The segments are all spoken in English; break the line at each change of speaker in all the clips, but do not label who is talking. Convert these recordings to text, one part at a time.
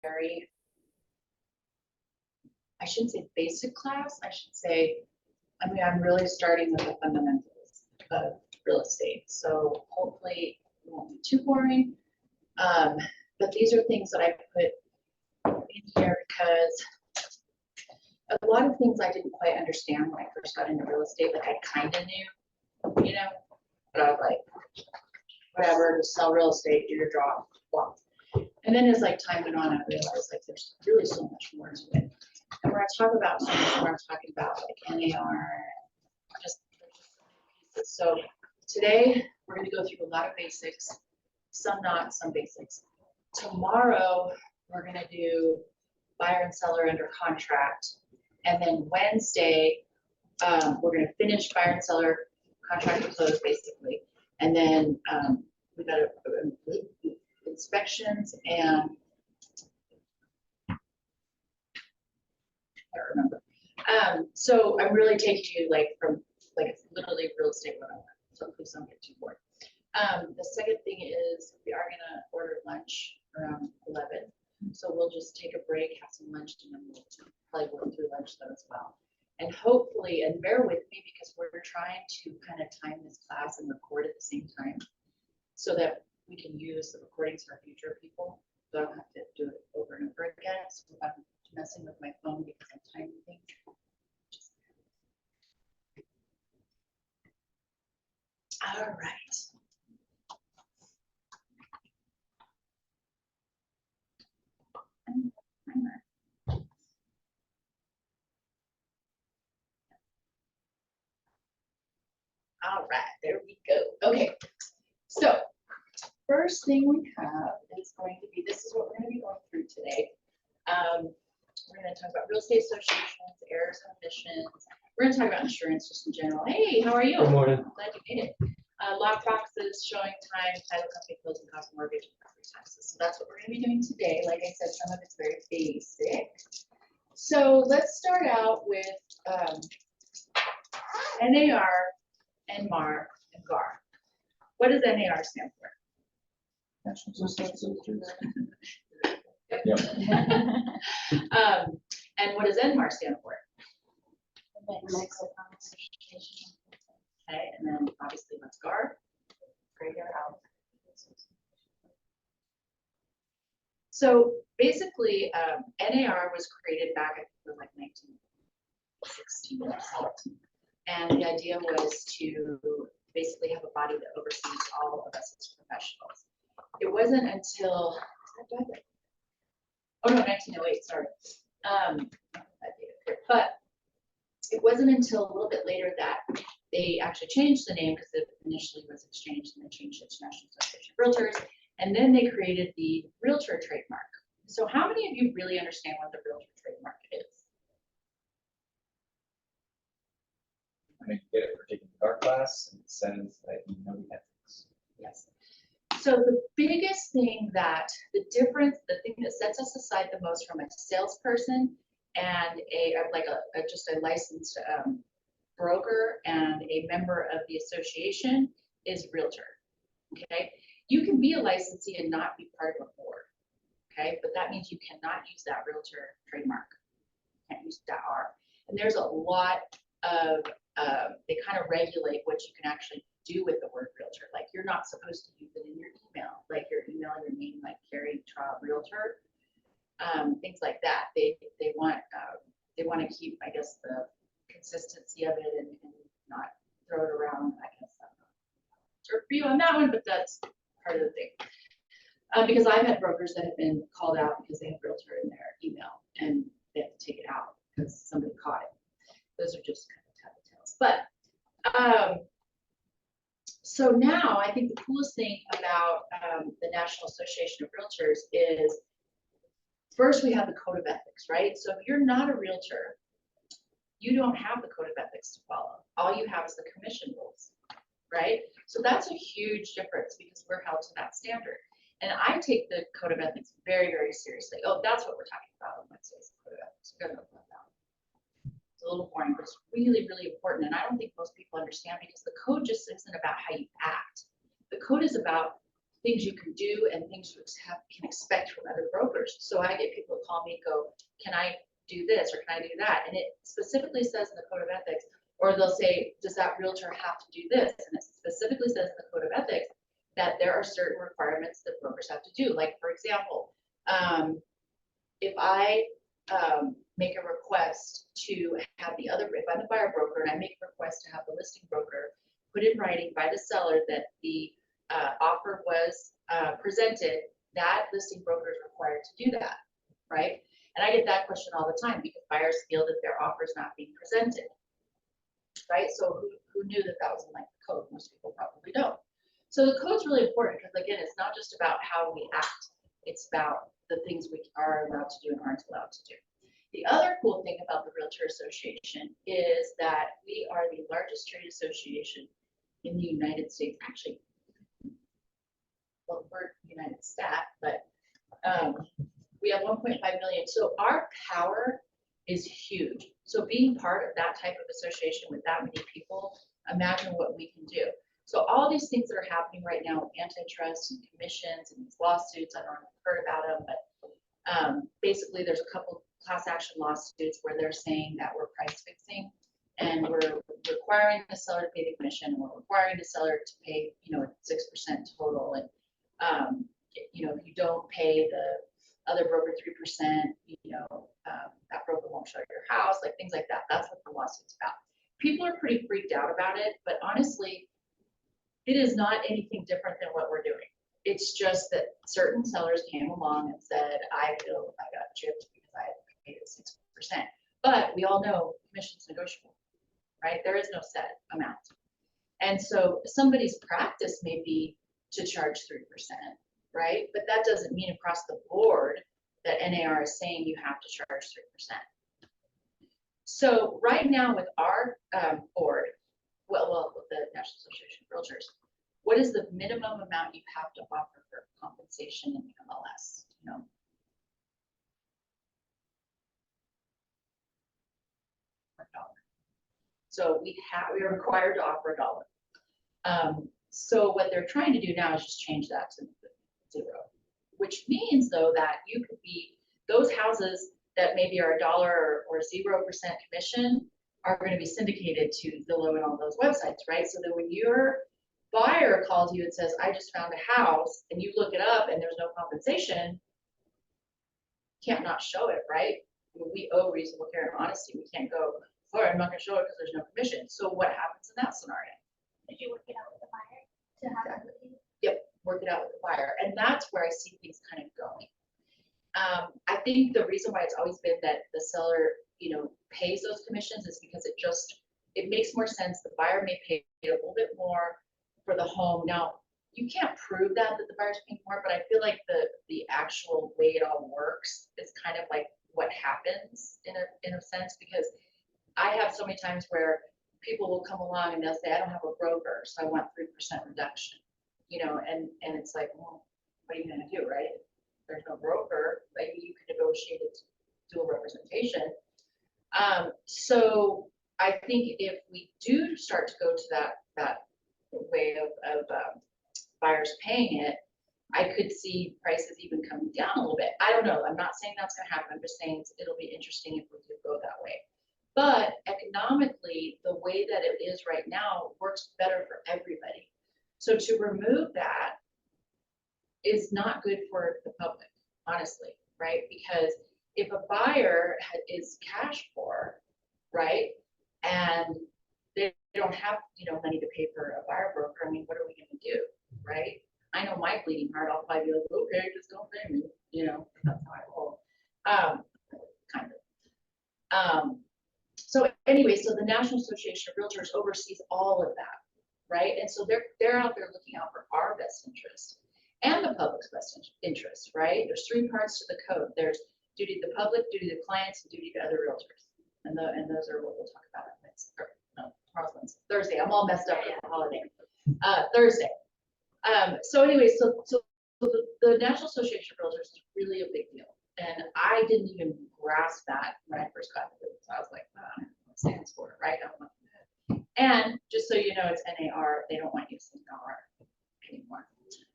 very, I shouldn't say basic class, I should say, I mean, I'm really starting with the fundamentals of real estate. So hopefully it won't be too boring. But these are things that I put in here because a lot of things I didn't quite understand when I first got into real estate. Like I kind of knew, you know, but I was like, whatever, just sell real estate, do your job, blah. And then as like time went on, I realized like there's really so much more to it. And we're going to talk about so much more. I'm talking about like NAR, just pieces. So today we're going to go through a lot of basics, some not, some basics. Tomorrow we're going to do buyer and seller under contract. And then Wednesday, we're going to finish buyer and seller contract to close basically. And then we got inspections and I don't remember. So I'm really taking you like from like it's literally real estate 101. So please don't get too bored. The second thing is we are gonna order lunch around 11. So we'll just take a break, have some lunch, and then we'll probably work through lunch though as well. And hopefully, and bear with me because we're trying to kind of time this class and record at the same time so that we can use the recordings for future people. So I don't have to do it over and over again. So I'm messing with my phone because I'm timing things. All right. All right, there we go. Okay, so first thing we have is going to be, this is what we're going to be going through today. We're going to talk about real estate associations, errors and omissions. We're going to talk about insurance just in general. Hey, how are you?
Good morning.
I'm glad you made it. Lock boxes, showing time, title company, closing costs, mortgage, and property taxes. So that's what we're going to be doing today. Like I said, some of it's very basic. So let's start out with NAR, NMAR, and GAR. What does NAR stand for?
National Association.
Yep. And what does NMAR stand for? Okay, and then obviously what's GAR? So basically, NAR was created back in like 1916 or 17. And the idea was to basically have a body that oversees all of us as professionals. It wasn't until, oh no, 1908, sorry. But it wasn't until a little bit later that they actually changed the name because it initially was exchanged and then changed it to National Association of Realtors. And then they created the realtor trademark. So how many of you really understand what the realtor trademark is?
I didn't get it for taking the art class, and it says that you know the ethics.
Yes. So the biggest thing that the difference, the thing that sets us aside the most from a salesperson and just a licensed broker and a member of the association is realtor. Okay, you can be a licensee and not be part of a board. Okay, but that means you cannot use that realtor trademark. You can't use that R. And there's a lot of they kind of regulate what you can actually do with the word realtor. Like you're not supposed to use it in your email, like your email, your name, like Carrie Traub Realtor, things like that. They want to keep, I guess, the consistency of it and not throw it around. I guess I'm not sure for you on that one, but that's part of the thing. Because I've had brokers that have been called out because they have realtor in their email and they have to take it out because somebody caught it. Those are just kind of tattletales. But so now I think the coolest thing about the National Association of Realtors is first we have the code of ethics, right? So if you're not a realtor, you don't have the code of ethics to follow. All you have is the commission rules, right? So that's a huge difference because we're held to that standard. And I take the code of ethics very, very seriously. Oh, that's what we're talking about on Wednesdays, code of ethics. We're gonna look at that. It's a little boring, but it's really, really important. And I don't think most people understand because the code just isn't about how you act. The code is about things you can do and things you can expect from other brokers. So I get people to call me and go, can I do this or can I do that? And it specifically says in the code of ethics, or they'll say, does that realtor have to do this? And it specifically says in the code of ethics that there are certain requirements that brokers have to do. Like, for example, if I make a request to have if I'm the buyer broker and I make a request to have the listing broker put in writing by the seller that the offer was presented, that listing broker is required to do that, right? And I get that question all the time because buyers feel that their offer is not being presented, right? So who knew that that was in like the code? Most people probably don't. So the code's really important because again, it's not just about how we act, it's about the things we are allowed to do and aren't allowed to do. The other cool thing about the Realtor Association is that we are the largest trade association in the United States. Actually, well, we're United Stat, but we have 1.5 million. So our power is huge. So being part of that type of association with that many people, imagine what we can do. So all these things that are happening right now with antitrust and commissions and these lawsuits, I don't know if you've heard about them, but basically there's a couple class action lawsuits where they're saying that we're price fixing and we're requiring the seller to pay the commission, and we're requiring the seller to pay, 6% total. And, if you don't pay the other broker 3%, that broker won't show your house, like things like that. That's what the lawsuit's about. People are pretty freaked out about it, but honestly, it is not anything different than what we're doing. It's just that certain sellers came along and said, I feel I got gypped because I paid 6%. But we all know commission's negotiable, right? There is no set amount. And so somebody's practice may be to charge 3%, right? But that doesn't mean across the board that NAR is saying you have to charge 3%. So right now with our board, well, with the National Association of Realtors, what is the minimum amount you have to offer for compensation in the MLS? $1. So we are required to offer $1. So what they're trying to do now is just change that to 0, which means though that you could be those houses that maybe are $1 or 0% commission are going to be syndicated to Zillow and all those websites, right? So that when your buyer calls you and says, I just found a house, and you look it up and there's no compensation, can't not show it, right? We owe reasonable care and honesty. We can't go, sorry, I'm not going to show it because there's no commission. So what happens in that scenario?
Did you work it out with the buyer to have that with you?
Yep, work it out with the buyer. And that's where I see things kind of going. I think the reason why it's always been that the seller, pays those commissions is because it makes more sense. The buyer may pay a little bit more for the home. Now, you can't prove that the buyer's paying more, but I feel like the actual way it all works is kind of like what happens in a sense, because I have so many times where people will come along and they'll say, I don't have a broker, so I want 3% reduction, and it's like, well, what are you going to do, right? There's no broker, maybe you can negotiate it to dual representation. So I think if we do start to go to that way of buyers paying it, I could see prices even coming down a little bit. I don't know. I'm not saying that's going to happen. I'm just saying it'll be interesting if we do go that way. But economically, the way that it is right now works better for everybody. So to remove that is not good for the public, honestly, right? Because if a buyer is cash poor, right, and they don't have money to pay for a buyer broker, I mean, what are we going to do, right? I know my bleeding heart, I'll probably be like, okay, just don't pay me, that's how I roll, kind of. So anyway, so the National Association of Realtors oversees all of that, right? And so they're out there looking out for our best interest and the public's best interest, right? There's 3 parts to the code. There's duty to the public, duty to clients, and duty to other realtors. And those are what we'll talk about tomorrow's Wednesday, Thursday. I'm all messed up with the holiday. Thursday. So anyway, so the National Association of Realtors is really a big deal. And I didn't even grasp that when I first got into it. So I was like, oh, I don't know what it stands for, right? And just so you know, it's NAR. They don't want you to say NAR anymore.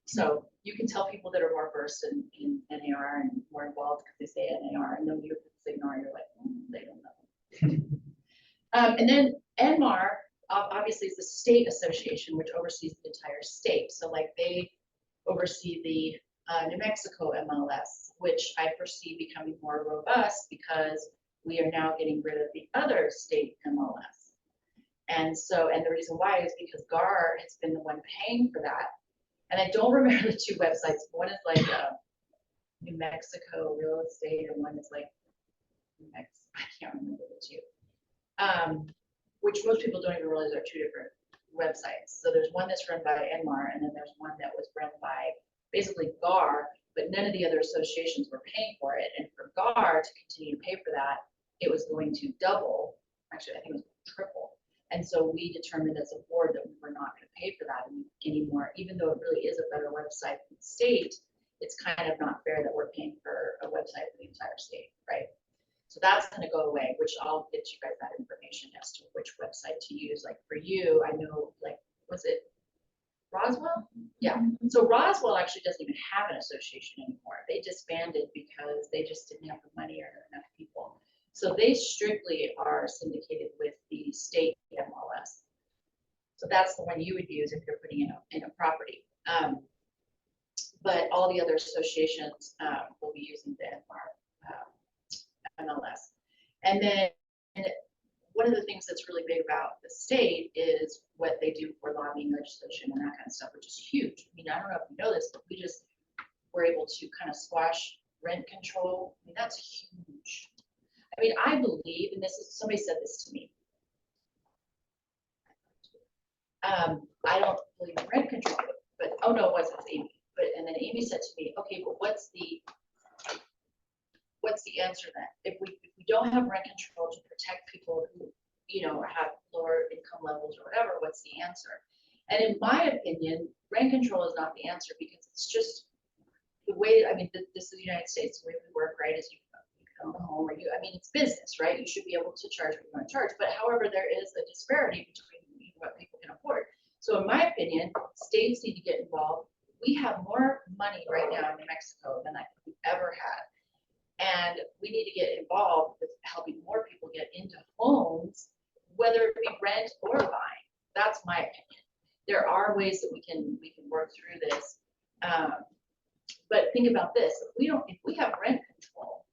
So you can tell people that are more versed in NAR and more involved because they say NAR, and then you ignore, you're like, they don't know. And then NMAR, obviously, is the state association, which oversees the entire state. So like they oversee the New Mexico MLS, which I foresee becoming more robust because we are now getting rid of the other state MLS. And so, and the reason why is because GAR has been the one paying for that. And I don't remember the two websites. One is like New Mexico real estate, and one is like I can't remember the two. Which most people don't even realize are two different websites. So there's one that's run by NMAR, and then there's one that was run by basically GAR, but none of the other associations were paying for it. And for GAR to continue to pay for that, it was going to double. Actually, I think it was triple. And so we determined as a board that we were not going to pay for that anymore, even though it really is a better website for the state. It's kind of not fair that we're paying for a website for the entire state, right? So that's going to go away, which I'll get you guys that information as to which website to use. Like for you, I know, like, was it Roswell? Yeah. So Roswell actually doesn't even have an association anymore. They disbanded because they just didn't have the money or enough people. So they strictly are syndicated with the state MLS. So that's the one you would use if you're putting in a property. But all the other associations will be using the MLS. And then one of the things that's really big about the state is what they do for lobbying legislation and that kind of stuff, which is huge. I mean, I don't know if you know this, but we just were able to kind of squash rent control. I mean, that's huge. I mean, I believe, and this is, somebody said this to me. I don't believe in rent control, but, oh no, it wasn't Amy. But, and then Amy said to me, okay, but what's the answer then? If we don't have rent control to protect people who, you know, have lower income levels or whatever, what's the answer? And in my opinion, rent control is not the answer, because it's just the way, I mean, this is the United States, the way we work, right, is you own a home, or you, I mean, it's business, right? You should be able to charge what you want to charge. But however, there is a disparity between what people can afford. So in my opinion, states need to get involved. We have more money right now in New Mexico than I think we've ever had. And we need to get involved with helping more people get into homes, whether it be rent or buying. That's my opinion. There are ways that we can work through this. But think about this: if we have rent control,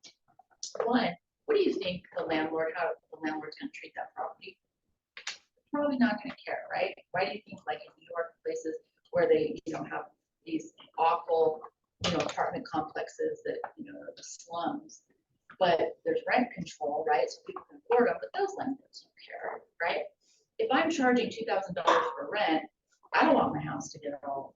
one, what do you think how the landlord's going to treat that property? Probably not going to care, right? Why do you think, like in New York, places where they, you know, have these awful, you know, apartment complexes that, you know, are the slums, but there's rent control, right? So people can afford them, but those landlords don't care, right? If I'm charging $2,000 for rent, I don't want my house to get all,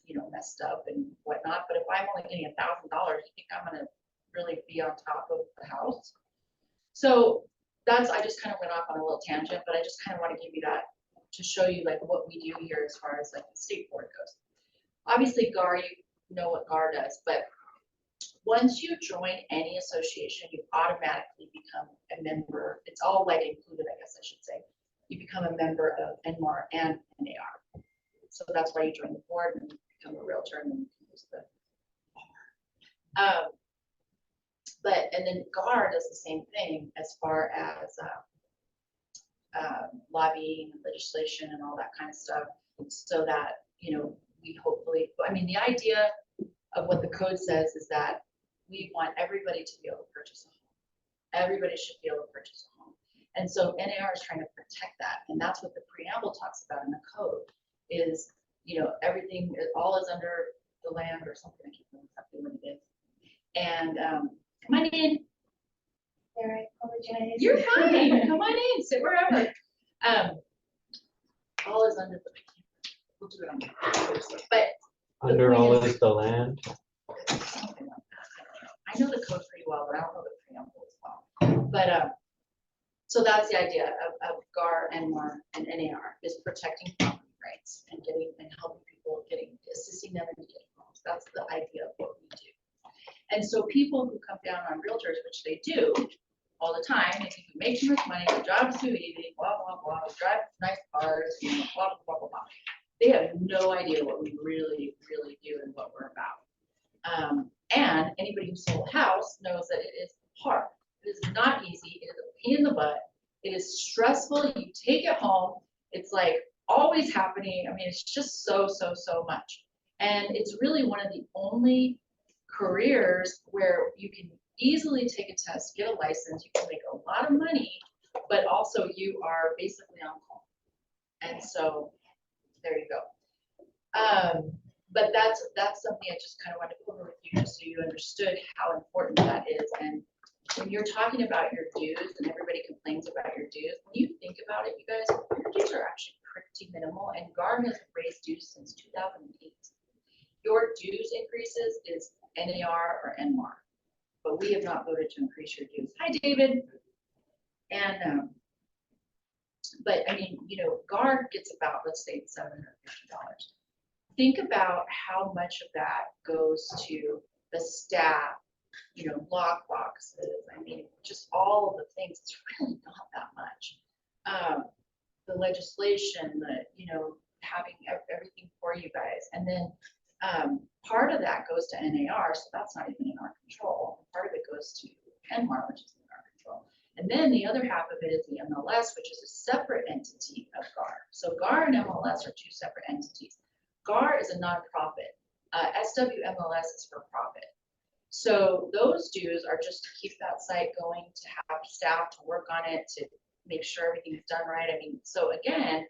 you know, messed up and whatnot. But if I'm only getting $1,000, you think I'm going to really be on top of the house? So I just kind of went off on a little tangent, but I just kind of want to give you that to show you like what we do here as far as like the state board goes. Obviously, GAR, you know what GAR does, but once you join any association, you automatically become a member. It's all like included, I guess I should say. You become a member of NMAR and NAR. So that's why you join the board and become a realtor, and then you can use the and then GAR does the same thing as far as lobbying, legislation, and all that kind of stuff, so that, you know, we hopefully, I mean, the idea of what the code says is that we want everybody to be able to purchase a home. Everybody should be able to purchase a home. And so NAR is trying to protect that. And that's what the preamble talks about in the code is, you know, everything, all is under the land or something. I can't remember exactly what it is. And come on in.
There, I apologize.
You're fine. Come on in. Sit wherever. All is under the. We'll do it on the but
Under all is the land.
I know the code pretty well, but I don't know the preamble as well. But so that's the idea of GAR, NMAR, and NAR is protecting property rights and helping people assisting them in getting homes. That's the idea of what we do. And so people who come down on realtors, which they do all the time, if you can make too much money, the job is too easy, blah, blah, blah, drive nice cars, you know, blah, blah, blah, blah, blah. They have no idea what we really, really do and what we're about. And anybody who sold a house knows that it is hard. It is not easy. It is a pain in the butt. It is stressful. You take it home. It's like always happening. I mean, it's just so much. And it's really one of the only careers where you can easily take a test, get a license, you can make a lot of money, but also you are basically on call. And so there you go. But that's something I just kind of wanted to go over with you just so you understood how important that is. And when you're talking about your dues and everybody complains about your dues, when you think about it, you guys, your dues are actually pretty minimal, and GAR has raised dues since 2008. Your dues increases is NAR or NMAR, but we have not voted to increase your dues. Hi, David. And, but I mean, you know, GAR gets about, let's say, $750. Think about how much of that goes to the staff, you know, lock boxes. I mean, just all of the things. It's really not that much. The legislation, you know, having everything for you guys, and then part of that goes to NAR, so that's not even in our control. Part of it goes to NMAR, which is in our control. And then the other half of it is the MLS, which is a separate entity of GAR. So GAR and MLS are two separate entities. GAR is a nonprofit. SWMLS is for profit. So those dues are just to keep that site going, to have staff to work on it, to make sure everything's done right. I mean, so again,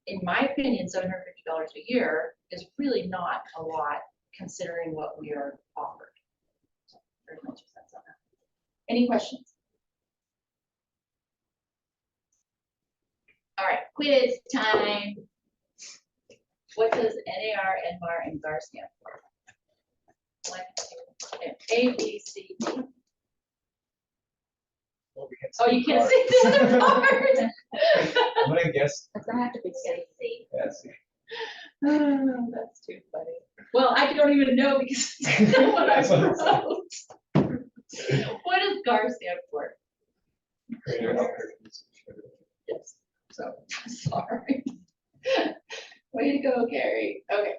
in my opinion, $750 a year is really not a lot considering what we are offered. So very much sense on that. Any questions? All right, quiz time. What does NAR, NMAR, and GAR stand for? 1, 2, A, B, C, D.
Well, we can
Oh,
see
you can't
part.
see the other part.
I'm gonna guess,
That's gonna have to be C.
yes.
Oh, that's too funny. Well, I don't even know because it's not what I
That's what it
wrote. What does GAR stand for?
Greater healthcare use.
Yes. So, sorry. Way to go, Gary. Okay.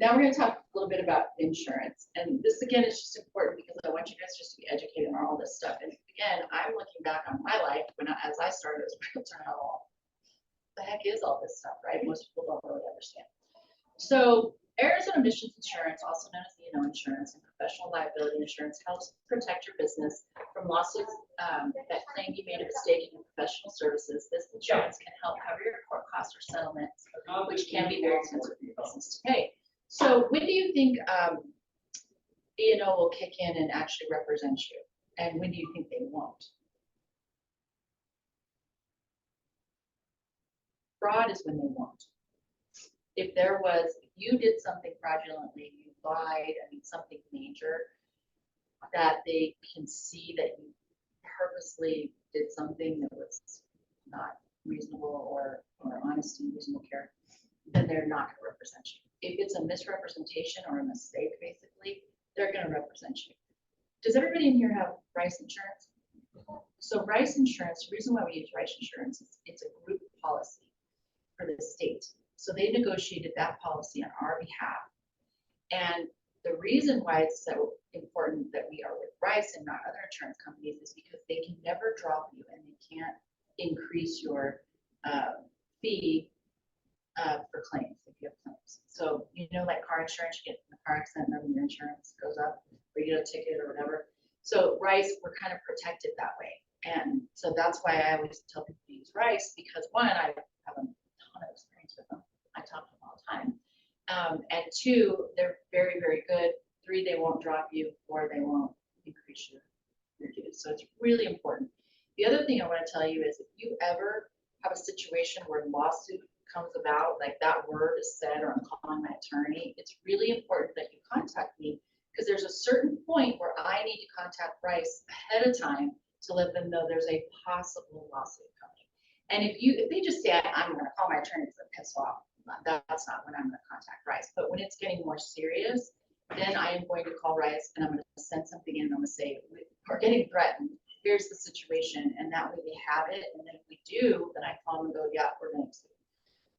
Now we're going to talk a little bit about insurance. And this, again, is just important because I want you guys just to be educated on all this stuff. And again, I'm looking back on my life as I started as a realtor, and what the heck is all this stuff, right? Most people don't really understand. So Arizona Emissions Insurance, also known as E&O insurance and professional liability insurance, helps protect your business from lawsuits that claim you made a mistake in your professional services. This insurance can help cover your court costs or settlements, which can be very expensive for your business to pay. So when do you think E&O will kick in and actually represent you? And when do you think they won't? Fraud is when they won't. If you did something fraudulently, you lied, I mean, something major, that they can see that you purposely did something that was not reasonable or honesty, reasonable care, then they're not going to represent you. If it's a misrepresentation or a mistake, basically, they're going to represent you. Does everybody in here have Rice Insurance? So Rice Insurance, the reason why we use Rice Insurance is it's a group policy for the state. So they negotiated that policy on our behalf. And the reason why it's so important that we are with Rice and not other insurance companies is because they can never drop you and they can't increase your fee for claims if you have claims. So, you know, like car insurance, you get in a car accident and then your insurance goes up or you get a ticket or whatever. So Rice, we're kind of protected that way. And so that's why I always tell people to use Rice because one, I have a ton of experience with them. I talk to them all the time. And two, they're very, very good. 3, they won't drop you. 4, they won't increase your dues. So it's really important. The other thing I want to tell you is if you ever have a situation where a lawsuit comes about, like that word is said or I'm calling my attorney, it's really important that you contact me because there's a certain point where I need to contact Rice ahead of time to let them know there's a possible lawsuit coming. And if they just say, I'm going to call my attorney because I'm pissed off, that's not when I'm going to contact Rice. But when it's getting more serious, then I am going to call Rice and I'm going to send something in and I'm going to say, we're getting threatened. Here's the situation. And that way they have it. And then if we do, then I call them and go, yeah, we're going to sue.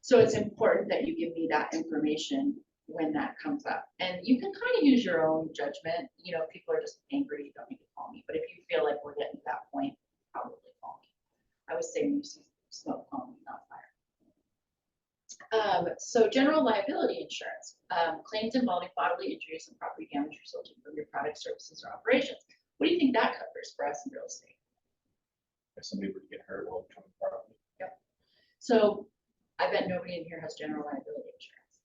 So it's important that you give me that information when that comes up. And you can kind of use your own judgment. You know, if people are just angry, you don't need to call me. But if you feel like we're getting to that point, probably call me. I would say when you see smoke, call me, not fire. So general liability insurance, claims involving bodily injuries and property damage resulting from your product, services, or operations. What do you think that covers for us in real estate?
If somebody were to get hurt while trying to property.
So I bet nobody in here has general liability insurance.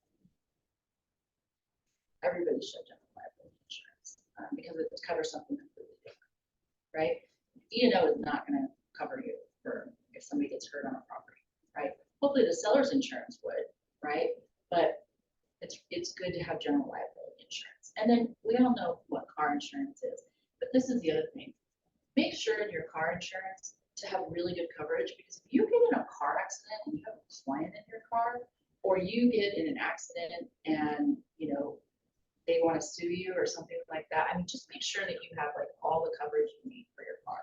Everybody should have general liability insurance because it covers something completely different, right? E&O is not going to cover you for if somebody gets hurt on a property, right? Hopefully the seller's insurance would, right? But it's good to have general liability insurance. And then we all know what car insurance is, but this is the other thing. Make sure in your car insurance to have really good coverage, because if you get in a car accident and you have a client in your car, or you get in an accident and, you know, they want to sue you or something like that, I mean, just make sure that you have like all the coverage you need for your car.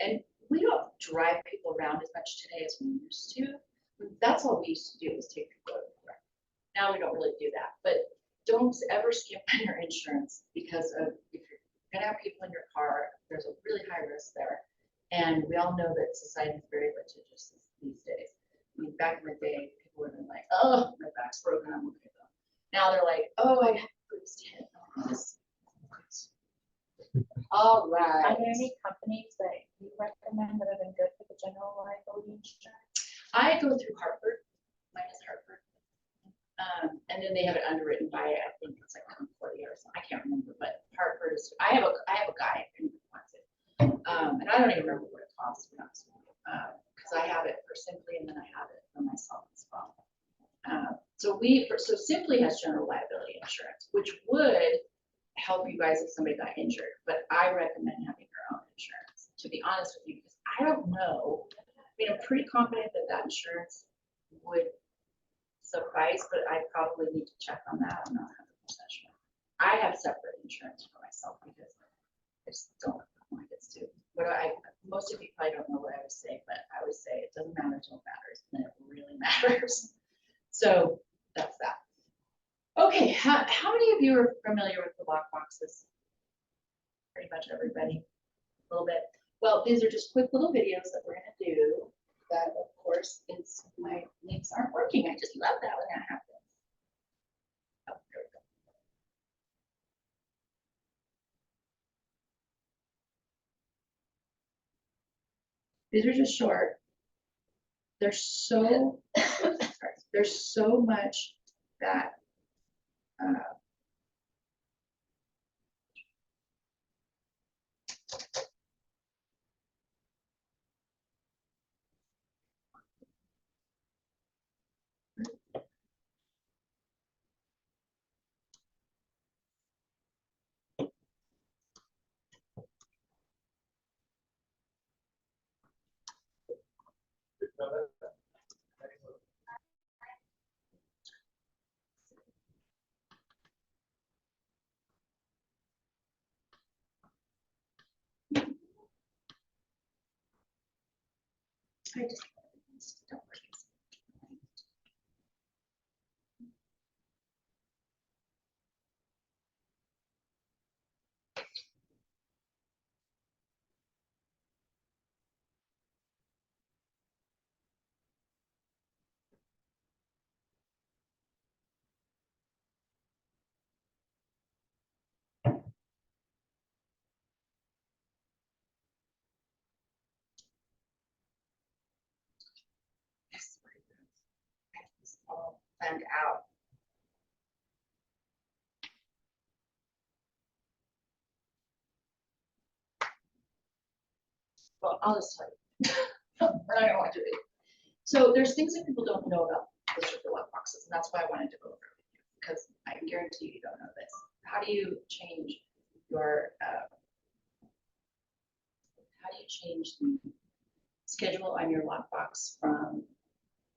And we don't drive people around as much today as we used to. That's all we used to do, was take people everywhere. Now we don't really do that, but don't ever skip on your insurance, because of if you're gonna have people in your car, there's a really high risk there. And we all know that society is very litigious these days. I mean, back in the day, people would have been like, oh, my back's broken, I'm okay though. Now they're like, oh, I have bruised hip. All right.
Are there any companies that you recommend that have been good for the general liability insurance?
I go through Hartford, mine is Hartford. And then they have it underwritten by, I think it's like Concordia or something, I can't remember, but Hartford is, I have a guy who wants it. And I don't even remember what it costs, to be honest with you, because I have it for Simply and then I have it for myself as well. So Simply has general liability insurance, which would help you guys if somebody got injured, but I recommend having your own insurance, to be honest with you, because I don't know. I mean, I'm pretty confident that that insurance would suffice, but I probably need to check on that. I'm not 100% sure. I have separate insurance for myself because I just don't want to get sued. Most of you probably don't know what I would say, but I would say it doesn't matter until it matters, and it really matters. So that's that. Okay, how many of you are familiar with the lock boxes? Pretty much everybody, a little bit. Well, these are just quick little videos that we're gonna do. That, of course, is my links aren't working. I just love that when that happens. Oh, there we go. These are just short. There's so there's so much that I just don't like it. It's all planned out. Well, I'll just tell you. I don't want to do it. So there's things that people don't know about the circular lock boxes, and that's why I wanted to go over it with you, because I guarantee you don't know this. How do you change your the schedule on your lockbox from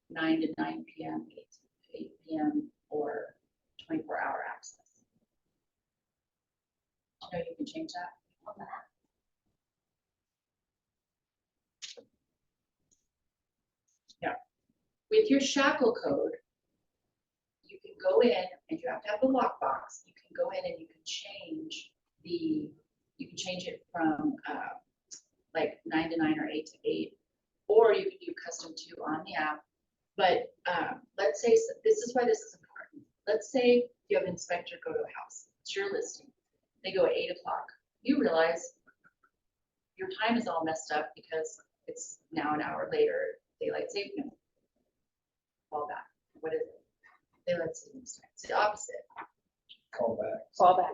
9 to 9 p.m., 8 to 8 p.m., or 24-hour access? You know you can change that on that. Yeah. With your shackle code, you can go in and you have to have the lockbox. You can go in and you can change it from like 9 to 9 or 8 to 8, or you can do custom 2 on the app. But let's say, this is why this is important. Let's say you have an inspector go to a house, it's your listing. They go at 8 o'clock. You realize your time is all messed up because it's now an hour later, daylight saving time. Fall back. What is it? Daylight saving time. It's the opposite.
Callback.
Fallback.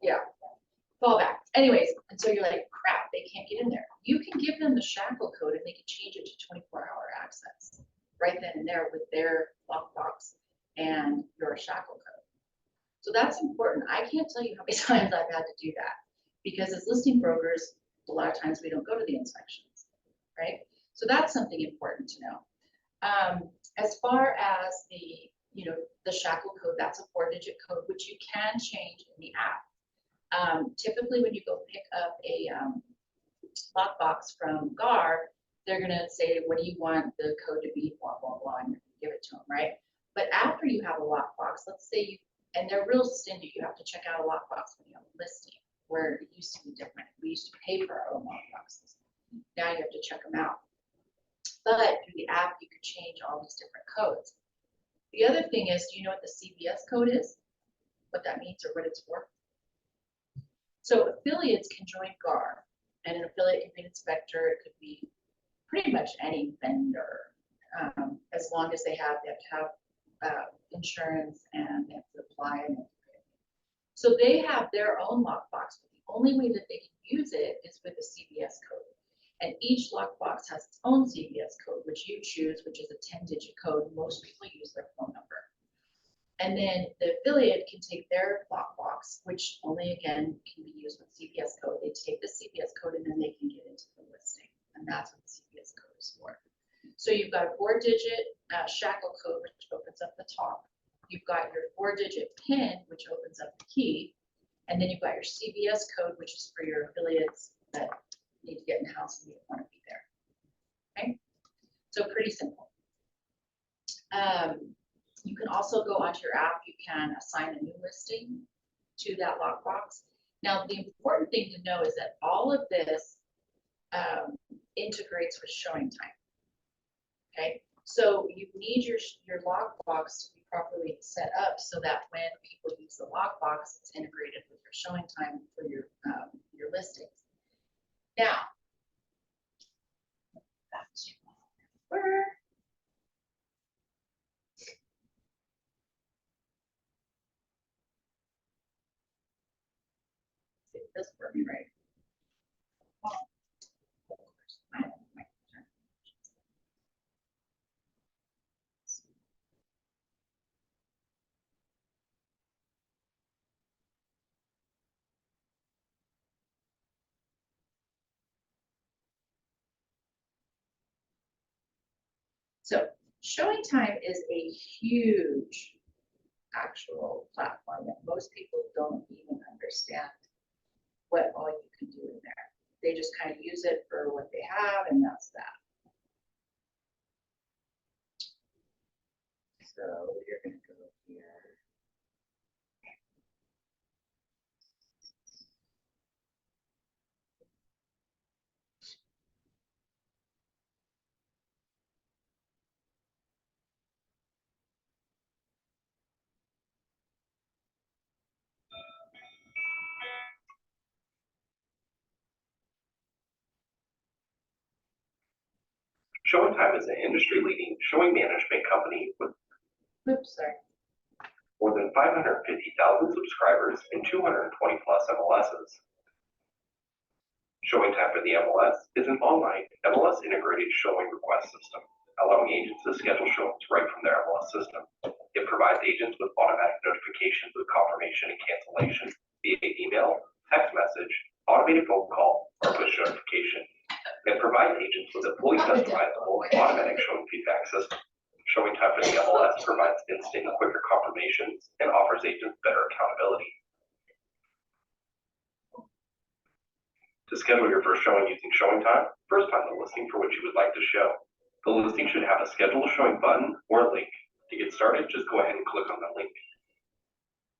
Yeah. Fallback. Anyways, and so you're like, crap, they can't get in there. You can give them the shackle code and they can change it to 24-hour access right then and there with their lockbox and your shackle code. So that's important. I can't tell you how many times I've had to do that because as listing brokers, a lot of times we don't go to the inspections, right? So that's something important to know. As far as the shackle code, that's a 4-digit code, which you can change in the app. Typically when you go pick up a lockbox from GAR, they're gonna say, what do you want the code to be, blah, blah, blah, and you're gonna give it to them, right? But after you have a lockbox, let's say and they're real stingy, you have to check out a lockbox when you have a listing, where it used to be different. We used to pay for our own lockboxes. Now you have to check them out. But through the app, you could change all these different codes. The other thing is, do you know what the CVS code is? What that means or what it's for? So affiliates can join GAR, and an affiliate can be an inspector. It could be pretty much any vendor, as long as they have to have insurance and they have to apply. So they have their own lockbox, but the only way that they can use it is with the CVS code. And each lockbox has its own CVS code, which you choose, which is a 10-digit code. Most people use their phone number. And then the affiliate can take their lockbox, which only again can be used with CVS code. They take the CVS code and then they can get into the listing. And that's what the CVS code is for. So you've got a 4-digit shackle code, which opens up the top. You've got your 4-digit PIN, which opens up the key. And then you've got your CVS code, which is for your affiliates that need to get in the house and you don't want to be there. Okay, so pretty simple. You can also go onto your app. You can assign a new listing to that lockbox. Now, the important thing to know is that all of this integrates with showing time. Okay, so you need your lockbox to be properly set up so that when people use the lockbox, it's integrated with your showing time for your listings. Now, that's where this works right. So showing time is a huge actual platform that most people don't even understand what all you can do in there. They just kind of use it for what they have, and that's that. So you're going to go here.
ShowingTime is an industry-leading showing management company with more than 550,000 subscribers and 220 plus MLSs. ShowingTime for the MLS is an online MLS integrated showing request system, allowing agents to schedule showings right from their MLS system. It provides agents with automatic notifications of confirmation and cancellation via email, text message, automated phone call, or push notification. It provides agents with a fully customizable automatic showing feedback system. ShowingTime for the MLS provides instant and quicker confirmations and offers agents better accountability. To schedule your first showing using ShowingTime, first find the listing for which you would like to show. The listing should have a schedule a showing button or a link. To get started, just go ahead and click on the link.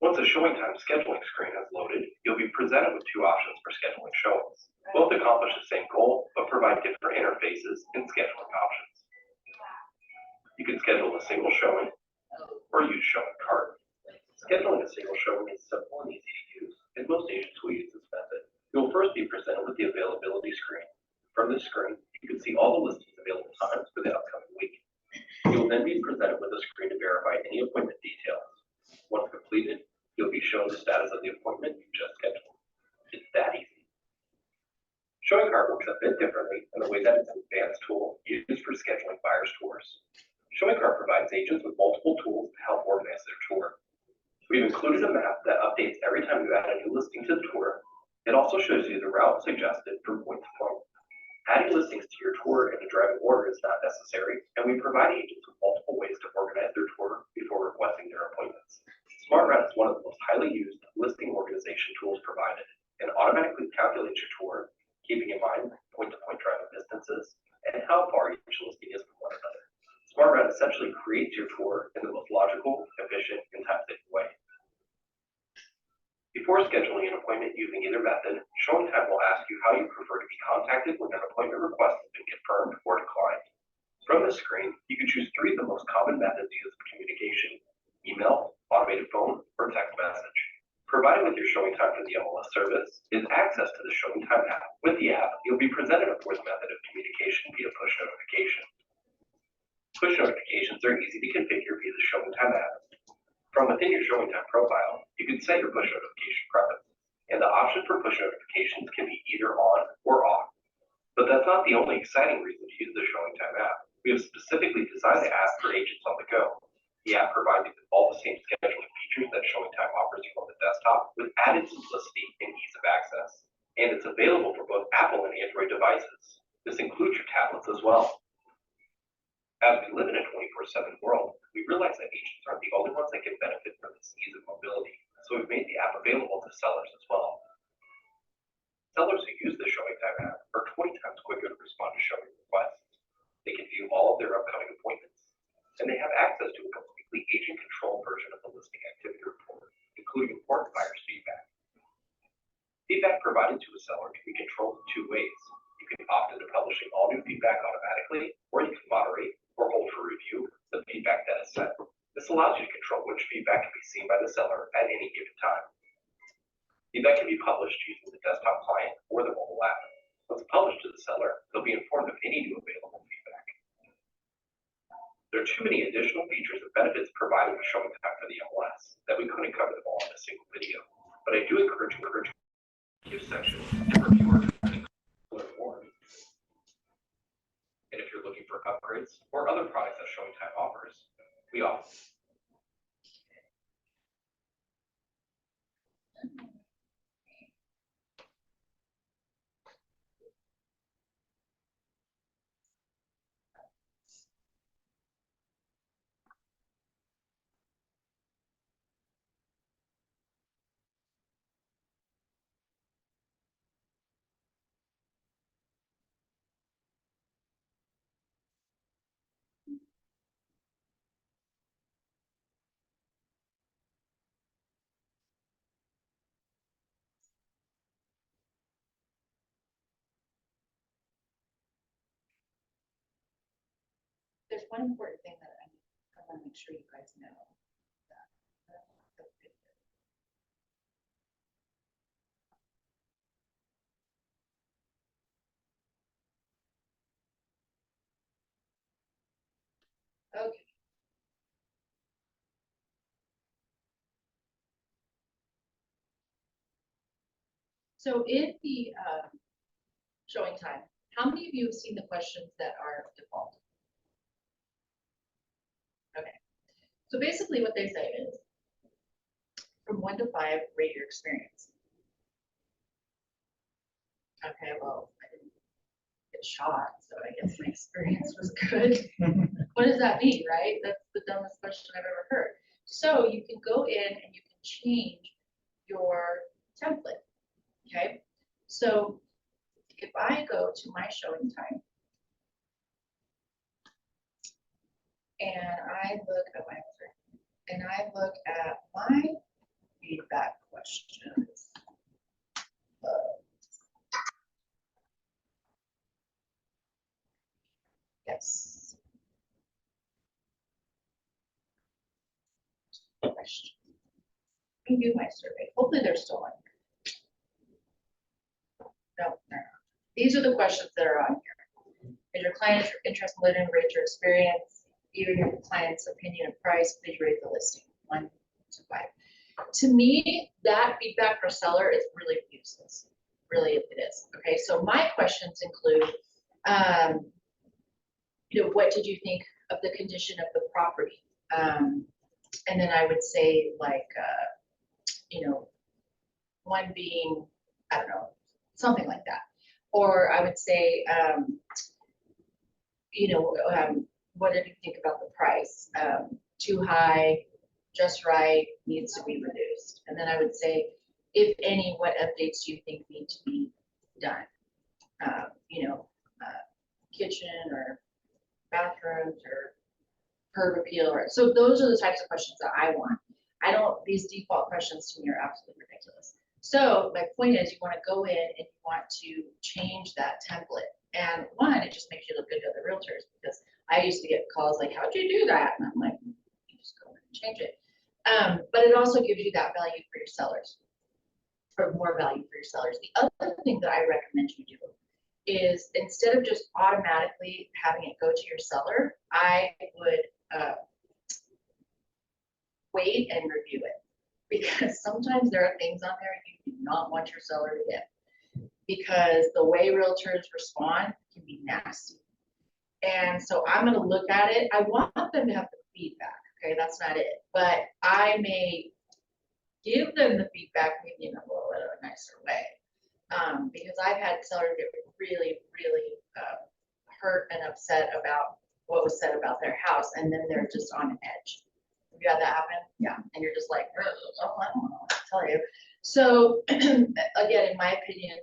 Once the showing time scheduling screen is loaded, you'll be presented with two options for scheduling showings. Both accomplish the same goal, but provide different interfaces and scheduling options. You can schedule a single showing or use showing cart. Scheduling a single showing is simple and easy to use, and most agents will use this method. You'll first be presented with the availability screen. From this screen, you can see all the listings available times for the upcoming week. You'll then be presented with a screen to verify any appointment details. Once completed, you'll be shown the status of the appointment you just scheduled. It's that easy. Showing cart works a bit differently in the way that it's an advanced tool used for scheduling buyers' tours. Showing cart provides agents with multiple tools to help organize their tour. We've included a map that updates every time you add a new listing to the tour. It also shows you the route suggested from point to point. Adding listings to your tour in a driving order is not necessary, and we provide agents with multiple ways to organize their tour before requesting their appointments. SmartRoute is one of the most highly used listing organization tools provided, and automatically calculates your tour, keeping in mind point-to-point driving distances and how far each listing is from one another. SmartRoute essentially creates your tour in the most logical, efficient, and time-saving way. Before scheduling an appointment using either method, Showing Time will ask you how you prefer to be contacted when an appointment request has been confirmed or declined. From this screen, you can choose three of the most common methods used for communication: email, automated phone, or text message. Provided with your Showing Time for the MLS service is access to the Showing Time app. With the app, you'll be presented a fourth method of communication via push notification. Push notifications are easy to configure via the Showing Time app. From within your Showing Time profile, you can set your push notification preference, and the option for push notifications can be either on or off. But that's not the only exciting reason to use the Showing Time app. We have specifically designed the app for agents on the go. The app provides you with all the same scheduling features that Showing Time offers you on the desktop, with added simplicity and ease of access. And it's available for both Apple and Android devices. This includes your tablets as well. As we live in a 24/7 world, we realize that agents aren't the only ones that can benefit from this ease of mobility, so we've made the app available to sellers as well. Sellers who use the Showing Time app are 20 times quicker to respond to showing requests. They can view all of their upcoming appointments, and they have access to a completely agent-controlled version of the listing activity report, including important buyers' feedback. Feedback provided to a seller can be controlled in two ways. You can opt into publishing all new feedback automatically, or you can moderate or hold for review the feedback that is sent. This allows you to control which feedback can be seen by the seller at any given time. Feedback can be published using the desktop client or the mobile app. Once published to the seller, they'll be informed of any new available feedback. There are too many additional features and benefits provided with Showing Time for the MLS that we couldn't cover them all in a single video, but I do encourage you section and review our learn more. And if you're looking for upgrades or other products that Showing Time offers, we offer.
There's one important thing that I want to make sure you guys know. Okay. So in the Showing Time, how many of you have seen the questions that are default? Okay. So basically what they say is, from 1 to 5, rate your experience. Okay, well, I didn't get shot, so I guess my experience was good. What does that mean, right? That's the dumbest question I've ever heard. So you can go in and you can change your template, okay? So if I go to my Showing Time and I look at my feedback questions. Yes. Question. Review my survey. Hopefully they're still on. No, they're not. These are the questions that are on here. Is your client interested in living, rate your experience, even your client's opinion of price, please rate the listing, 1 to 5. To me, that feedback for seller is really useless. Really, it is. Okay, so my questions include, what did you think of the condition of the property? And then I would say like, one being, I don't know, something like that. Or I would say, what did you think about the price? Too high, just right, needs to be reduced. And then I would say, if any, what updates do you think need to be done? Kitchen or bathrooms or curb appeal, or so those are the types of questions that I want. These default questions to me are absolutely ridiculous. So my point is, you want to go in and you want to change that template. And one, it just makes you look good to other realtors, because I used to get calls like, how'd you do that? And I'm like, you just go in and change it. But it also gives you that value for your sellers, or more value for your sellers. The other thing that I recommend you do is, instead of just automatically having it go to your seller, I would wait and review it. Because sometimes there are things on there you do not want your seller to get, because the way realtors respond can be nasty. And so I'm going to look at it. I want them to have the feedback. Okay, that's not it. But I may give them the feedback maybe in a little bit of a nicer way. Because I've had sellers get really, really hurt and upset about what was said about their house, and then they're just on edge. Have you had that happen? Yeah. And you're just like, oh, I don't know what to tell you. So again, in my opinion,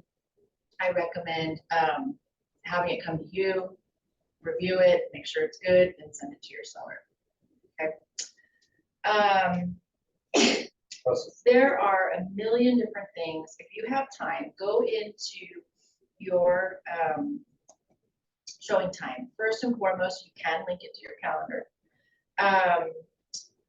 I recommend having it come to you, review it, make sure it's good, and send it to your seller. Okay. There are a million different things. If you have time, go into your showing time. First and foremost, you can link it to your calendar.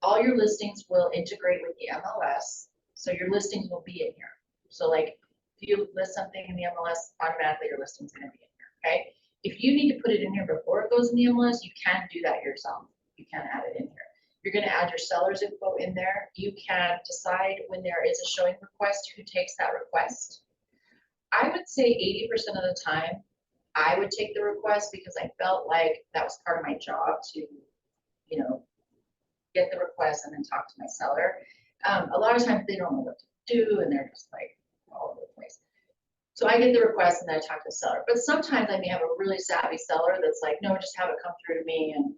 All your listings will integrate with the MLS, so your listings will be in here. So like, if you list something in the MLS, automatically your listing's gonna be in here, okay? If you need to put it in here before it goes in the MLS, you can do that yourself. You can add it in here. You're gonna add your seller's info in there. You can decide when there is a showing request, who takes that request. I would say 80% of the time, I would take the request, because I felt like that was part of my job to, get the request and then talk to my seller. A lot of times they don't know what to do, and they're just like all over the place. So I get the request and then I talk to the seller. But sometimes I may have a really savvy seller that's like, no, just have it come through to me and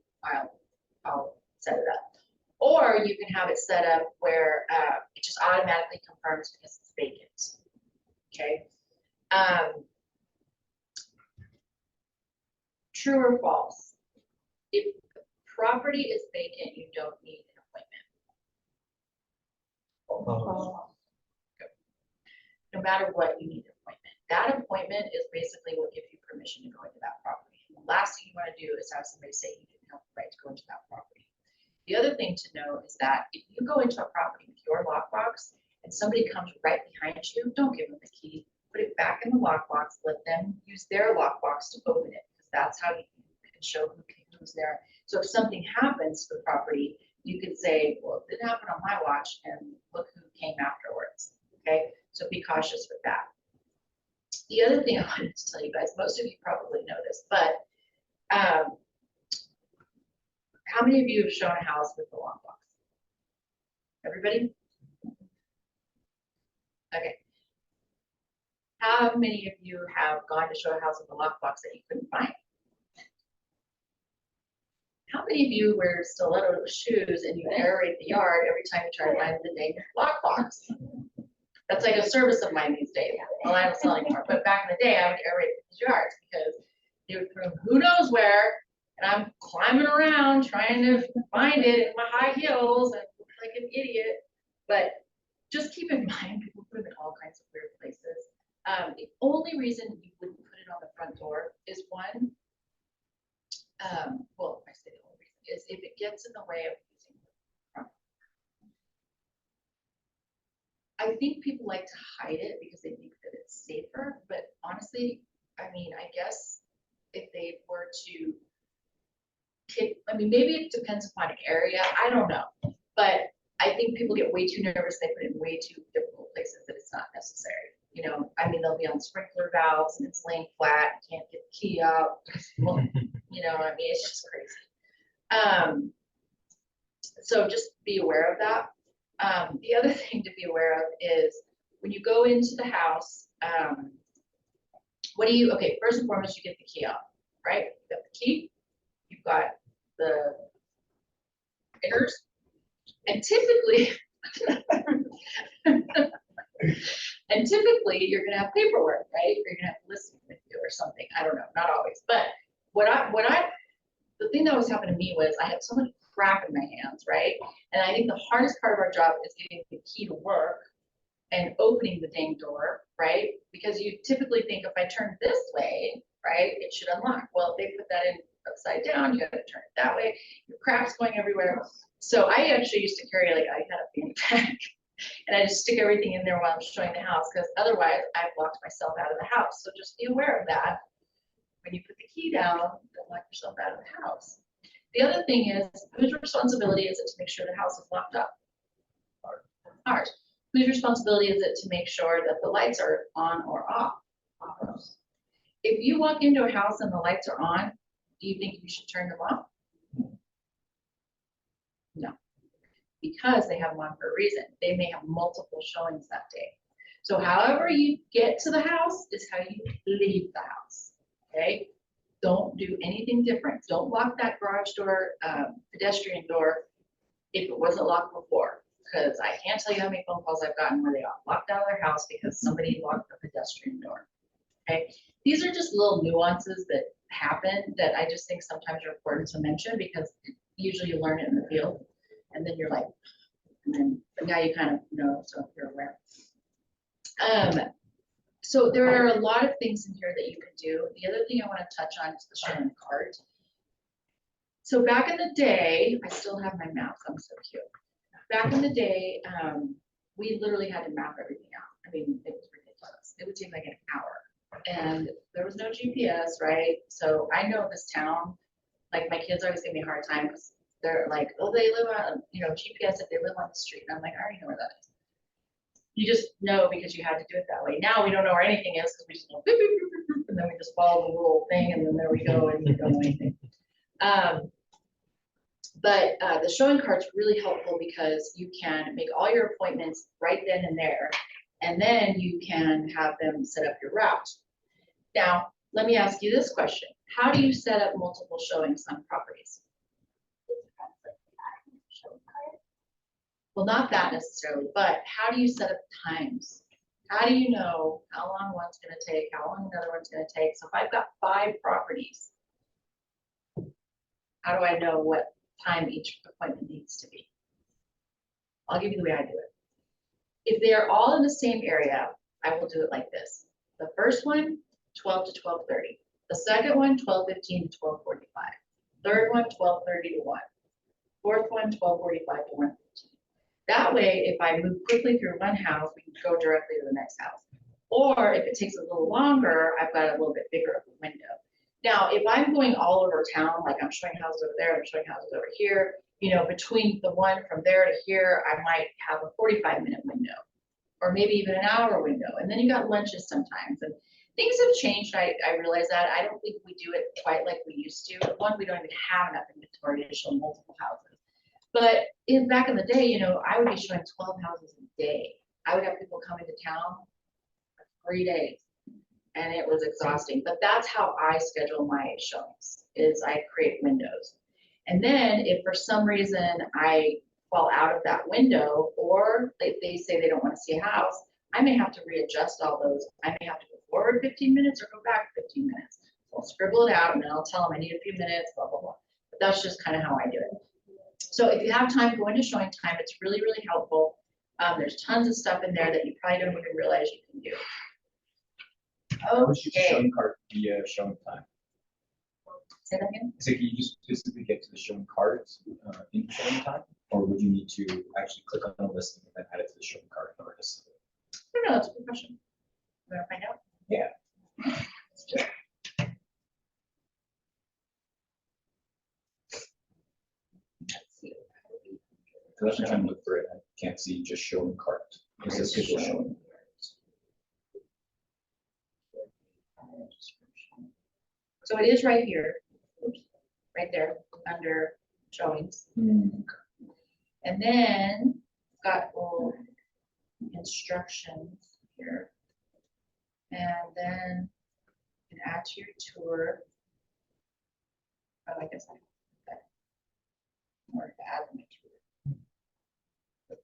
I'll set it up. Or you can have it set up where it just automatically confirms because it's vacant. Okay. True or false? If the property is vacant, you don't need an appointment. No matter what, you need an appointment. That appointment is basically what gives you permission to go into that property. And the last thing you want to do is have somebody say you didn't have the right to go into that property. The other thing to know is that if you go into a property with your lockbox and somebody comes right behind you, don't give them the key. Put it back in the lockbox. Let them use their lockbox to open it, because that's how you can show who's there. So if something happens to the property, you could say, well, it didn't happen on my watch, and look who came afterwards. Okay, so be cautious with that. The other thing I wanted to tell you guys, most of you probably know this, but how many of you have shown a house with the lockbox? Everybody? Okay. How many of you have gone to show a house with a lockbox that you couldn't find? How many of you wear stiletto shoes and you aerate the yard every time you try to find the dang lockbox? That's like a service of mine these days. Well, I don't sell anymore, but back in the day, I would aerate these yards because they would from who knows where, and I'm climbing around trying to find it in my high heels and look like an idiot. But just keep in mind, people put them in all kinds of weird places. The only reason you wouldn't put it on the front door is one, well, I say the only reason is if it gets in the way of using the front. I think people like to hide it because they think that it's safer, but honestly, I mean, I guess if they were to kick, I mean, maybe it depends upon area, I don't know. But I think people get way too nervous, they put it in way too difficult places that it's not necessary. You know, I mean, they'll be on sprinkler valves and it's laying flat, you can't get the key out. Well, you know, I mean, it's just crazy. So just be aware of that. The other thing to be aware of is when you go into the house, okay, first and foremost, you get the key out, right? You got the key, you've got the inners, and typically, you're gonna have paperwork, right? You're gonna have listing with you or something. I don't know, not always, but the thing that was happening to me was I had so much crap in my hands, right? And I think the hardest part of our job is getting the key to work and opening the dang door, right? Because you typically think if I turn this way, right, it should unlock. Well, they put that in upside down, you gotta turn it that way, your crap's going everywhere. So I actually used to carry, like, I had a fanny pack and I just stick everything in there while I'm showing the house, because otherwise I've locked myself out of the house. So just be aware of that. When you put the key down, don't lock yourself out of the house. The other thing is, whose responsibility is it to make sure the house is locked up? Ours. Whose responsibility is it to make sure that the lights are on or off? Ours. If you walk into a house and the lights are on, do you think you should turn them off? No, because they have them on for a reason. They may have multiple showings that day. So however you get to the house is how you leave the house, okay? Don't do anything different. Don't lock that garage door, pedestrian door if it wasn't locked before, because I can't tell you how many phone calls I've gotten where they got locked out of their house because somebody locked the pedestrian door, okay? These are just little nuances that happen that I just think sometimes are important to mention, because usually you learn it in the field and then you're like, but now you kind of know, so you're aware. So there are a lot of things in here that you can do. The other thing I want to touch on is the showing cart. So back in the day, I still have my maps, I'm so cute. Back in the day, we literally had to map everything out. I mean, it was ridiculous. It would take like an hour. And there was no GPS, right? So I know this town, like my kids always give me a hard time because they're like, oh, they live on, you know, GPS if they live on the street. And I'm like, I already know where that is. You just know because you had to do it that way. Now we don't know where anything is because we just know, boop, boop, boop, boop, and then we just follow the little thing and then there we go and we don't know anything. But the showing cart's really helpful because you can make all your appointments right then and there, and then you can have them set up your route. Now, let me ask you this question. How do you set up multiple showings on properties? Well, not that necessarily, but how do you set up times? How do you know how long one's gonna take, how long another one's gonna take? So if I've got 5 properties, how do I know what time each appointment needs to be? I'll give you the way I do it. If they are all in the same area, I will do it like this. The first one, 12 to 12:30. The second one, 12:15 to 12:45. Third one, 12:30 to 1. Fourth one, 12:45 to 1:15. That way, if I move quickly through one house, we can go directly to the next house. Or if it takes a little longer, I've got a little bit bigger of a window. Now, if I'm going all over town, like I'm showing houses over there, I'm showing houses over here, you know, between the one from there to here, I might have a 45-minute window, or maybe even an hour window. And then you got lunches sometimes. And things have changed. I realize that. I don't think we do it quite like we used to. One, we don't even have enough inventory to show multiple houses. But back in the day, you know, I would be showing 12 houses a day. I would have people come into town for 3 days, and it was exhausting. But that's how I schedule my showings, is I create windows. And then if for some reason I fall out of that window, or they say they don't want to see a house, I may have to readjust all those. I may have to go forward 15 minutes or go back 15 minutes. So I'll scribble it out and then I'll tell them I need a few minutes, blah, blah, blah. But that's just kind of how I do it. So if you have time, go into showing time. It's really, really helpful. There's tons of stuff in there that you probably don't even realize you can do.
Would you just
Okay,
showing cart via showing time?
say that again?
So can you just physically get to the showing cards in showing time? Or would you need to actually click on the listing and then add it to the showing card in order to see it?
I don't know, that's a good question. Want to find out?
Yeah.
Let's just- Let's see.
So that's trying to look for it. I can't see just showing cart. It says schedule showing.
So it is right here, oops, right there, under showings.
Hmm.
And then got little instructions here. And then you can add to your tour. Oh, I guess I have that. Or to add to my tour. Let's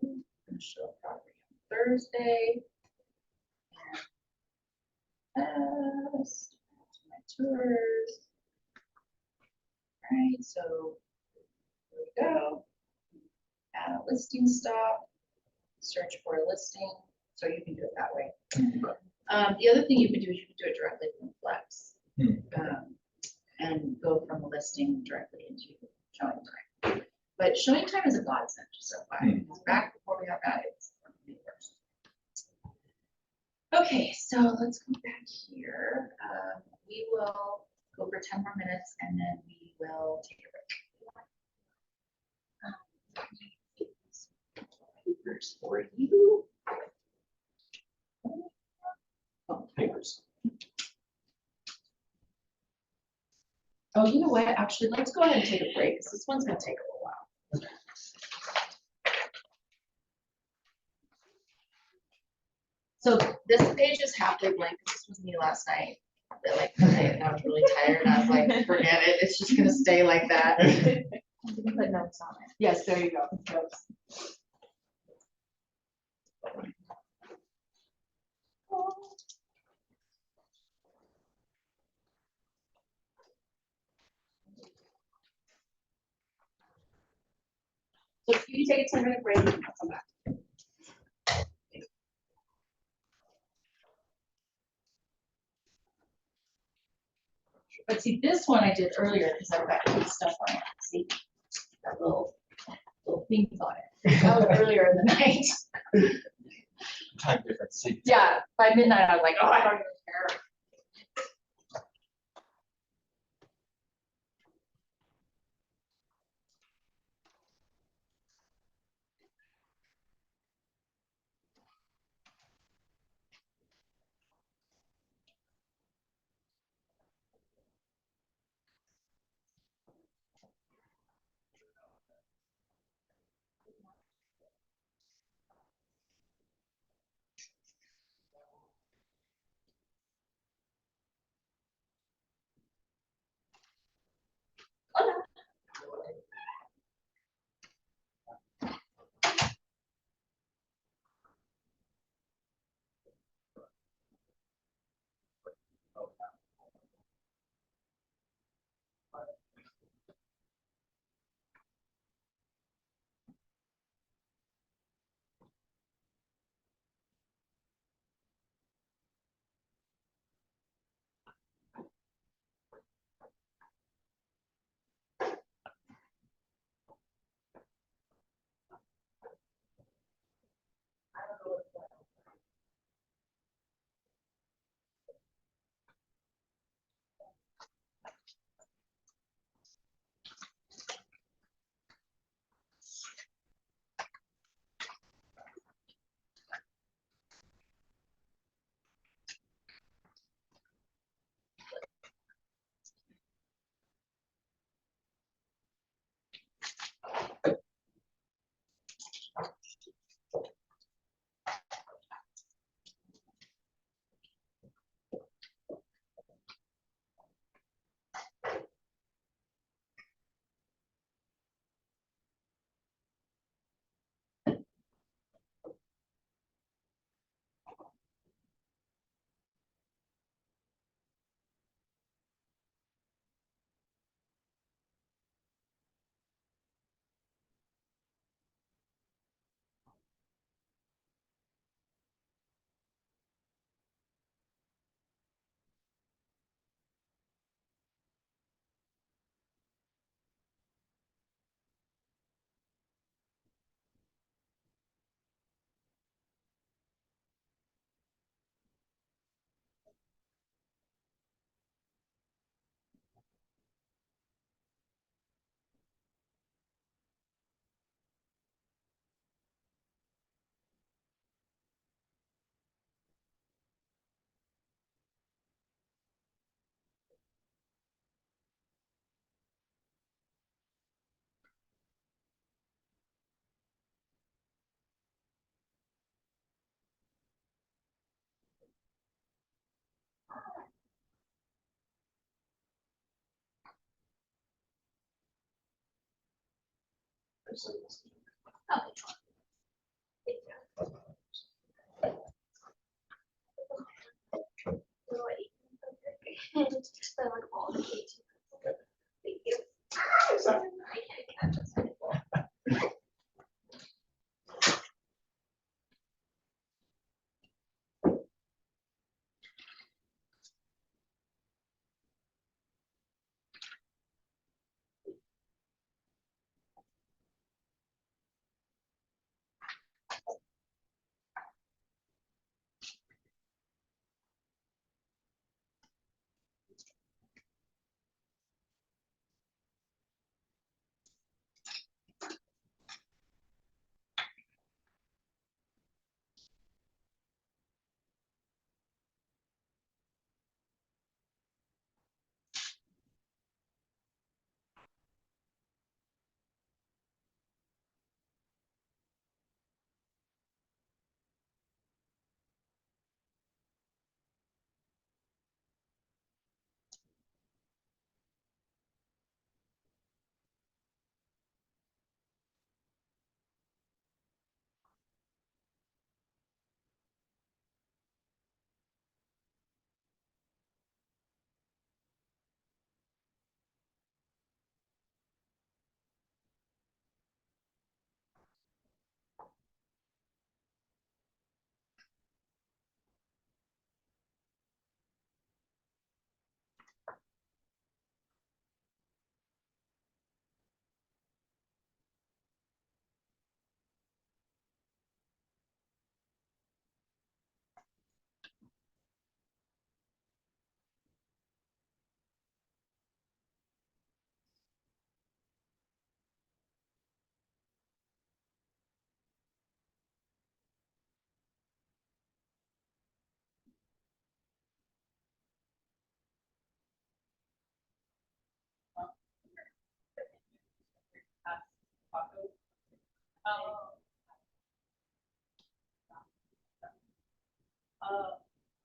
see. Gonna show property on Thursday. And add to my tours. All right, so here we go. Add a listing stop, search for a listing, so you can do it that way. The other thing you can do is you can do it directly from Flex. And go from the listing directly into showing time. But showing time is a godsend so far. Because back before we got that, it's the worst. Okay, so let's go back here. We will go for 10 more minutes and then we will take a break. Papers for you. Oh, papers. Oh, you know what? Actually, let's go ahead and take a break because this one's gonna take a little while. So this page is halfway blank. This was me last night. I was really tired. I was like, forget it. It's just gonna stay like that.
You can put notes on it.
Yes, there you go. So if you take a 10-minute break, and I'll come back. But see, this one I did earlier because I've got cute stuff on it. See, that little things on it. That was earlier in the night.
Time difference.
Yeah, by midnight I was like, oh, I don't even care.
Thank you.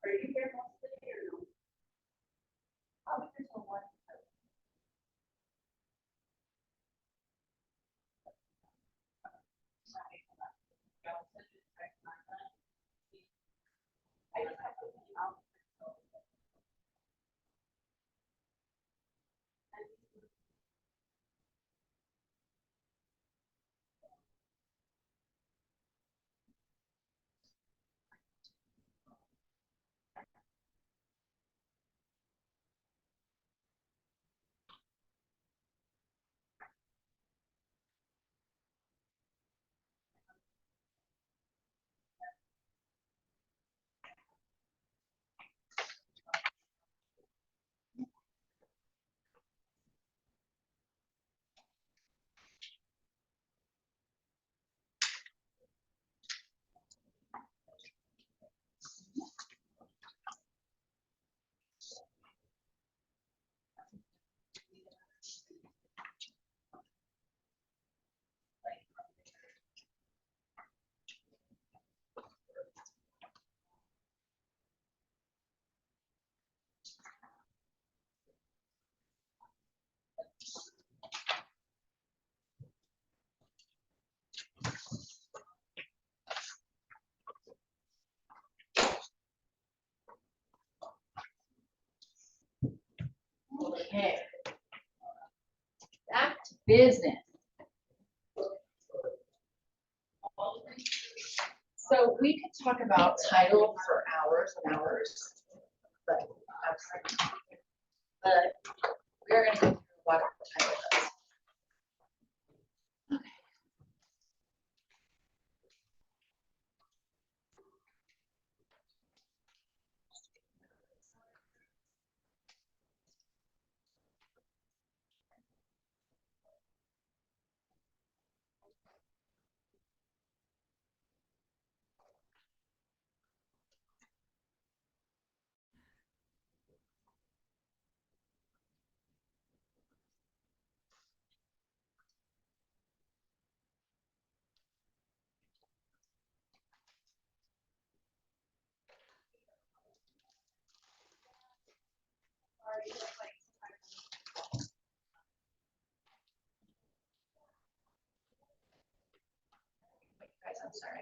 Are you here mostly or no? I'll be here till 1. I just have something else. Okay. Back to business. So we could talk about title for hours and hours, but we're gonna go through what title does.
I'm sorry.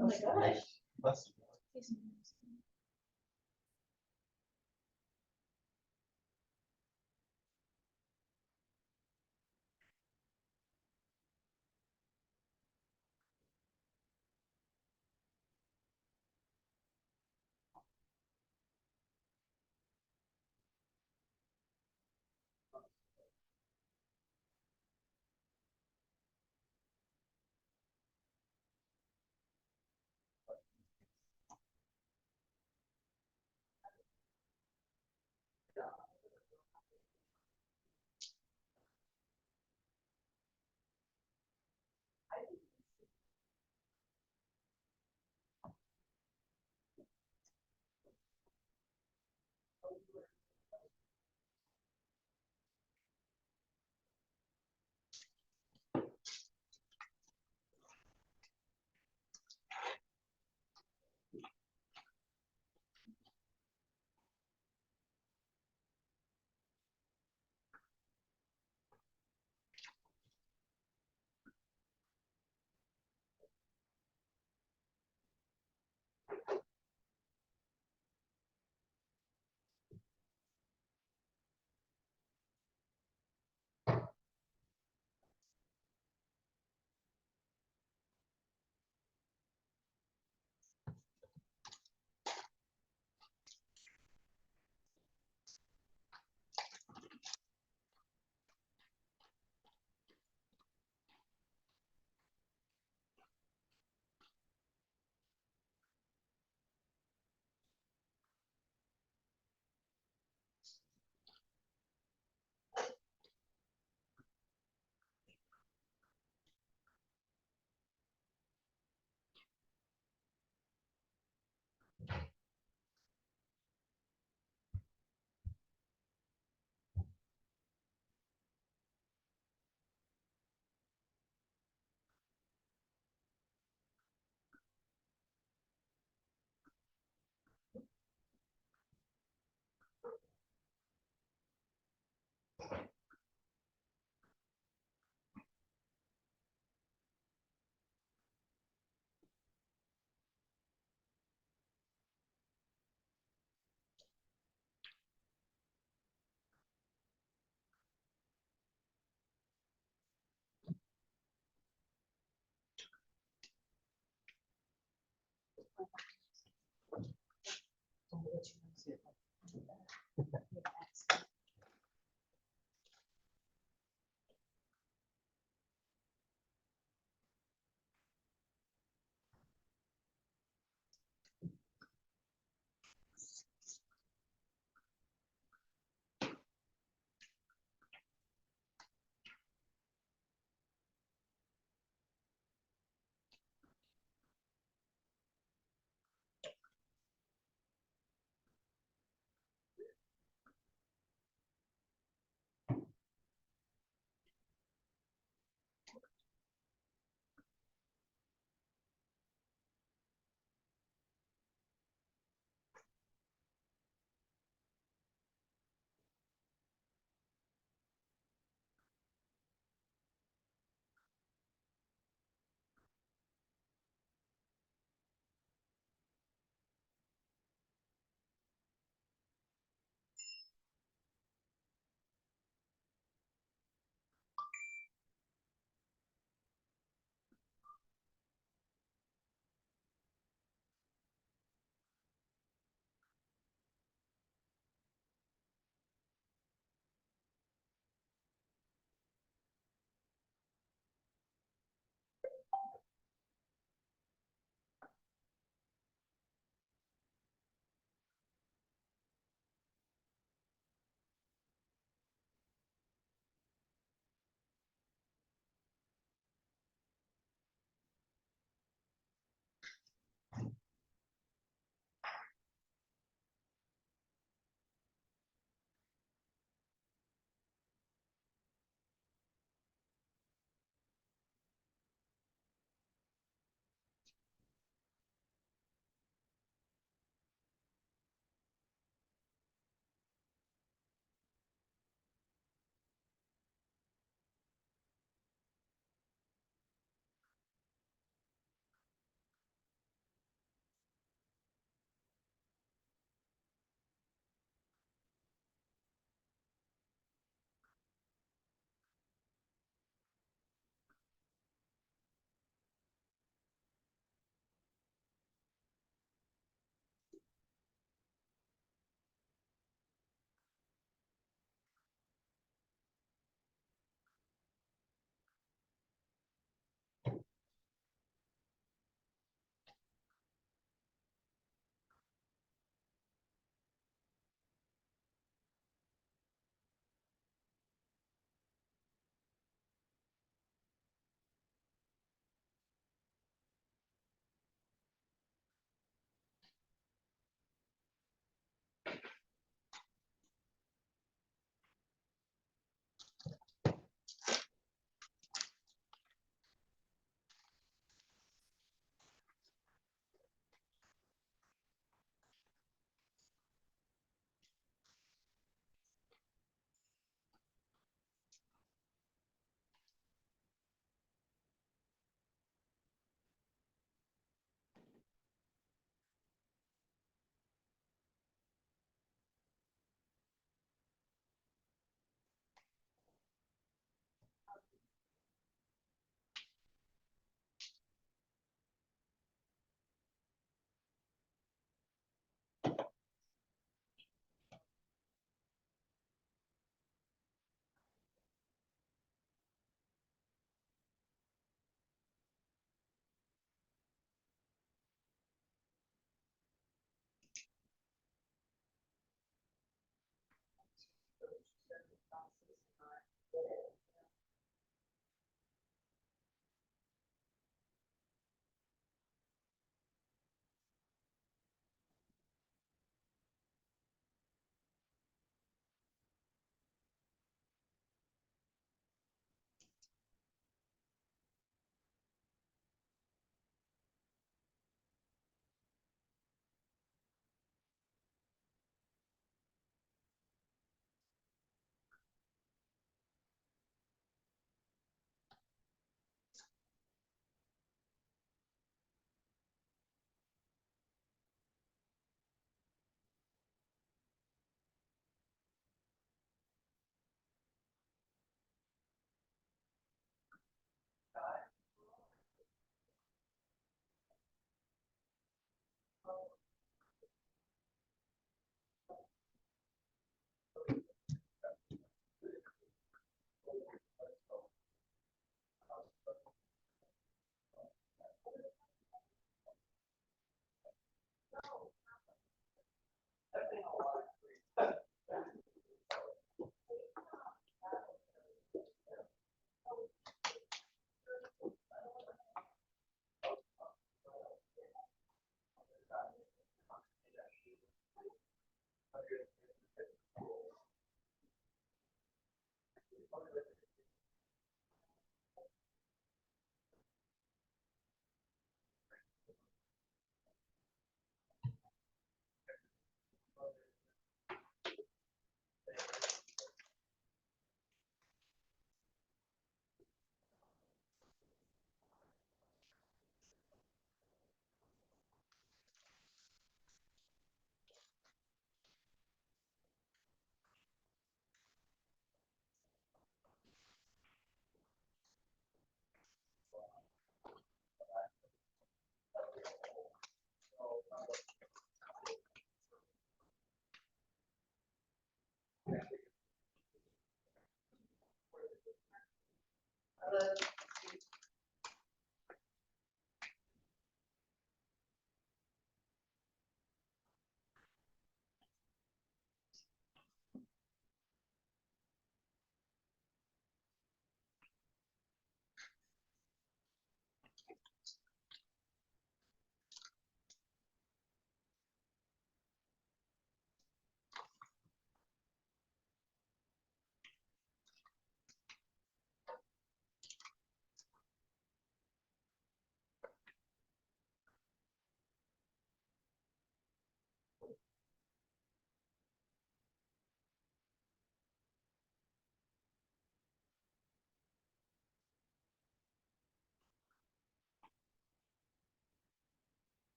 Oh my gosh.
Bless you.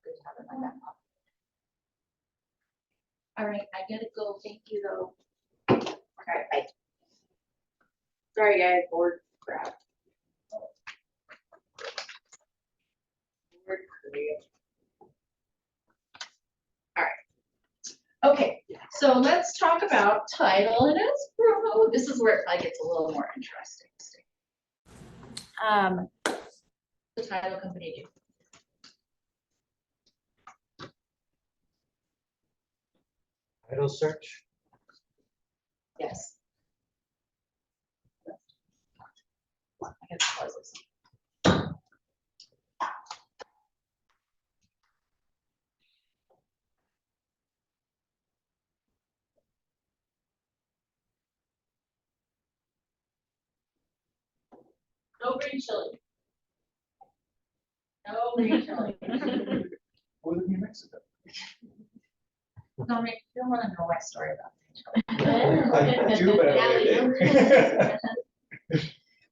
Good to have in my back pocket. All right, I gotta go. Thank you though.
All right, bye. Sorry, guys, board crap. Board crap.
Okay, so let's talk about title and escrow. This is where it probably gets a little more interesting. The title company do.
title search?
Yes. I can pause this. No green chili. No green chili.
We're living in Mexico.
No, you don't want to know my story about green chili.
I do, but I
Natalie,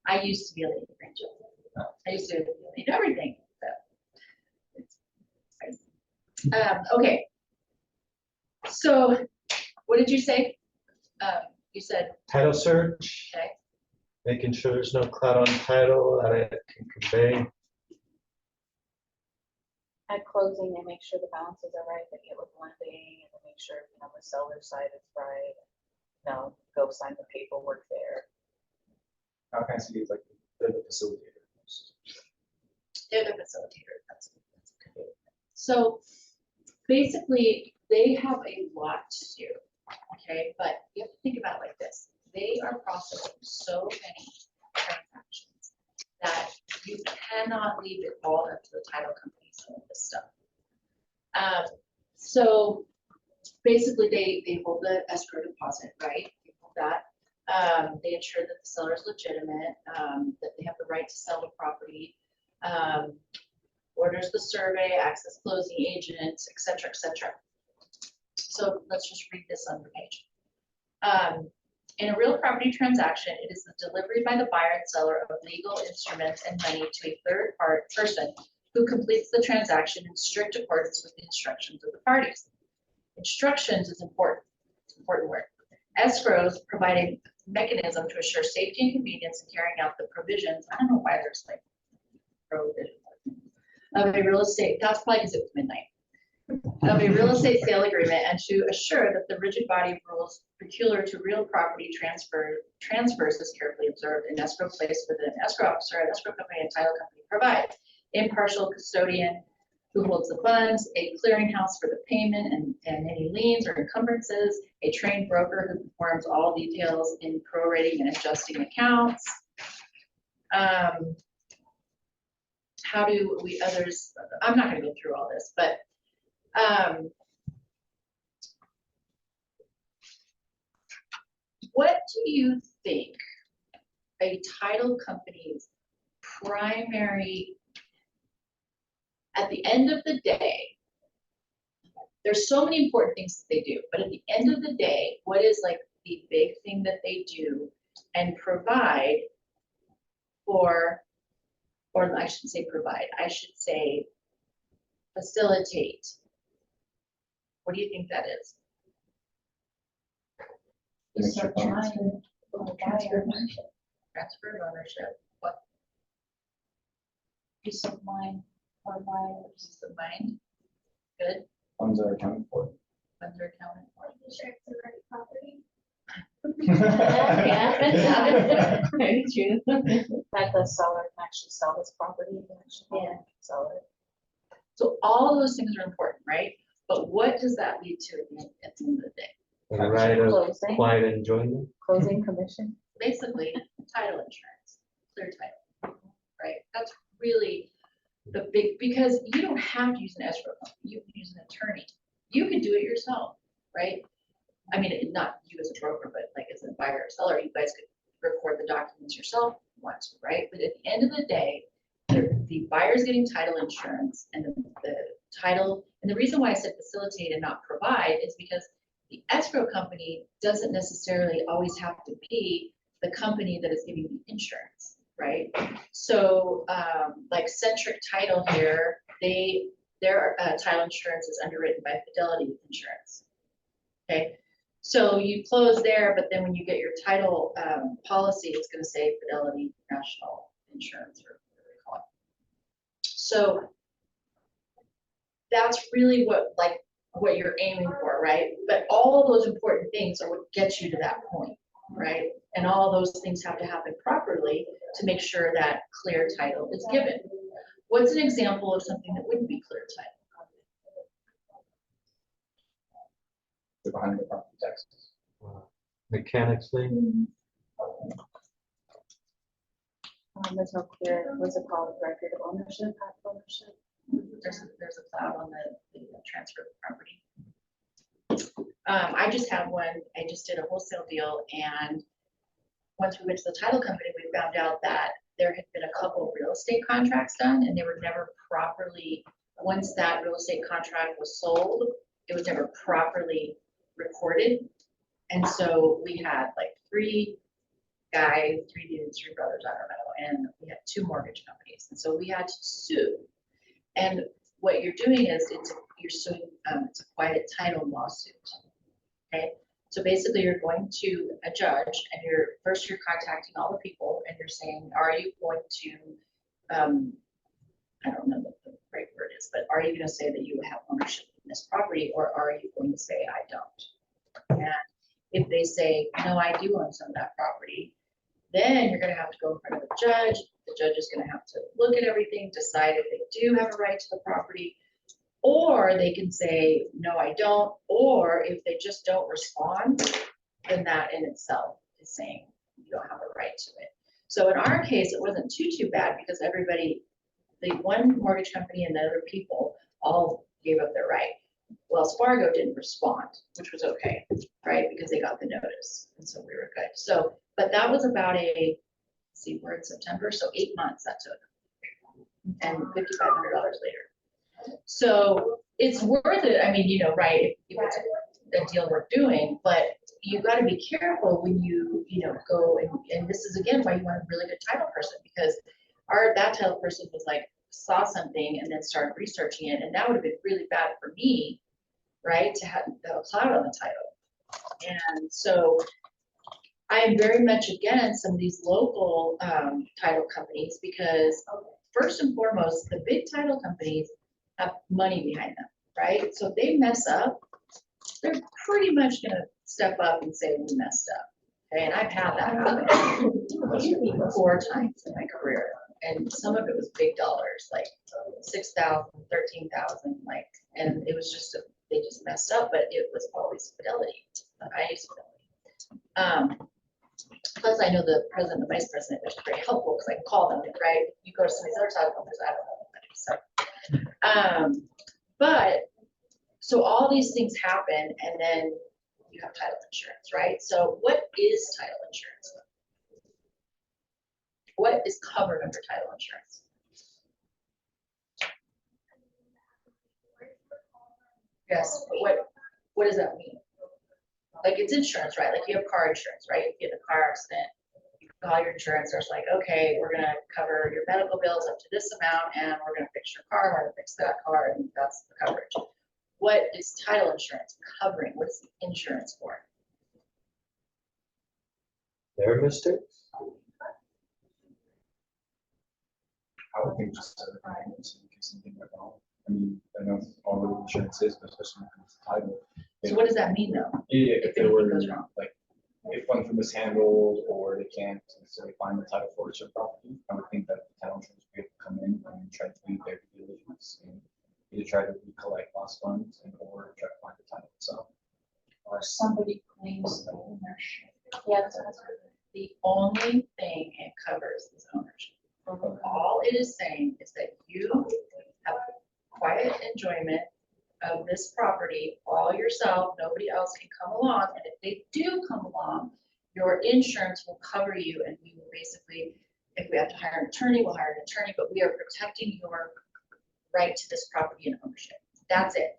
I used to be a lady green chili. I used to eat everything. So it's spicy. Okay. So what did you say? You said,
Title search,
okay,
making sure there's no cloud on title that it can convey.
At closing, they make sure the balances are right, they get with lending, and they make sure, you know, the seller side is right. You know, go sign the paperwork there.
How can I see it's like they're the facilitator?
they're the facilitator. That's good. So basically, they have a lot to do, okay? But you have to think about it like this. They are processing so many transactions that you cannot leave it all up to the title company, some of this stuff. So basically, they hold the escrow deposit, right? They hold that. They ensure that the seller is legitimate, that they have the right to sell the property, orders the survey, access closing agents, et cetera, et cetera. So let's just read this on the page. In a real property transaction, it is the delivery by the buyer and seller of legal instruments and money to a third person who completes the transaction in strict accordance with the instructions of the parties. Instructions is important. It's an important word. Escrows provide a mechanism to assure safety and convenience in carrying out the provisions. I don't know why there's like provisions of a real estate. That's probably because it was midnight. Of a real estate sale agreement, and to assure that the rigid body of rules peculiar to real property transfers is carefully observed. An escrow placed with an escrow officer, an escrow company, and title company provides impartial custodian who holds the funds, a clearinghouse for the payment and any liens or encumbrances, a trained broker who performs all details in prorating and adjusting accounts. How do we others, I'm not gonna go through all this, but what do you think a title company's primary, at the end of the day, there's so many important things that they do, but at the end of the day, what is like the big thing that they do and provide for, or I shouldn't say provide, I should say facilitate. What do you think that is?
Transfer funds.
Transfer of ownership. What?
Peace of mind or buyers.
Peace of mind. Good.
Funds are accounted for.
Funds are accounted for.
Very true. That the seller can actually sell this property.
Yeah.
Sell it.
So all of those things are important, right? But what does that lead to at the end of the day?
The right of
Closing.
quiet enjoyment.
Closing commission.
Basically, title insurance, clear title, right? That's really the big, because you don't have to use an escrow company, you can use an attorney. You can do it yourself, right? I mean, not you as a broker, but like as a buyer or seller, you guys could record the documents yourself if you want to, right? But at the end of the day, the buyer's getting title insurance and the title, and the reason why I said facilitate and not provide is because the escrow company doesn't necessarily always have to be the company that is giving the insurance, right? So like Centric Title here, their title insurance is underwritten by Fidelity Insurance. Okay, so you close there, but then when you get your title policy, it's going to say Fidelity National Insurance or whatever they call it. So that's really what you're aiming for, right? But all those important things are what gets you to that point, right? And all those things have to happen properly to make sure that clear title is given. What's an example of something that wouldn't be clear title?
The behind the property taxes.
Mechanics lien,
There's no clear, what's it called, record of ownership, past ownership?
There's a cloud on the transfer of property. I just have one, I just did a wholesale deal, and once we went to the title company, we found out that there had been a couple of real estate contracts done, and they were never properly, once that real estate contract was sold, it was never properly recorded. And so we had like three guys, three dudes, three brothers, I don't know, and we had two mortgage companies, and so we had to sue. And what you're doing is you're suing, it's a quiet title lawsuit. Okay, so basically you're going to a judge and you're contacting all the people and you're saying, are you going to, I don't know what the right word is, but are you going to say that you have ownership in this property, or are you going to say, I don't? And if they say, no, I do own some of that property, then you're going to have to go in front of a judge. The judge is going to have to look at everything, decide if they do have a right to the property, or they can say, no, I don't. Or if they just don't respond, then that in itself is saying you don't have a right to it. So in our case, it wasn't too bad because everybody, the one mortgage company and the other people all gave up their right. Wells Fargo didn't respond, which was okay, right? Because they got the notice, and so we were good. So, but that was about we're in September, so 8 months that took, and $5,500 later. So it's worth it. I mean, right, if it's a deal worth doing, but you got to be careful when you go and this is again why you want a really good title person, because that title person was like, saw something and then started researching it, and that would have been really bad for me, right, to have a cloud on the title. And so I'm very much against some of these local title companies, because first and foremost, the big title companies have money behind them, right? So if they mess up, they're pretty much gonna step up and say, we messed up. Okay, and I've had that happen 4 times in my career. And some of it was big dollars, like 6,000, 13,000, like, and it was just, they just messed up, but it was always Fidelity. I used Fidelity. Plus I know the president and the vice president, which is very helpful because I can call them, right? You go to some of these other title companies, I don't know anybody, so. But, so all these things happen, and then you have title insurance, right? So what is title insurance? What is covered under title insurance? Yes, but what does that mean? Like, it's insurance, right? Like you have car insurance, right? You get a car accident, you call your insurance, there's like, okay, we're gonna cover your medical bills up to this amount, and we're gonna fix your car, we're gonna fix that car, and that's the coverage. What is title insurance covering? What is the insurance for?
their mistakes.
I would think just in case something went wrong. I mean, I know all the insurance is, but especially when it comes to title.
So what does that mean though?
If there
anything
were,
goes wrong?
like, if one's mishandled or they can't necessarily find the title for their property, I would think that the title insurance would be able to come in and try to do their due diligence and either try to collect lost funds or try to find the title itself.
Or somebody claims the ownership.
Yes.
The only thing it covers is ownership. All it is saying is that you have quiet enjoyment of this property all yourself. Nobody else can come along. And if they do come along, your insurance will cover you, and we will basically, if we have to hire an attorney, we'll hire an attorney, but we are protecting your right to this property and ownership. That's it.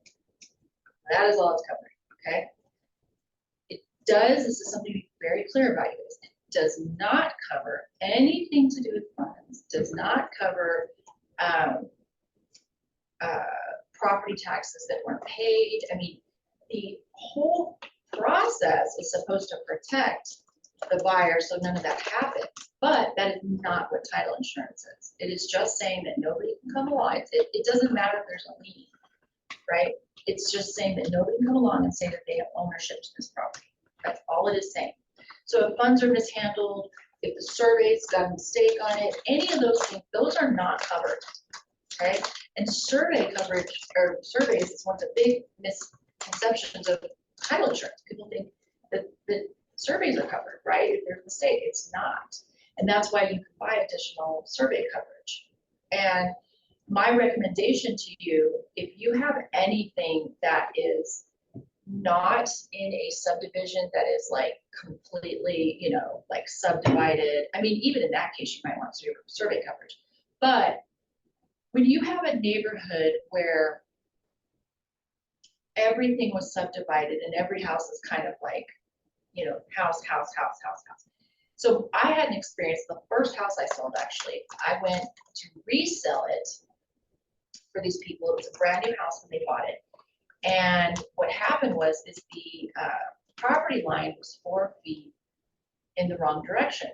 That is all it's covering, okay? It does, this is something to be very clear about you, is it does not cover anything to do with funds, does not cover property taxes that weren't paid. I mean, the whole process is supposed to protect the buyer so none of that happens, but that is not what title insurance is. It is just saying that nobody can come along. It doesn't matter if there's a lien, right? It's just saying that nobody can come along and say that they have ownership to this property. That's all it is saying. So if funds are mishandled, if the survey's got a mistake on it, any of those things, those are not covered, okay? And survey coverage, or surveys, is one of the big misconceptions of title insurance. People think that surveys are covered, right? If there's a mistake, it's not. And that's why you can buy additional survey coverage. And my recommendation to you, if you have anything that is not in a subdivision that is like completely, you know, like subdivided, I mean, even in that case, you might want survey coverage. But when you have a neighborhood where everything was subdivided and every house is kind of like, you know, house. So I had an experience, the first house I sold, actually, I went to resell it for these people. It was a brand new house when they bought it. And what happened was, is the property line was 4 feet in the wrong direction,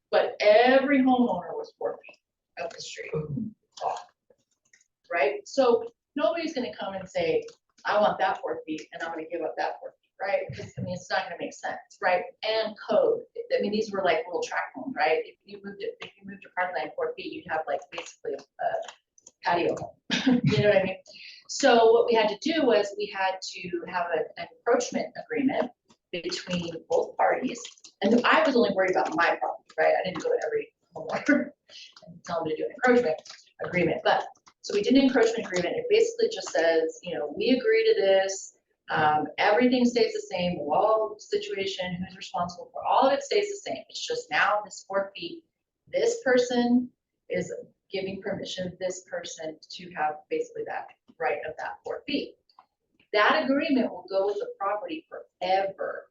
but every homeowner was 4 feet up the street, off, right? So nobody's gonna come and say, I want that 4 feet and I'm gonna give up that 4 feet, right? Because I mean, it's not gonna make sense, right? And code, I mean, these were like little tract homes, right? If you moved your property line 4 feet, you'd have like basically a patio home, you know what I mean? So what we had to do was we had to have an encroachment agreement between both parties. And I was only worried about my property, right? I didn't go to every homeowner and tell them to do an encroachment agreement. But so we did an encroachment agreement. It basically just says, you know, we agree to this. Everything stays the same, the wall situation, who's responsible for all of it stays the same. It's just now this 4 feet, this person is giving permission to this person to have basically that right of that 4 feet. That agreement will go with the property forever.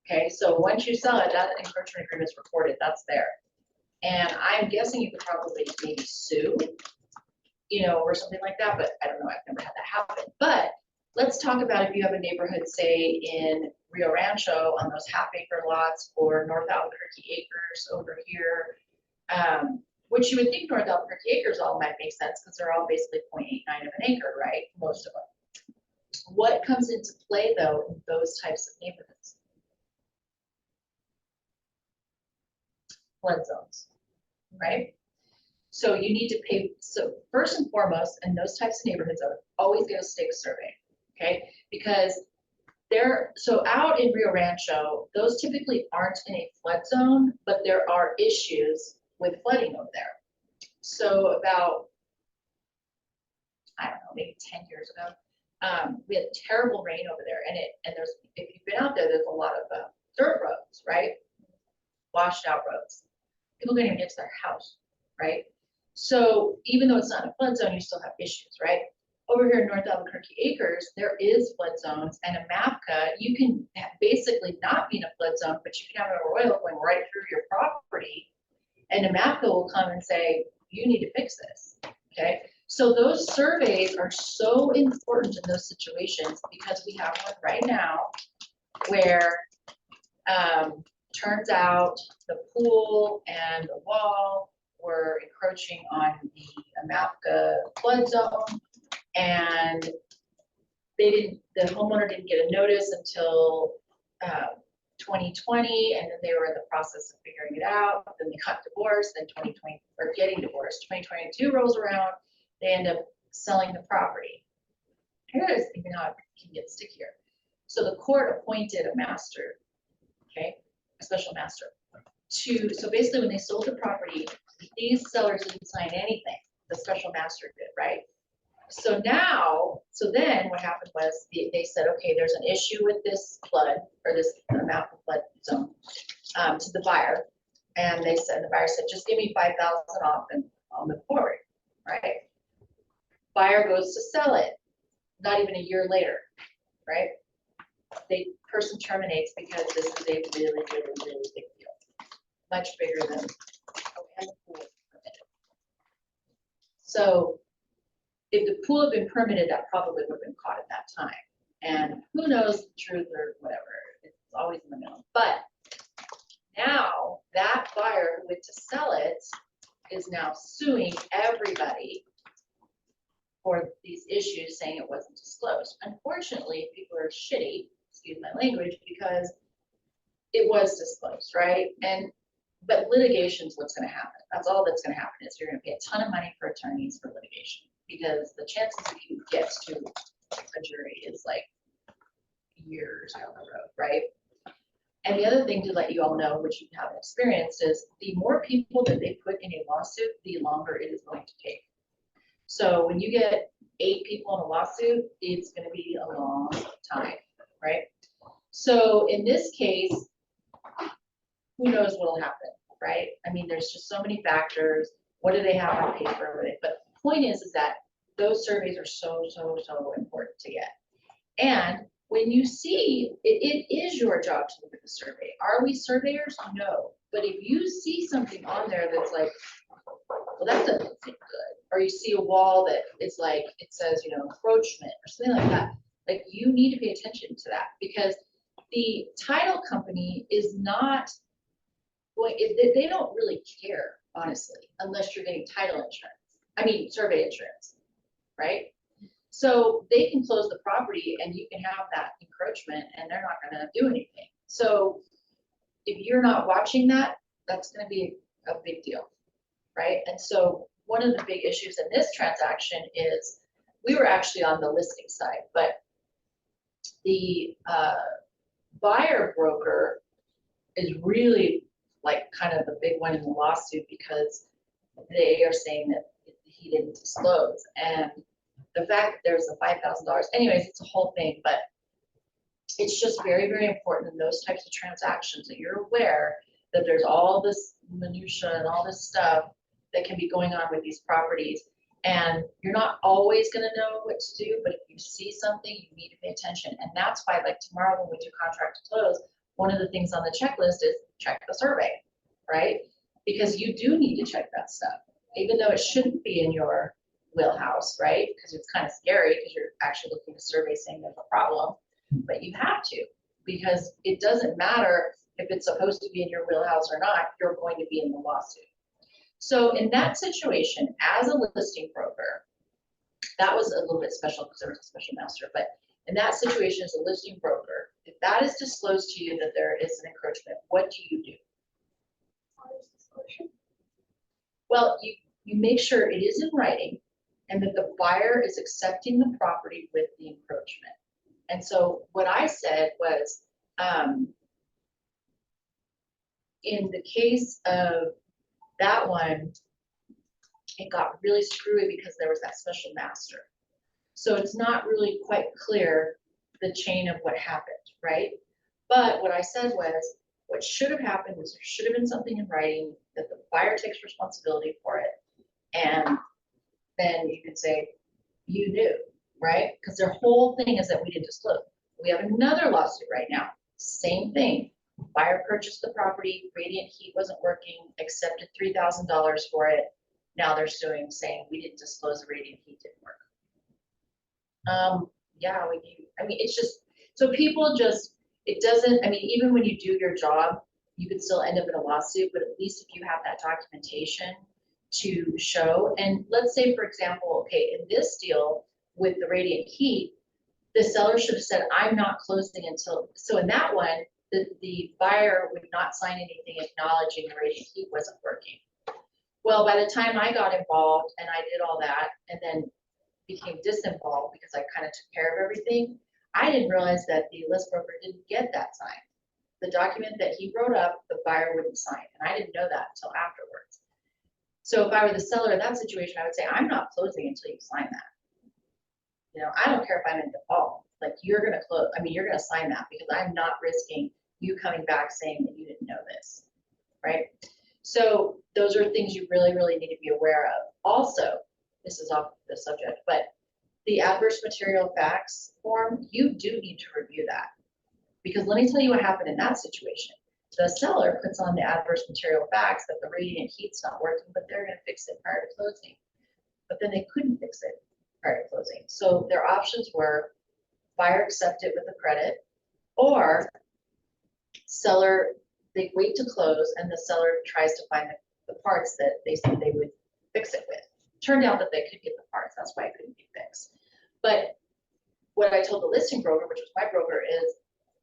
Okay, so once you sell it, that encroachment agreement is recorded, that's there. And I'm guessing you could probably maybe sue, you know, or something like that, but I don't know, I've never had that happen. But let's talk about if you have a neighborhood, say in Rio Rancho on those half-acre lots, or North Albuquerque Acres over here, which you would think North Albuquerque Acres all might make sense because they're all basically 0.89 of an acre, right? Most of them. What comes into play though in those types of neighborhoods? Flood zones, right? So you need to pay, so first and foremost, in those types of neighborhoods, I would always get a stake survey, okay? Because so out in Rio Rancho, those typically aren't in a flood zone, but there are issues with flooding over there. So about, I don't know, maybe 10 years ago, we had terrible rain over there, and there's, if you've been out there, there's a lot of dirt roads, right? Washed out roads. People can't even get to their house, right? So even though it's not a flood zone, you still have issues, right? Over here in North Albuquerque Acres, there is flood zones, and a MAPCA, you can basically not be in a flood zone, but you can have an arroyo going right through your property, and a MAPCA will come and say, you need to fix this, okay? So those surveys are so important in those situations, because we have one right now where turns out the pool and the wall were encroaching on the MAPCA flood zone, and the homeowner didn't get a notice until 2020, and then they were in the process of figuring it out. Then they got divorced, then 2020, or getting divorced. 2022 rolls around, they end up selling the property. Here it is, thinking how it can get stickier. So the court appointed a master, okay, a special master, so basically when they sold the property, these sellers didn't sign anything. The special master did, right? So then what happened was they said, okay, there's an issue with this flood, or this amount of flood zone, to the buyer. And the buyer said, just give me 5,000 off and I'll move forward, right? Buyer goes to sell it, not even a year later, right? The person terminates because this is a really, really, really big deal. Much bigger than, and the pool was permitted. So if the pool had been permitted, that probably would have been caught at that time. And who knows the truth or whatever, it's always in the middle. But now that buyer who went to sell it is now suing everybody for these issues, saying it wasn't disclosed. Unfortunately, people are shitty, excuse my language, because it was disclosed, right? But litigation is what's going to happen. That's all that's going to happen, is you're going to pay a ton of money for attorneys for litigation, because the chances of you get to a jury is like, years down the road, right? And the other thing to let you all know, which you haven't experienced, is the more people that they put in a lawsuit, the longer it is going to take. So when you get 8 people in a lawsuit, it's gonna be a long time, right? So in this case, who knows what'll happen, right? I mean, there's just so many factors. What do they have on paper? But the point is that those surveys are so important to get. And when you see, it is your job to look at the survey. Are we surveyors? No. But if you see something on there that's like, well, that doesn't seem good, or you see a wall that it's like, it says, you know, encroachment or something like that, like you need to pay attention to that, because the title company is not, well, they don't really care, honestly, unless you're getting title insurance. I mean, survey insurance, right? So they can close the property and you can have that encroachment and they're not gonna do anything. So if you're not watching that, that's gonna be a big deal, right? And so one of the big issues in this transaction is we were actually on the listing side, but the buyer broker is really like kind of the big one in the lawsuit, because they are saying that he didn't disclose. And the fact that there's a $5,000, anyways, it's a whole thing, but it's just very important in those types of transactions that you're aware that there's all this minutia and all this stuff that can be going on with these properties. And you're not always gonna know what to do, but if you see something, you need to pay attention. And that's why, like tomorrow when we do contract to close, one of the things on the checklist is check the survey, right? Because you do need to check that stuff, even though it shouldn't be in your wheelhouse, right? Because it's kind of scary because you're actually looking at a survey saying there's a problem, but you have to, because it doesn't matter if it's supposed to be in your wheelhouse or not, you're going to be in the lawsuit. So in that situation, as a listing broker, that was a little bit special because there was a special master, but in that situation as a listing broker, if that is disclosed to you that there is an encroachment, what do you do? Well, you make sure it is in writing and that the buyer is accepting the property with the encroachment. And so what I said was, in the case of that one, it got really screwy because there was that special master. So it's not really quite clear the chain of what happened, right? But what I said was, what should have happened was there should have been something in writing that the buyer takes responsibility for it. And then you could say, you knew, right? Because their whole thing is that we didn't disclose. We have another lawsuit right now, same thing. Buyer purchased the property, radiant heat wasn't working, accepted $3,000 for it. Now they're suing, saying we didn't disclose the radiant heat didn't work. Yeah, we do. I mean, it's just, so people just, it doesn't, I mean, even when you do your job, you could still end up in a lawsuit, but at least if you have that documentation to show. And let's say, for example, okay, in this deal with the radiant heat, the seller should have said, I'm not closing until, so in that one, the buyer would not sign anything acknowledging the radiant heat wasn't working. Well, by the time I got involved and I did all that and then became disinvolved because I kind of took care of everything, I didn't realize that the list broker didn't get that signed. The document that he wrote up, the buyer wouldn't sign, and I didn't know that until afterwards. So if I were the seller in that situation, I would say, I'm not closing until you sign that. You know, I don't care if I'm in default, like you're gonna close, I mean, you're gonna sign that because I'm not risking you coming back saying that you didn't know this, right? So those are things you really need to be aware of. Also, this is off the subject, but the adverse material facts form, you do need to review that. Because let me tell you what happened in that situation. The seller puts on the adverse material facts that the radiant heat's not working, but they're gonna fix it prior to closing. But then they couldn't fix it prior to closing. So their options were buyer accept it with a credit, or seller, they wait to close and the seller tries to find the parts that they said they would fix it with. Turned out that they could get the parts, that's why it couldn't be fixed. But what I told the listing broker, which was my broker, is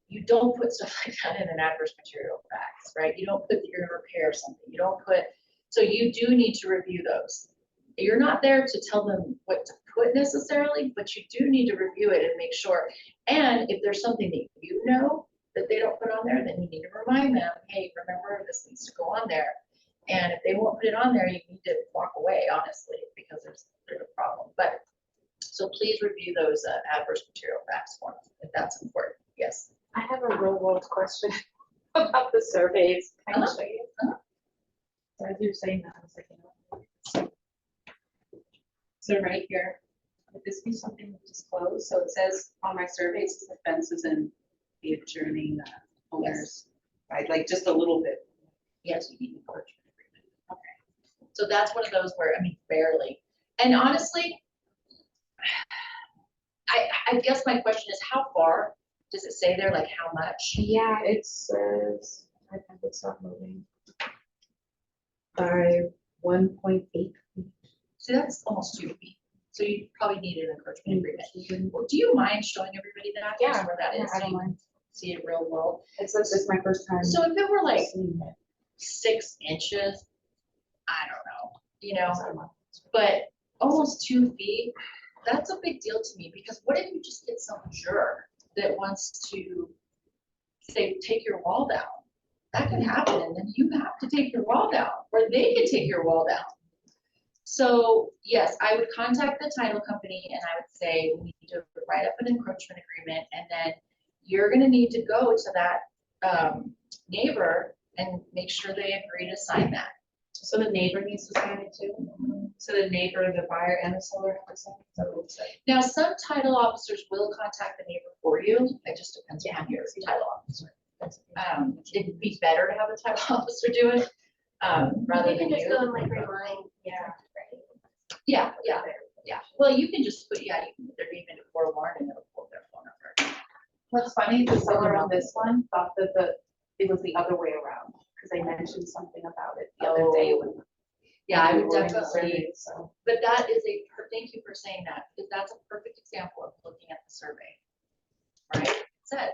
you don't put stuff like that in an adverse material facts, right? You don't put that you're gonna repair something, you don't put, so you do need to review those. You're not there to tell them what to put necessarily, but you do need to review it and make sure. And if there's something that you know that they don't put on there, then you need to remind them, hey, remember, this needs to go on there. And if they won't put it on there, you need to walk away, honestly, because there's a problem. But, so please review those adverse material facts forms, if that's important, yes.
I have a real world question about the surveys. Can I show you? So as you're saying that, I was like, you know. So right here, would this be something to disclose? So it says on my surveys, the fences and the adjourning owners, right? Like just a little bit.
Yes, you need encouragement agreement. Okay. So that's one of those where, I mean, barely. And honestly, I guess my question is, how far does it say there, like how much?
Yeah, it says, I think it's not moving. By 1.8
So that's almost 2 feet. So you probably need an encouragement agreement. Well, do you mind showing everybody that? Just
Yeah,
where that is?
I
so
don't
you
mind.
See it real world.
It says it's my first time.
So if it were like
seeing it.
6 inches, I don't know, you know,
So,
but almost 2 feet, that's a big deal to me, because what if you just get some jerk that wants to say, take your wall down? That could happen, and then you have to take your wall down, or they could take your wall down. So yes, I would contact the title company and I would say, we need to write up an encroachment agreement, and then you're gonna need to go to that neighbor and make sure they agree to sign that.
So the neighbor needs to sign it too? So the neighbor, the buyer and the seller have to sign it? Is that what it said?
Now, some title officers will contact the neighbor for you. It just depends on your title officer. It'd be better to have a title officer do it, rather
You
than
can just go
you.
and like remind.
Yeah.
Yeah, well, you can just put, yeah, you can put their name into forewarn and it'll pull their phone number.
What's funny, the seller on this one thought that it was the other way around, because they mentioned something about it the other day when.
Yeah, I
when we
would
were in the
definitely,
survey, So.
but that is thank you for saying that, because that's a perfect example of looking at the survey. Right, it said,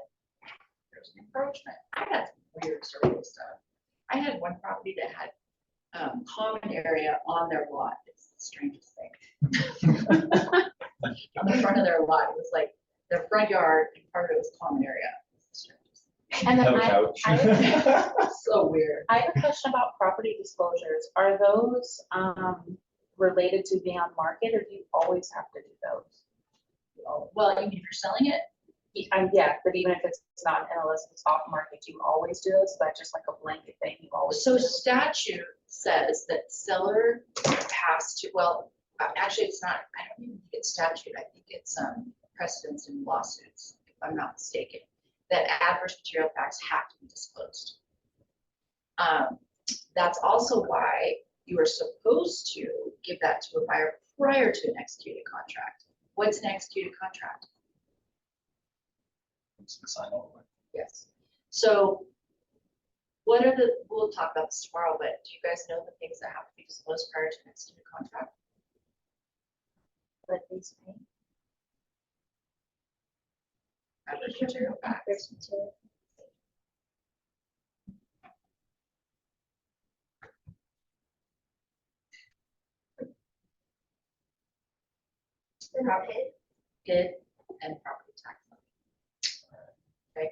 there's an encroachment. I had some weird survey stuff. I had one property that had common area on their lot. It's the strangest thing. On the front of their lot, it was like their front yard and part of it was common area. It's the strangest
And then
No couch.
thing. So weird.
I have a question about property disclosures. Are those related to being on market, or do you always have to do those?
Well, you mean if you're selling it?
Yeah, but even if it's not MLS, it's off market, you always do those? Is that just like a blanket thing you always
So
do?
statute says that seller has to, well, actually, it's not, I don't even think it's statute, I think it's precedents in lawsuits, if I'm not mistaken, that adverse material facts have to be disclosed. That's also why you are supposed to give that to a buyer prior to an executed contract. What's an executed contract?
Sign over.
Yes. So what are we'll talk about this tomorrow, but do you guys know the things that have to be disclosed prior to an executed contract?
Like these things?
Adverse material facts.
Okay.
PID and property tax. Okay.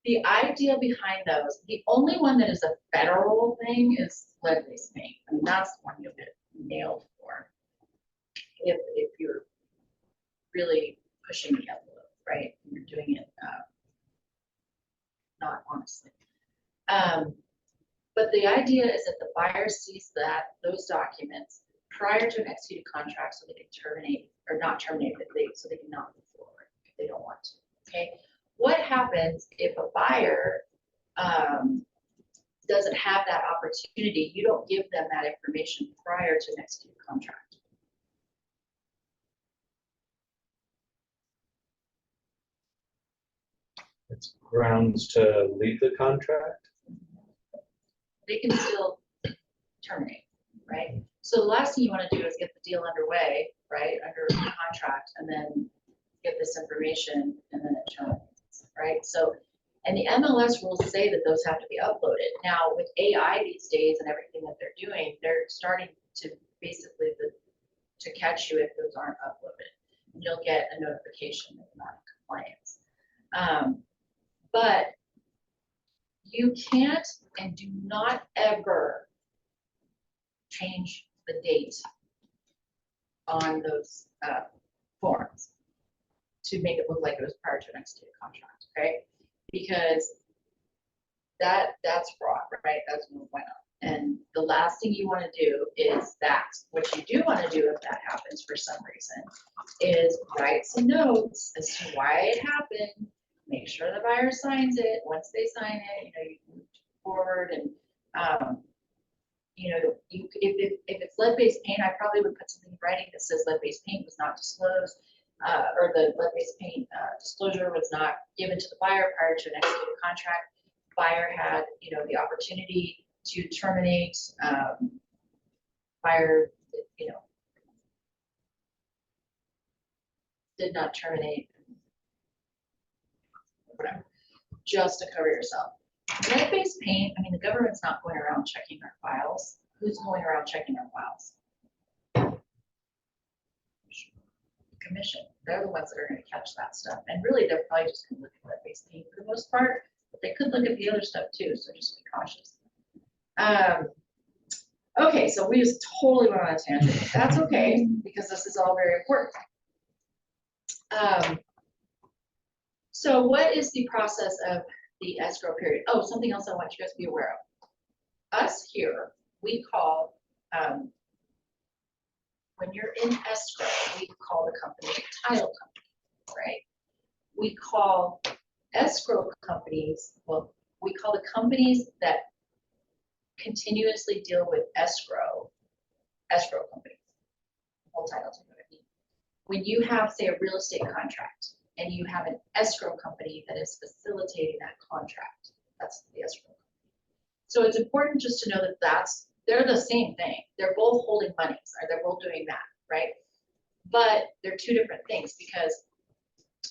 The idea behind those, the only one that is a federal thing is lead-based paint. I mean, that's the one you'll get nailed for. If you're really pushing the envelope, right? And you're doing it not honestly. But the idea is that the buyer sees those documents prior to an executed contract, so they can terminate, or not terminate, but so they can not move forward if they don't want to, okay? What happens if a buyer doesn't have that opportunity? You don't give them that information prior to an executed contract.
It's grounds to leave the contract.
They can still terminate, right? So the last thing you want to do is get the deal underway, right, under contract, and then get this information, and then it terminates, right? So, and the MLS rules say that those have to be uploaded. Now, with AI these days and everything that they're doing, they're starting to basically, the to catch you if those aren't uploaded. And you'll get a notification of non-compliance. But you can't and do not ever change the date on those forms to make it look like it was prior to an executed contract, okay? Because that's fraud, right? That's no bueno. And the last thing you want to do is that. What you do want to do if that happens for some reason is write some notes as to why it happened. Make sure the buyer signs it. Once they sign it, you move forward. And if it's lead-based paint, I probably would put something in writing that says lead-based paint was not disclosed, or the lead-based paint disclosure was not given to the buyer prior to an executed contract. Buyer had, the opportunity to terminate. Buyer, did not terminate. Whatever, just to cover yourself. Lead-based paint, I mean, the government's not going around checking our files. Who's going around checking our files? Commission. They're the ones that are going to catch that stuff. And really, they're probably just going to look at lead-based paint for the most part, but they could look at the other stuff too, so just be cautious. Okay, so we just totally went on a tangent. That's okay, because this is all very important. So what is the process of the escrow period? Oh, something else I want you guys to be aware of. Us here, we call, when you're in escrow, we call the company a title company, right? We call escrow companies, well, we call the companies that continuously deal with escrow companies. Whole titles are going to be. When you have, say, a real estate contract, and you have an escrow company that is facilitating that contract, that's the escrow company. So it's important just to know that they're the same thing. They're both holding monies, or they're both doing that, right? But they're two different things, because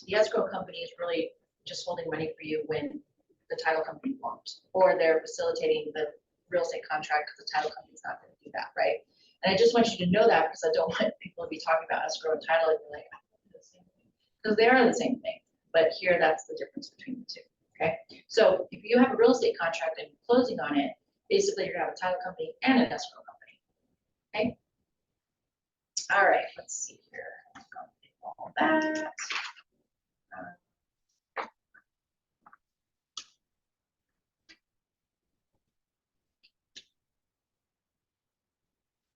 the escrow company is really just holding money for you when the title company won't, or they're facilitating the real estate contract because the title company's not going to do that, right? And I just want you to know that, because I don't want people to be talking about escrow and title and be like, because they are the same thing, but here that's the difference between the two, okay? So if you have a real estate contract and you're closing on it, basically you're gonna have a title company and an escrow company, okay? All right, let's see here. All that.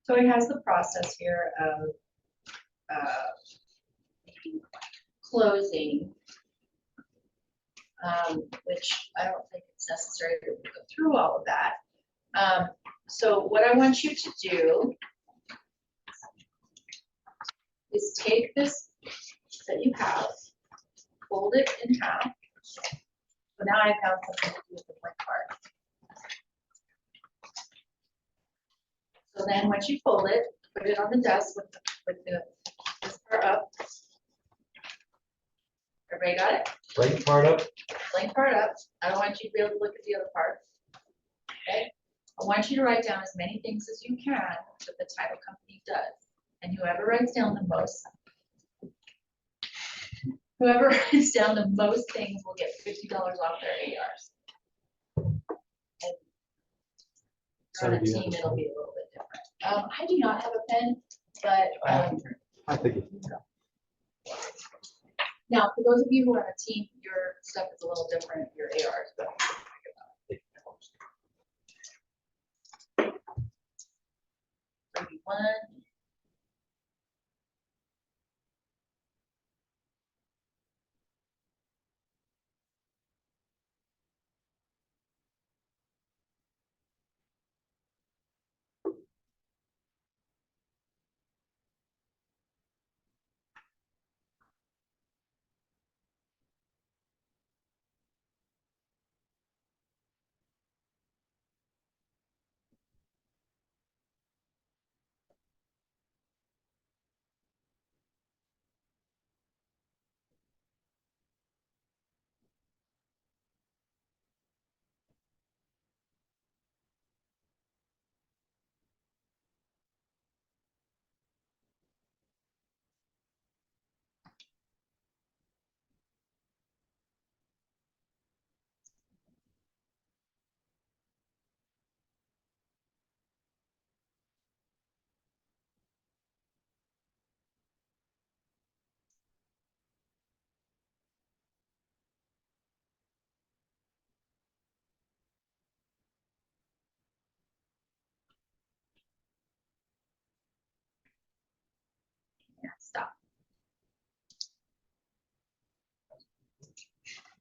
So it has the process here of closing, which I don't think it's necessary to go through all of that. So what I want you to do is take this that you have, fold it in half. So now I found something to do with the blank part. So then once you fold it, put it on the desk with this part up. Everybody got it?
Blank part up.
Blank part up. I don't want you to be able to look at the other part. Okay? I want you to write down as many things as you can that the title company does. And whoever writes down the most things will get $50 off their ARs. And on a team, it'll be a little bit different. I do not have a pen, but
I think
now for those of you who are on a team, your stuff is a little different, your ARs, but maybe one.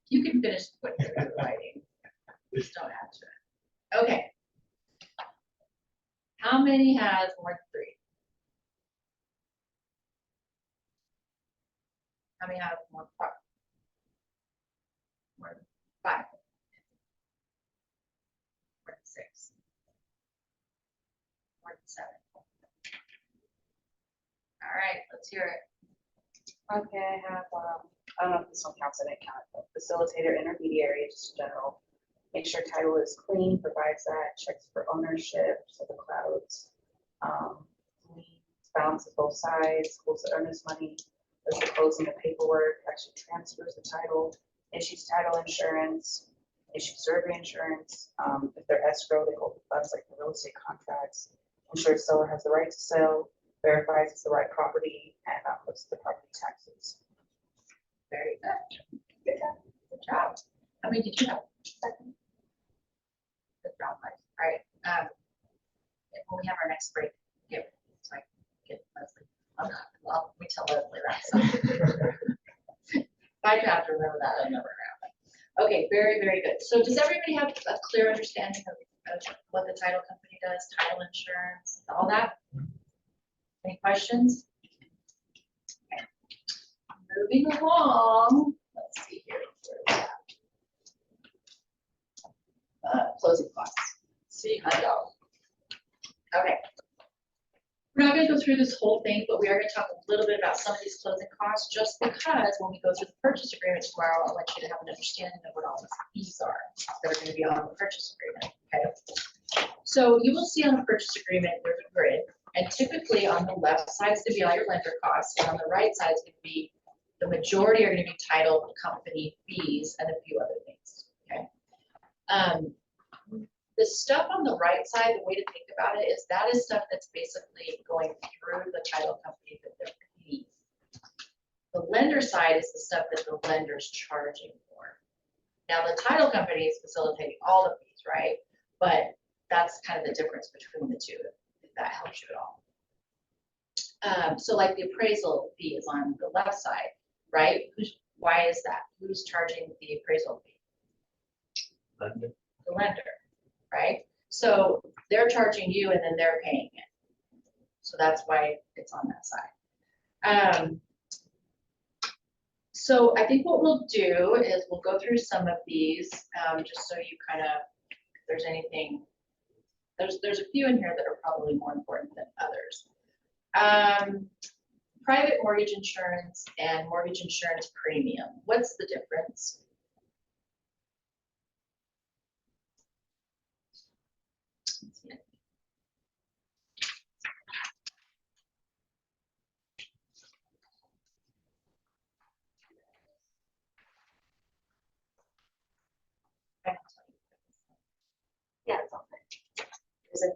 You can finish what you're writing. Just don't add to it. Okay. How many has more than 3? How many have more than 5? More than 6? More than 7? All right, let's hear it.
Okay, I have, I don't know if this one counts, I didn't count it, but facilitator, intermediary, just general. Make sure title is clean, provides that, checks for ownership, so the clouds. Balances both sides, holds the earnest money, does the closing of paperwork, actually transfers the title, issues title insurance, issues survey insurance. If they're escrow, they hold the funds like the real estate contracts, ensures seller has the right to sell, verifies it's the right property, and puts the property taxes.
Very good. Good job. Good job. How many did you have? 7. Good job, guys. All right. When we have our next break, so I get Leslie. Well, we tell Leslie that. So. If I have to remember that, I'll never remember. Okay, very, very good. So does everybody have a clear understanding of what the title company does, title insurance, all that? Any questions? Okay. Moving along. Let's see here. Where is that? Closing costs. See, I go. Okay. We're not going to go through this whole thing, but we are going to talk a little bit about some of these closing costs, just because when we go through the purchase agreement tomorrow, I want you to have an understanding of what all the fees are that are going to be on the purchase agreement. Okay. So you will see on the purchase agreement, there's a grid, and typically on the left side is going to be all your lender costs, and on the right side is going to be the majority are going to be title company fees and a few other things. Okay. The stuff on the right side, the way to think about it is that is stuff that's basically going through the title company that they're paying. The lender side is the stuff that the lender's charging for. Now the title company is facilitating all the fees, right? But that's kind of the difference between the two, if that helps you at all. So like the appraisal fee is on the left side, right? Why is that? Who's charging the appraisal fee?
Lender.
The lender. Right? So they're charging you and then they're paying it. So that's why it's on that side. So I think what we'll do is we'll go through some of these, just so you kind of, if there's anything, there's a few in here that are probably more important than others. Private mortgage insurance and mortgage insurance premium. What's the difference?
Yeah, it's on there.
Is it,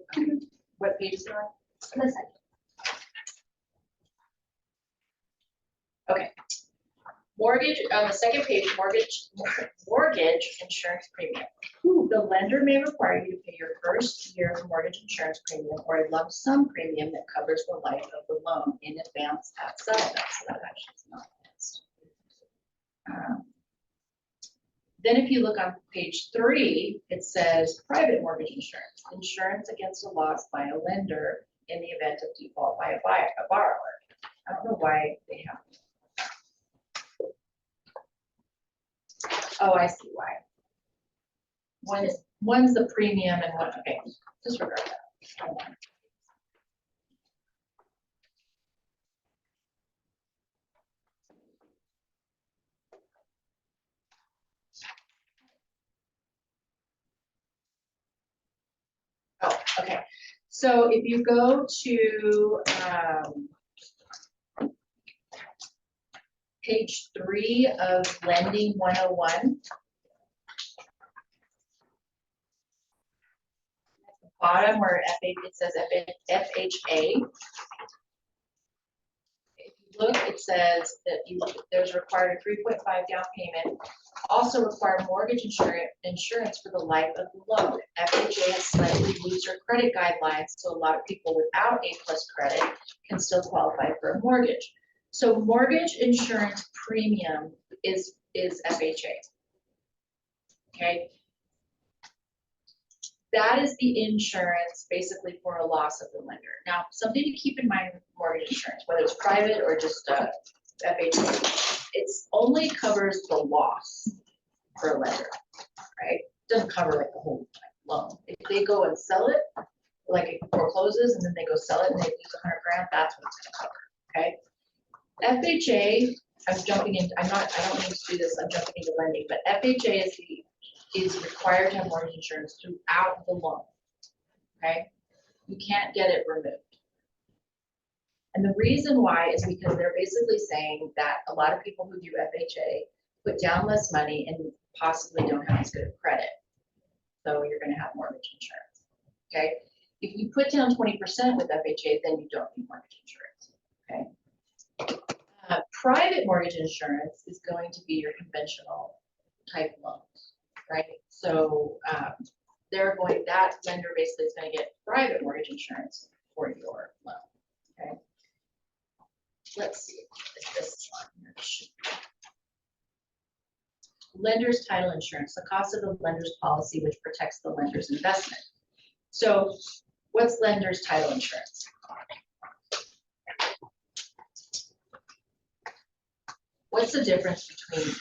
what page is it on?
The second.
Okay. Mortgage, on the second page, mortgage insurance premium. The lender may require you to pay your first year's mortgage insurance premium or a lump sum premium that covers the life of the loan in advance at settlement. So that actually is not missed. Then if you look on page 3, it says private mortgage insurance, insurance against a loss by a lender in the event of default by a borrower. I don't know why they have. Oh, I see why. One's the premium and one, okay, disregard that. Oh, okay. So if you go to page 3 of Lending 101, bottom where it says FHA. If you look, it says that there's required a 3.5 down payment. Also require mortgage insurance for the life of the loan. FHA has slightly looser credit guidelines, so a lot of people without A+ credit can still qualify for a mortgage. So mortgage insurance premium is FHA. okay? That is the insurance basically for a loss of the lender. Now, something to keep in mind with mortgage insurance, whether it's private or just FHA, it's only covers the loss for a lender, right? Doesn't cover like the whole loan. If they go and sell it, like it forecloses and then they go sell it and they lose 100 grand, that's what it's gonna cover, okay? FHA, I'm jumping in, I don't need to do this, I'm jumping into lending, but FHA is required to have mortgage insurance throughout the loan, okay? You can't get it removed. And the reason why is because they're basically saying that a lot of people who do FHA put down less money and possibly don't have as good of credit. So you're gonna have mortgage insurance, okay? If you put down 20% with FHA, then you don't need mortgage insurance, okay? Private mortgage insurance is going to be your conventional type loans, right? So that lender basically is going to get private mortgage insurance for your loan, okay? Let's see if this one here should be. Lender's title insurance, the cost of the lender's policy, which protects the lender's investment. So what's lender's title insurance? What's the difference between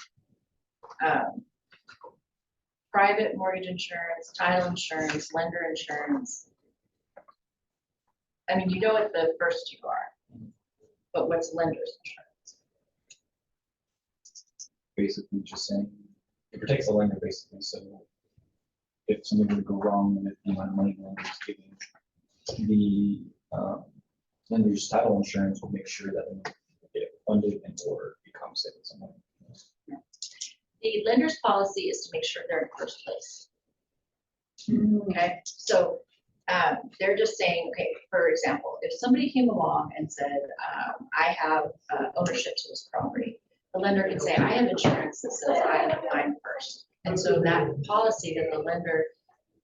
private mortgage insurance, title insurance, lender insurance? I mean, you know what the first two are, but what's lender's insurance?
Basically just saying, it protects the lender basically, so if something were to go wrong and if the amount of money the lender is giving, the lender's title insurance will make sure that they get it funded and or becomes it someone.
The lender's policy is to make sure they're in first place. Okay, so they're just saying, okay, for example, if somebody came along and said, I have ownership to this property, the lender can say, I have insurance that says I'm first. And so that policy that the lender,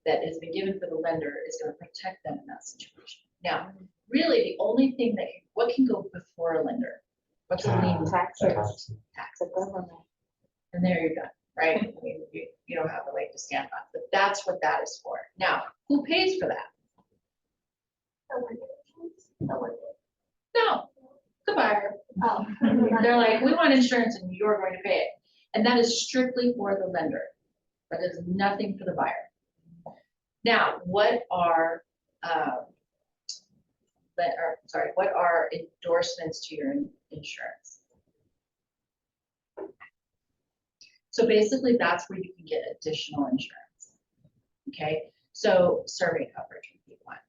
that has been given for the lender is going to protect them in that situation. Now, really the only thing that, what can go before a lender? What's a lien?
Taxes.
Taxes. And there you're done, right? I mean, you don't have a leg to stand on, but that's what that is for. Now, who pays for that? No, the buyer.
Oh.
They're like, we want insurance and you're going to pay it. And that is strictly for the lender. That is nothing for the buyer. Now, what are endorsements to your insurance? So basically that's where you can get additional insurance. Okay, so survey coverage would be one.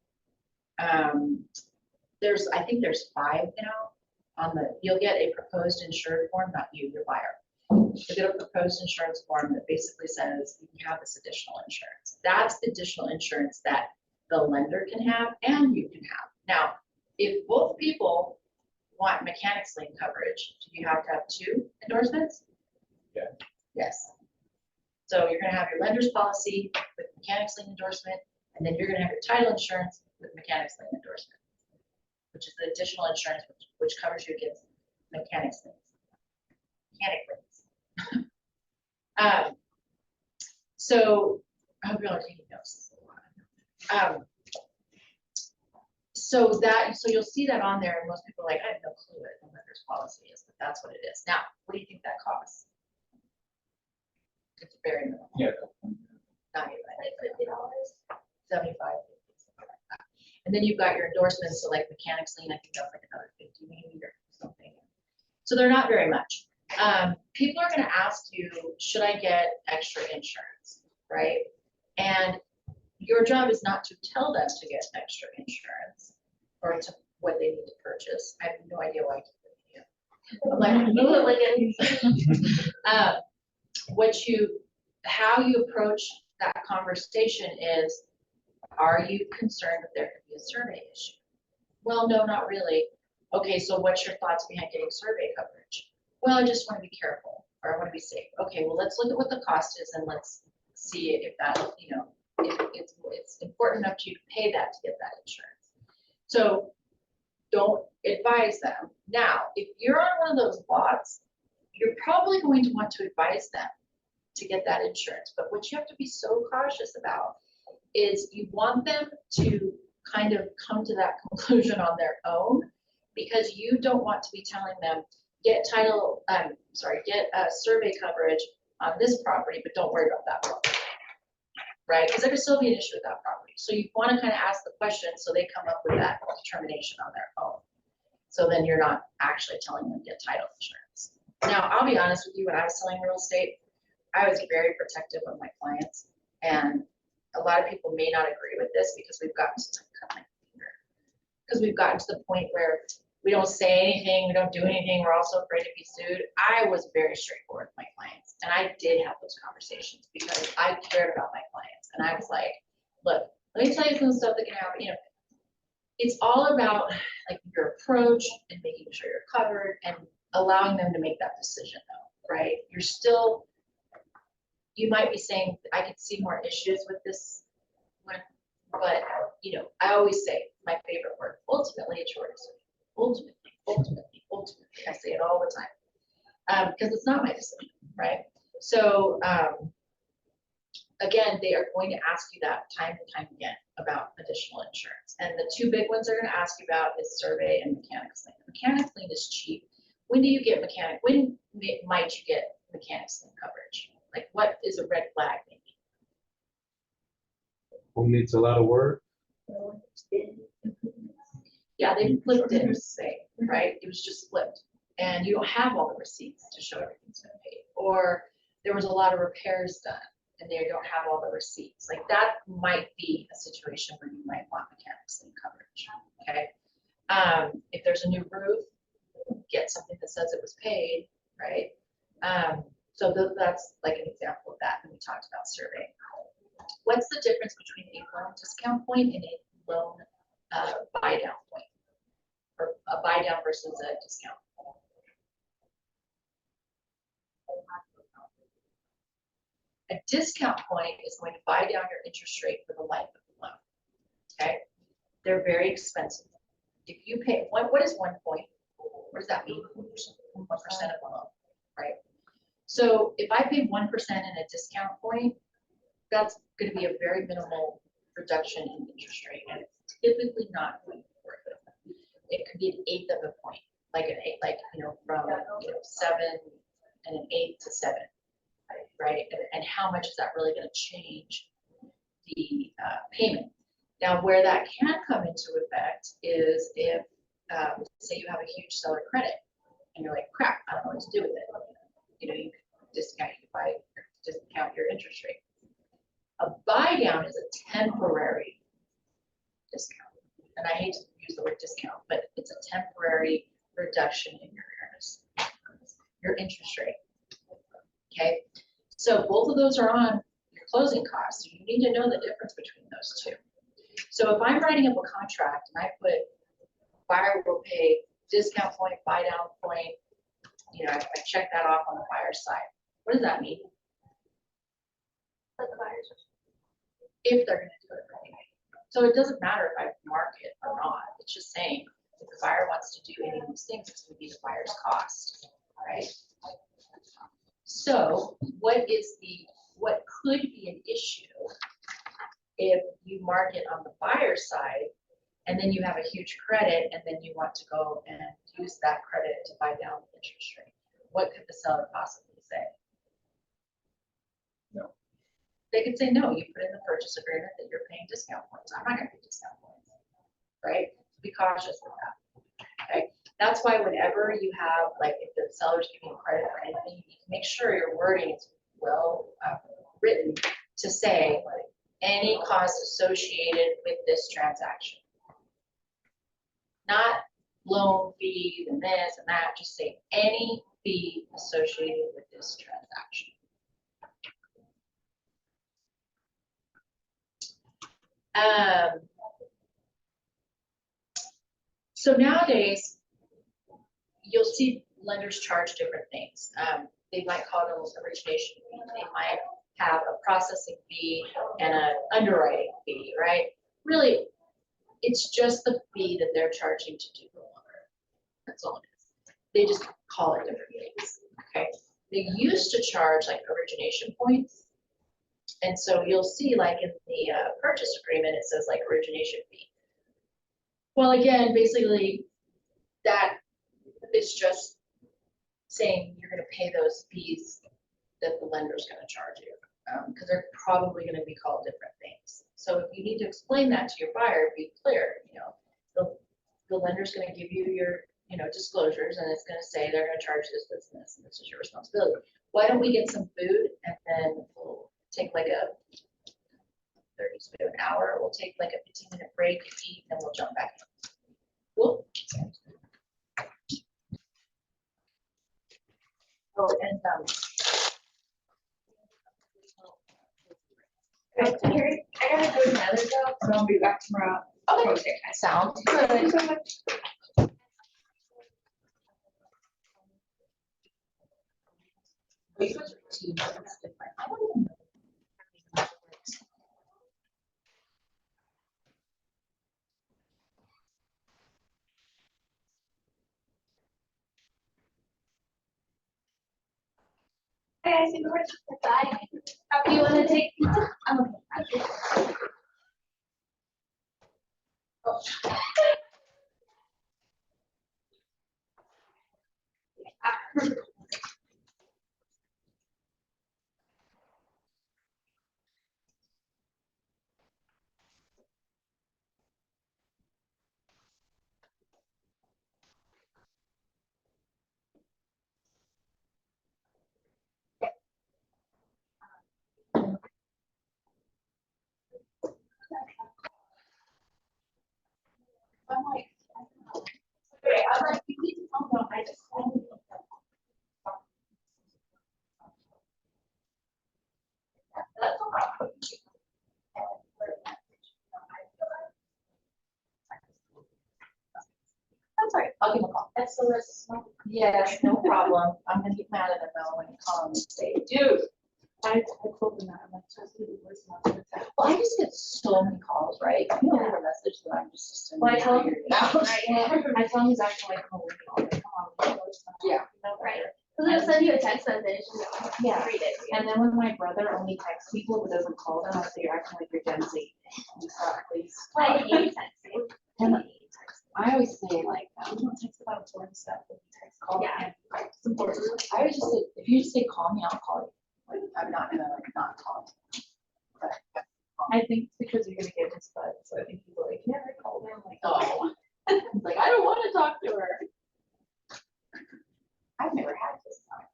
I think there's 5 now you'll get a proposed insured form, not you, your buyer. You'll get a proposed insurance form that basically says you can have this additional insurance. That's additional insurance that the lender can have and you can have. Now, if both people want mechanics lien coverage, do you have to have 2 endorsements?
Yeah.
Yes. So you're going to have your lender's policy with mechanics lien endorsement, and then you're going to have your title insurance with mechanics lien endorsement, which is the additional insurance which covers you against mechanics liens. Mechanic liens. So I hope you're all taking notes. So you'll see that on there, and most people are like, I have no clue what the lender's policy is, but that's what it is. Now, what do you think that costs? It's very minimal.
Yeah.
Not even, I think $50, 75, something like that. And then you've got your endorsements, so like mechanics lien, I think that's like another 50 maybe or something. So they're not very much. People are going to ask you, should I get extra insurance, right? And your job is not to tell them to get extra insurance or to what they need to purchase. I have no idea why I keep it here. How you approach that conversation is, are you concerned that there could be a survey issue? Well, no, not really. Okay, so what's your thoughts behind getting survey coverage? Well, I just want to be careful, or I want to be safe. Okay, well, let's look at what the cost is and let's see if that, if it's important enough to you to pay that to get that insurance. So don't advise them. Now, if you're on one of those lots, you're probably going to want to advise them to get that insurance. But what you have to be so cautious about is you want them to kind of come to that conclusion on their own, because you don't want to be telling them, get survey coverage on this property, but don't worry about that property. Right? Because there could still be an issue with that property. So you want to kind of ask the question so they come up with that determination on their own. So then you're not actually telling them to get title insurance. Now, I'll be honest with you, when I was selling real estate, I was very protective of my clients. And a lot of people may not agree with this because we've gotten to the point where we don't say anything, we don't do anything, we're also afraid to be sued. I was very straightforward with my clients, and I did have those conversations because I cared about my clients. And I was like, look, let me tell you some stuff that can happen. You know, it's all about like your approach and making sure you're covered and allowing them to make that decision though, right? You might be saying, I could see more issues with this one, but you know, I always say my favorite word, ultimately it's your decision. Ultimately, I say it all the time, because it's not my decision, right? So again, they are going to ask you that time and time again about additional insurance. And the two big ones they're going to ask you about is survey and mechanics lien. Mechanics lien is cheap. When do you get when might you get mechanics lien coverage? Like, what is a red flag maybe?
Who needs a lot of work?
Yeah, they flipped it, say, right? It was just flipped. And you don't have all the receipts to show everything's been paid. Or there was a lot of repairs done and they don't have all the receipts. Like, that might be a situation where you might want mechanics lien coverage, okay? If there's a new roof, get something that says it was paid, right? So that's like an example of that when we talked about survey. What's the difference between a loan discount point and a loan buy down point, or a buy down versus a discount? A discount point is going to buy down your interest rate for the life of the loan. Okay, they're very expensive. If you pay what is 1 point? What does that mean? 1% of the loan, right? So if I pay 1% in a discount point, that's going to be a very minimal reduction in interest rate, and it's typically not going to be worth it. It could be 1/8 of a point, like an 8, like from 7 and an 1/8 to 7, right? And how much is that really going to change the payment? Now, where that can come into effect is if, say, you have a huge seller credit, and you're like, crap, I don't know what to do with it. You can discount your interest rate. A buy down is a temporary discount. And I hate to use the word discount, but it's a temporary reduction in your interest rate. Okay, so both of those are on your closing costs. So you need to know the difference between those two. So if I'm writing up a contract and I put buyer will pay discount point, buy down point, I check that off on the buyer's side. What does that mean?
But the buyers
If they're going to do it right. So it doesn't matter if I mark it or not. It's just saying if the buyer wants to do any of these things, it's going to be the buyer's cost, right? So what could be an issue if you mark it on the buyer's side and then you have a huge credit and then you want to go and use that credit to buy down the interest rate? What could the seller possibly say?
No.
They could say, no, you put in the purchase agreement that you're paying discount points. I'm not going to pay discount points, right? Be cautious with that, okay? That's why whenever you have, like, if the seller's giving you credit for anything, you need to make sure your wording is well written to say any cost associated with this transaction. Not loan fees and this and that, just say any fee associated with this transaction. So nowadays, you'll see lenders charge different things. They might call those origination fees. They might have a processing fee and an underwriting fee, right? Really, it's just the fee that they're charging to do the loan. That's all it is. They just call it different things, okay? They used to charge like origination points. And so you'll see like in the purchase agreement, it says like origination fee. Well, again, basically, that is just saying you're gonna pay those fees that the lender's gonna charge you, because they're probably gonna be called different things. So if you need to explain that to your buyer, be clear, the lender's gonna give you your, disclosures, and it's gonna say they're gonna charge this, this, and this, and this is your responsibility. Why don't we get some food, and then we'll take like a 30 to an hour, we'll take like a 15-minute break, eat, and we'll jump back in. Cool. Oh, and,
I gotta go to another job, so I'll be back tomorrow.
okay, sounds good.
Thank you so much.
These ones are cheap, but it's different. I don't even know.
Hey, I see the word. Bye. Do you wanna take pizza? Okay.
I'm like, okay, I'm like, you need to calm down. I just. That's all right. I'm sorry, I'll give him a call.
SOS.
Yes, no problem. I'm gonna get mad at him though when you call him and say, dude.
I told them that, I'm like, just leave a voicemail.
Well, I just get so many calls, right? You don't leave a message that I'm just.
Well, I told him,
figuring it out.
I told him he's acting like, oh,
Yeah.
Right. Because it'll send you a text message.
Yeah.
Read it.
And then when my brother only texts people but doesn't call them, I say you're acting like you're Gen Z. You stop, please.
I hate texting.
And I always say like, we don't text about important stuff, but we text call.
Yeah.
and it's important.
I would just say, if you just say, call me, I'll call you. Like, I'm not gonna like not call you. But,
I think it's because you're gonna get his butt, so I think he's like, yeah, I called him, like,
oh. He's like, I don't wanna talk to her. I've never had this time.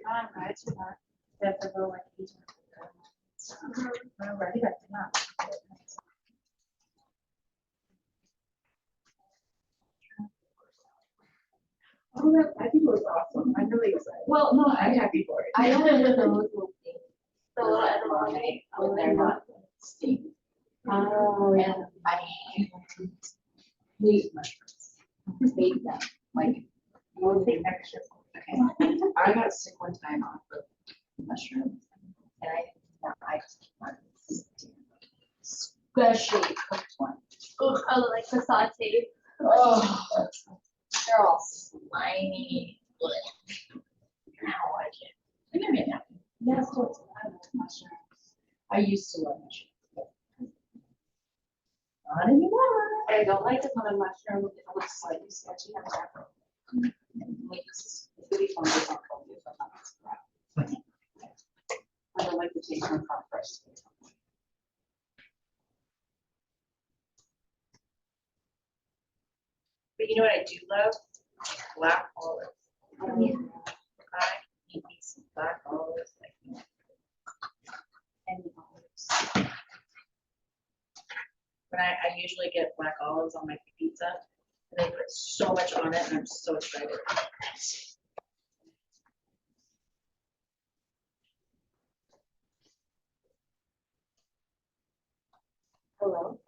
I'm right to that. They have to go like each one. I'm ready back to that. Oh, that, I think it was awesome. I'm really excited.
Well, no,
I'm happy for it.
I don't know those little things.
The little edamame.
When they're not steamed.
Oh, yeah.
And I hate mushrooms. Hate them, like,
We'll take extra.
okay. I got sick one time off of mushrooms. And I just can't stand them. Especially cooked ones.
Oh, like the saute.
Oh, they're all slimy. Blech. Now I can't. I never get happy.
Yeah, so it's I love mushrooms.
I used to love mushrooms. But not anymore.
I don't like it when a mushroom looks slightly sketchy on top. Like, it's really fun to talk about it, but not scrap. I don't like the taste of hot fresh.
But you know what I do love? Black olives.
Oh, yeah.
I eat me some black olives. Like,
And olives.
but I usually get black olives on my pizza. And they put so much on it, and I'm so excited.
Hello.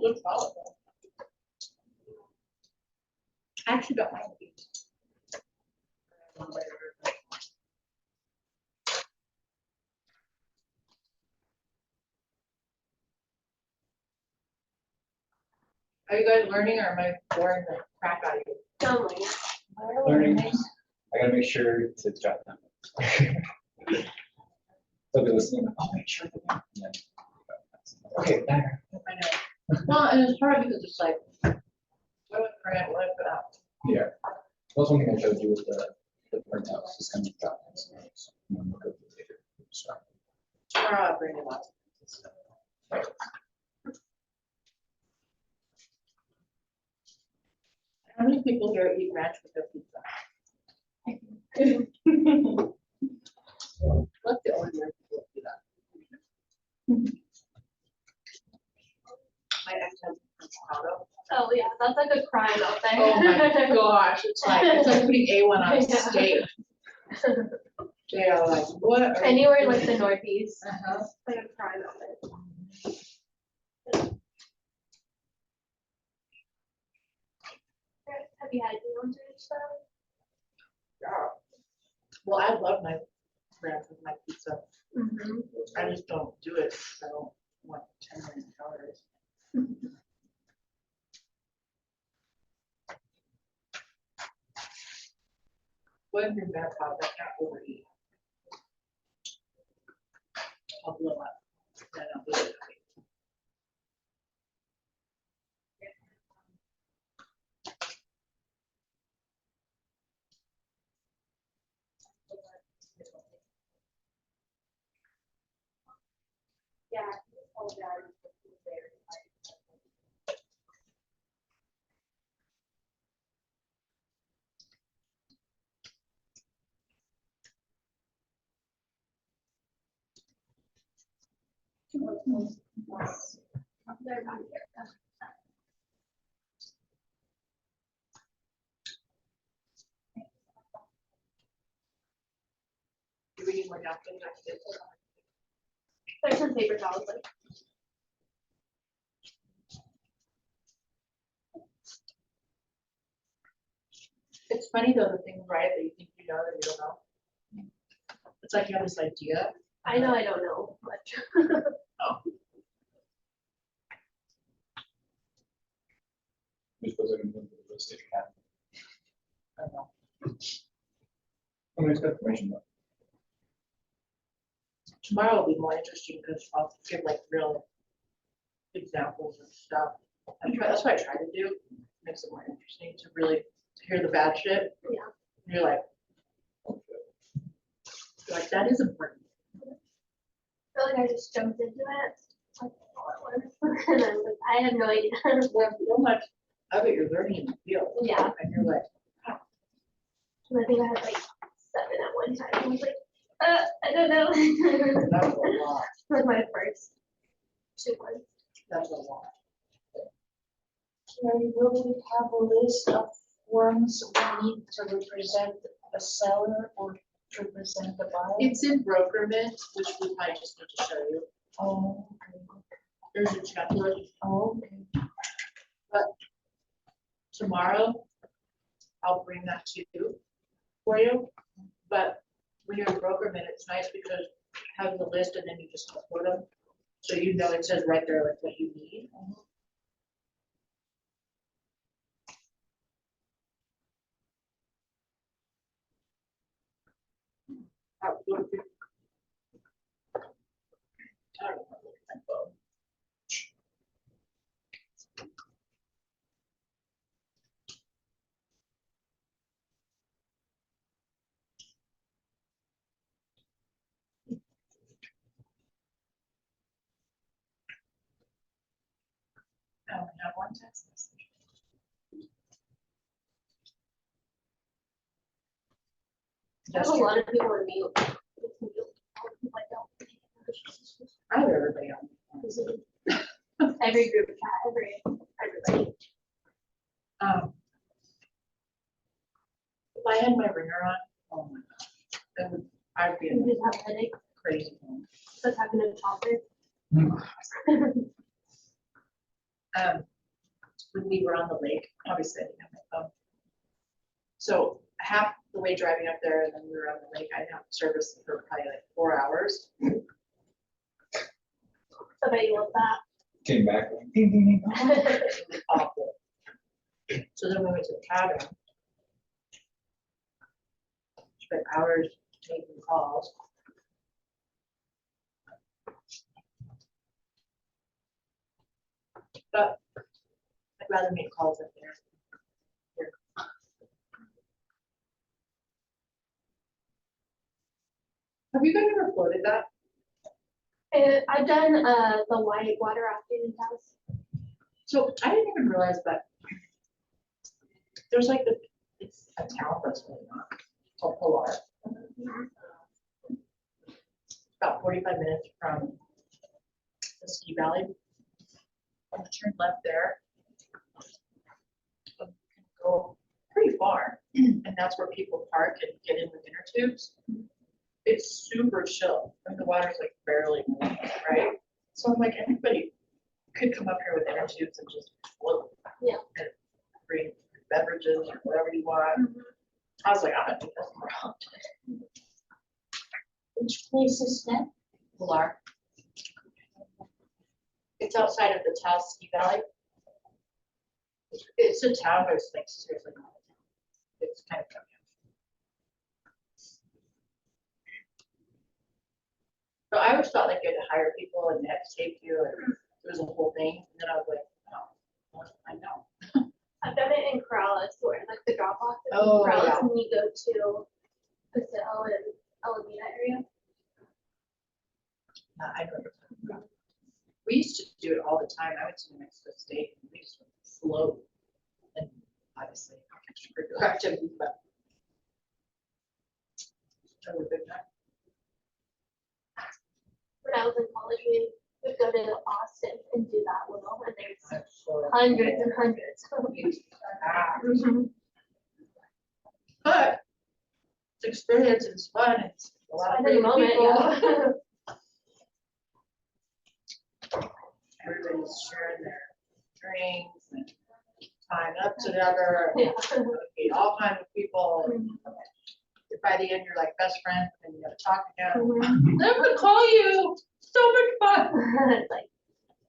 good follow. I actually got mine. Are you guys learning or am I boring the crap out of you?
Oh my God.
Learning. I gotta make sure to jot them. They'll be listening. Oh, make sure. Okay, better.
I know. Well, and it's hard because it's like, what do I print, what do I put out?
Yeah. That's one thing I try to do with the printouts, is kind of jot things down, so when we go through later. So,
Tomorrow I'll bring you lots of stuff. How many people here eat ranch with their pizza? What's the only way people do that? My ex-husband from Chicago.
Oh, yeah, that's like a crime out there.
Oh my gosh, it's like putting A1 on a steak. They are like, what? are you
Anywhere in like the
doing?
Northeast,
Uh-huh.
it's like a crime out there. Have you had your own stuff?
Yeah. Well, I love my ranch with my pizza.
Mm-hmm.
I just don't do it, because I don't want 10 million calories. When you're menopause, I can't overeat. I'll blow up. Then I'll be okay.
Yeah. Oh, yeah. They're not here.
Do we need more napkins?
There's some paper towels, like,
It's funny though, the things, right, that you think you know that you don't know. It's like you have this idea.
I know I don't know much.
we suppose I can move to the real estate academy.
I don't know.
I mean, it's got information, but
Tomorrow will be more interesting because I'll give like real examples of stuff. That's what I try to do, makes it more interesting to really hear the bad shit.
Yeah.
You're like, that is important.
I feel like I just jumped into it. Like, all at once. And I was like, I have no idea.
There's so much of it you're learning in the field.
Yeah.
And you're like,
And I think I had like 7 at one time. I was like, I don't know.
that's a lot,
Like my first 2 months.
that's a lot.
Carrie, will we have a list of forms we need to represent a seller or to represent the buyer?
It's in Brokerment, which we might just need to show you.
Oh,
There's a checklist.
okay.
Tomorrow, I'll bring that to you for you. But when you're in Brokerman, it's nice because it has the list and then you just upload them. So you know it says right there like what you need. I don't know, look at my phone. I only have one text message.
I have a lot of people in mute. It's mute. I don't.
I have everybody on.
Every group chat, everybody.
If I had my ringer on, oh my god, that would, I'd be
You
in
just have a headache.
a crazy zone.
That's happened to topic.
when we were on the lake, obviously I didn't have my phone. So half the way driving up there and then we were on the lake, I didn't have service for probably like 4 hours.
Somebody love that.
Came back like ding, ding, ding.
It was awful. So then we went to the cabin. Spent hours making calls. But I'd rather make calls up there. Here. Have you guys ever floated that?
I've done the white water rafting in Dallas.
So I didn't even realize that there's like it's a town that's really not, it's called Pilar. About 45 minutes from the ski valley. I'll turn left there. Go pretty far, and that's where people park and get in with inner tubes. It's super chill, and the water's like barely moving, right? So I'm like, anybody could come up here with inner tubes and just float.
Yeah.
And bring beverages or whatever you want. I was like, I'm gonna do this more often.
Which place is that?
Pilar. It's outside of the Taos Ski Valley. It's a town, but it's like seriously not a town. It's kind of coming. So I always thought like you had to hire people and they had to take you, and it was a whole thing. And then I was like, oh, I know.
I've done it in Corrales, where like the drop off is in
Oh,
Corrales,
yeah.
and you go to Paseo and Alameda area.
I know what you're talking about. We used to do it all the time. I went to New Mexico State and we just would float. And obviously extracurricular activities, but it was a good time.
When I was in college, we would go to Austin and do that little, and there's
I'm so-
hundreds and hundreds.
Ah,
Mhm.
But it's experience, it's fun, it's a lot of
Fun in the
great
moment,
people.
yeah.
Everybody's sharing their drinks and tying up together.
Yeah.
And meet all kinds of people. And by the end, you're like best friends and you gotta talk again.
Mhm.
I'm gonna call you. So much fun.
It's like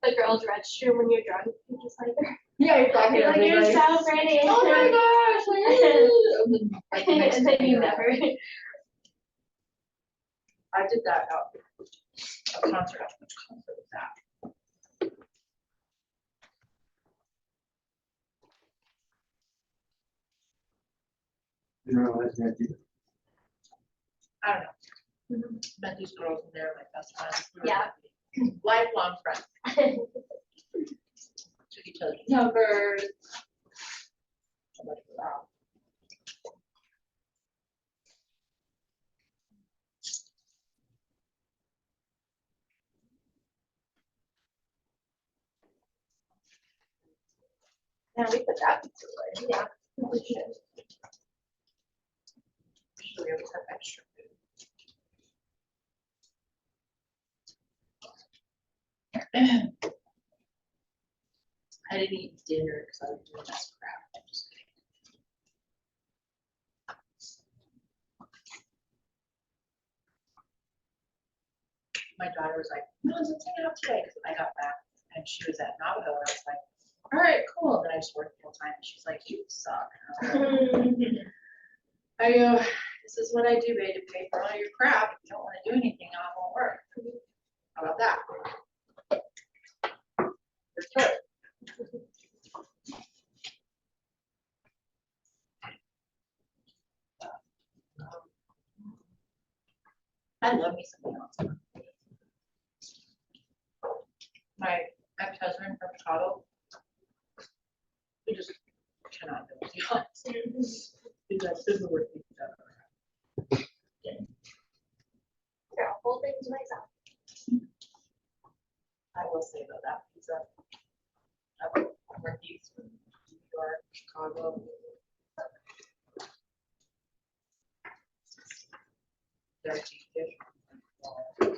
the girls' restroom when you're drunk, you just like,
Yeah,
you're like, you're so pretty.
Oh my gosh. And then, like, the next
And then
day,
you
you're like,
never.
I did that out a concert. Which concert was that?
You realize that you
I don't know. Met these girls and they're my best friends. We were
Yeah.
Lifelong friends. Took each other's numbers. So much for that. Yeah, we put that pizza away.
Yeah, we should.
Usually we always have extra food. I didn't eat dinner because I was doing this crap. I'm just kidding. My daughter was like, no, let's hang out today, because I got back and she was at Navajo and I was like, all right, cool. And then I just worked the whole time and she's like, you suck. And I was like, I go, this is what I do, babe, to pay for all your crap. If you don't want to do anything, I won't work. How about that? Your turn. I love me something else. My ex-husband from Chicago, he just cannot do it. He's like, this is the worst thing he's ever had.
Yeah, whole thing's myself.
I will say though, that pizza, I'm Northeast, from New York, Chicago. Their deep dish.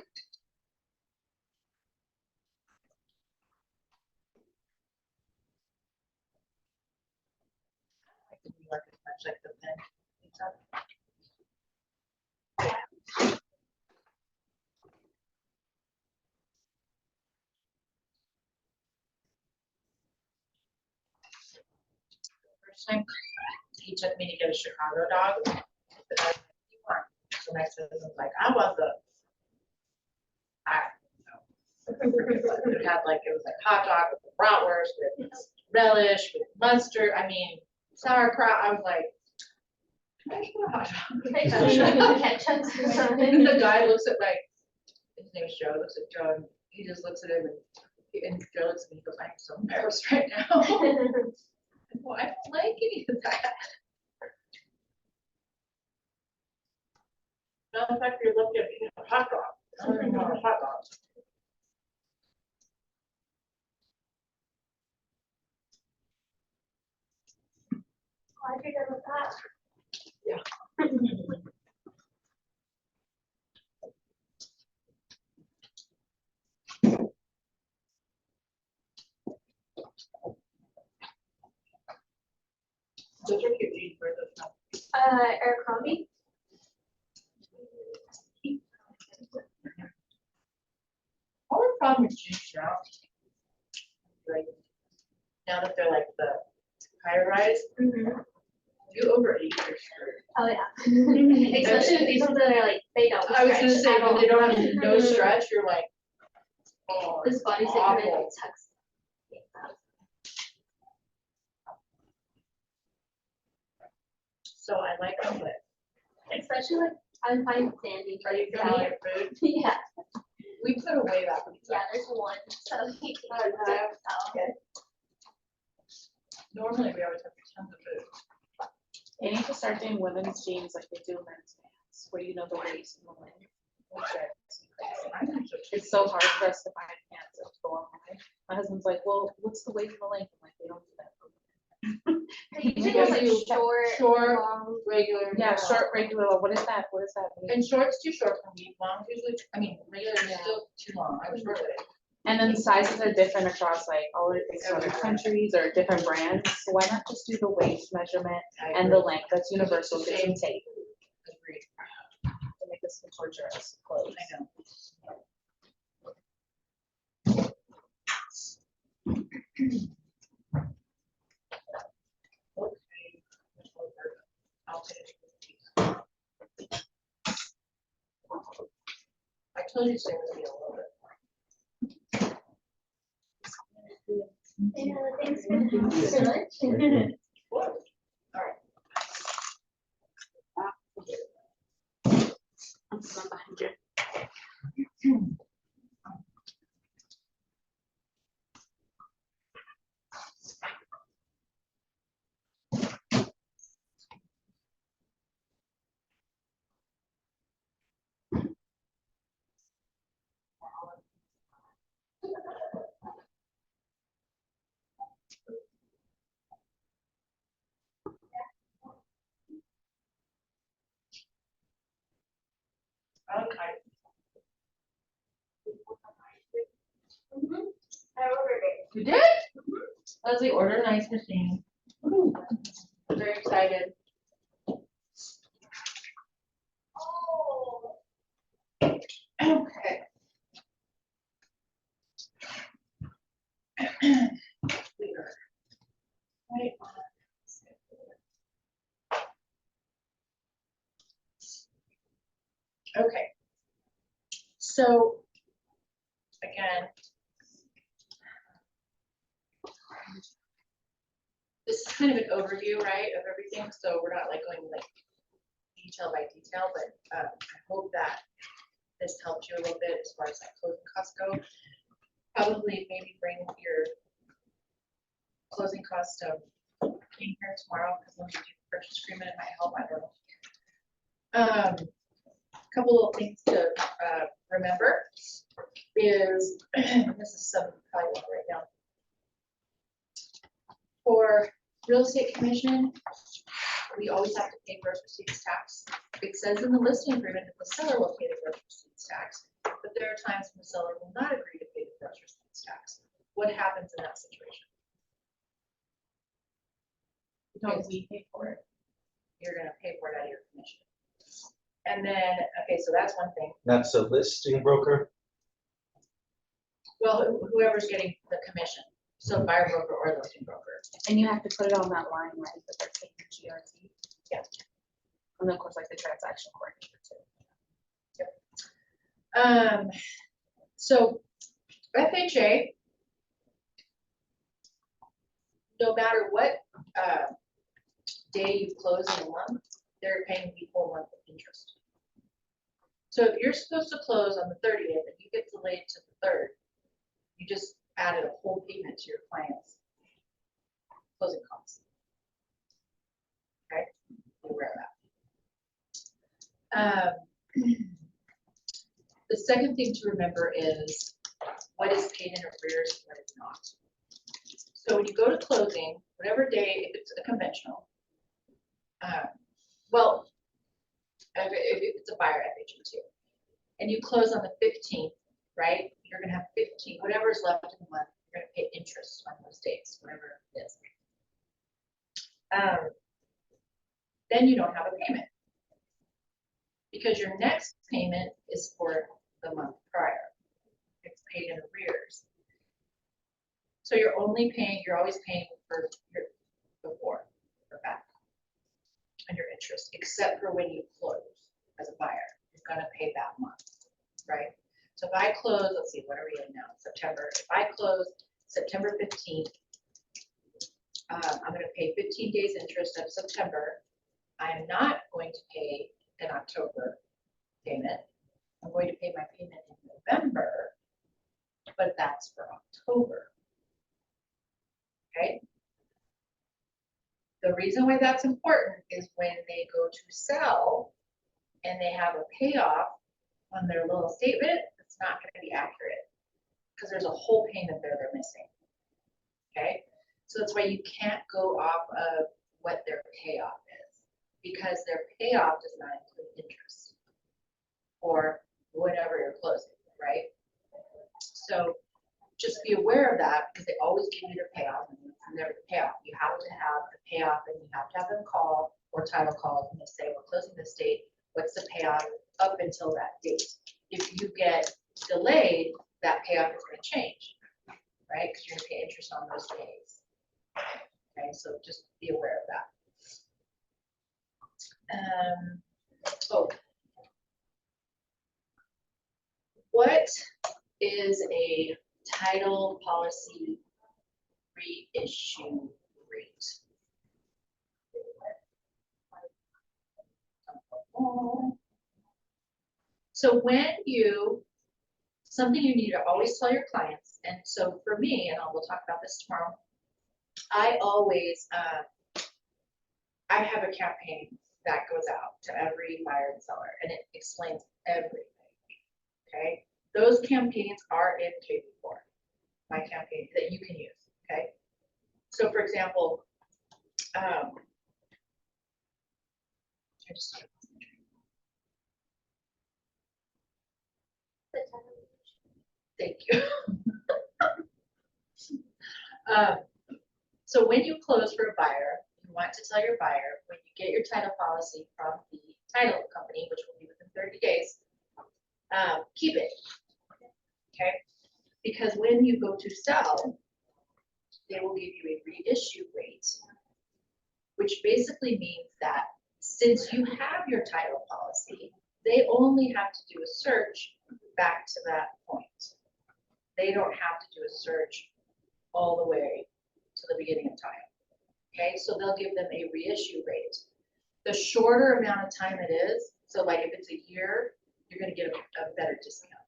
in New York as much, like the pen pizza. First time he took me to get a Chicago dog. But I was like, "What do you want?" So my husband was like, I want the, I don't know. It had like, it was like hot dog with bratwurst, with relish, with mustard, I mean, sauerkraut. I was like, can I just want a hot dog? And the guy looks at like, his name's Joe, looks at Joe, and he just looks at him, and Joe looks at me, he goes, I'm so embarrassed right now. Well, I don't like any of that. Matter of fact, you're looking at eating a hot dog. I don't even want a hot dog.
Glad you're done with that.
Those are cute jeans, where those from?
Abercrombie.
All the problem with jeans now, like, now that they're like the higher rise, you overeat your shirt.
Oh, yeah. Especially with these ones that are like, they don't.
I was gonna
stretch
say,
at
when
all.
they don't have no stretch, you're like, oh,
This
it's
bodysuit kind of
awful.
like tucks.
So I like them, but
Especially like, I'm fine sandy.
are you gonna eat your food?
Yeah,
We put away that pizza.
yeah, there's one, so you
Oh,
can.
no.
Oh.
Normally, we always have tons of food.
They need to start doing women's jeans like they do men's pants, where you know the waist and the length. It's so hard for us to find pants that go online. My husband's like, well, what's the weight and the length? I'm like, they don't do that.
They usually go like
You-
short,
short,
long.
Regular.
Yeah, short, regular, what is that? What is that? mean?
And short's too short for me, long's usually, I mean, regular is still too long, I was short with it.
And then the sizes are different across like all the other countries or different brands. So why not just do the waist measurement
I
and the
agree.
length? That's universal. Get some tape
Agreed.
to make this towards your clothes.
I know. Okay. I'll finish with these. I told you to stay with me a little bit.
Yeah, thanks for lunch.
All right.
I'm coming behind you.
Okay.
I ordered it.
You did? Leslie, order an ice machine. I'm very excited.
Oh.
Okay. We are right on schedule. Okay. So, again, this is kind of an overview, right, of everything, so we're not like going like detail by detail, but I hope that this helped you a little bit as far as that closing costs go. Probably maybe bring your closing cost of being here tomorrow, because when we do the purchase agreement, it might help, I don't know. Couple of things to remember is, this is some probably right now. For real estate commission, we always have to pay gross receipts tax. It says in the listing agreement that the seller will pay the gross receipts tax, but there are times when the seller will not agree to pay the gross receipts tax. What happens in that situation?
Don't we pay for it?
You're gonna pay for it out of your commission. And then, okay, so that's one thing.
That's a listing broker.
Well, whoever's getting the commission, so buyer broker or listing broker.
And you have to put it on that line, right, that they're taking GRT?
Yeah.
And then, of course, like the transaction coordinator too.
So FHA, no matter what, day you close in a month, they're paying the full month of interest. So if you're supposed to close on the 30th and you get delayed to the 3rd, you just added a whole payment to your client's closing costs. Okay, be aware of that. The second thing to remember is what is paid in arrears, what is not. So when you go to closing, whatever day, if it's a conventional, well, if it's a buyer FHA too, and you close on the 15th, right? You're gonna have 15, whatever is left in the month, you're gonna pay interest on those days, whatever it is. Then you don't have a payment. Because your next payment is for the month prior. It's paid in arrears. So you're only paying, you're always paying for your before or back on your interest, except for when you close as a buyer, you're gonna pay that month, right? So if I close, let's see, what are we in now? September. If I close September 15th, I'm gonna pay 15 days interest of September. I am not going to pay an October payment. I'm going to pay my payment in November, but that's for October. Okay. The reason why that's important is when they go to sell and they have a payoff on their little statement, it's not going to be accurate because there's a whole payment there they're missing. Okay. So that's why you can't go off of what their payoff is, because their payoff does not include interest or whatever you're closing, right? So just be aware of that because they always give you their payoff and from there the payoff. You have to have the payoff and you have to have them call or title call and they say, we're closing this date. What's the payoff up until that date? If you get delayed, that payoff is going to change, right? Because you're going to pay interest on those days. Okay, so just be aware of that. Oh, what is a title policy reissue rate? So when something you need to always tell your clients, and so for me, and we'll talk about this tomorrow, I always, I have a campaign that goes out to every buyer and seller, and it explains everything, okay? Those campaigns are in KB4, my campaign that you can use, okay? So for example, thank you. So when you close for a buyer, you want to tell your buyer, when you get your title policy from the title company, which will be within 30 days, keep it, okay? Because when you go to sell, they will give you a reissue rate, which basically means that since you have your title policy, they only have to do a search back to that point. They don't have to do a search all the way to the beginning of time. Okay, so they'll give them a reissue rate. The shorter amount of time it is, so like if it's a year, you're gonna get a better discount.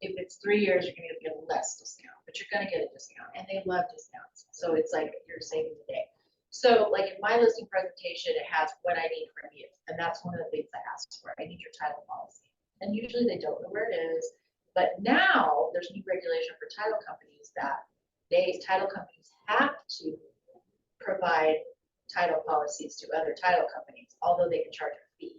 If it's 3 years, you're gonna get a less discount, but you're gonna get a discount, and they love discounts. So it's like you're saving the day. So like in my listing presentation, it has what I need from you, and that's one of the things I ask for. I need your title policy, and usually they don't know where it is. But now there's new regulation for title companies that title companies have to provide title policies to other title companies, although they can charge a fee.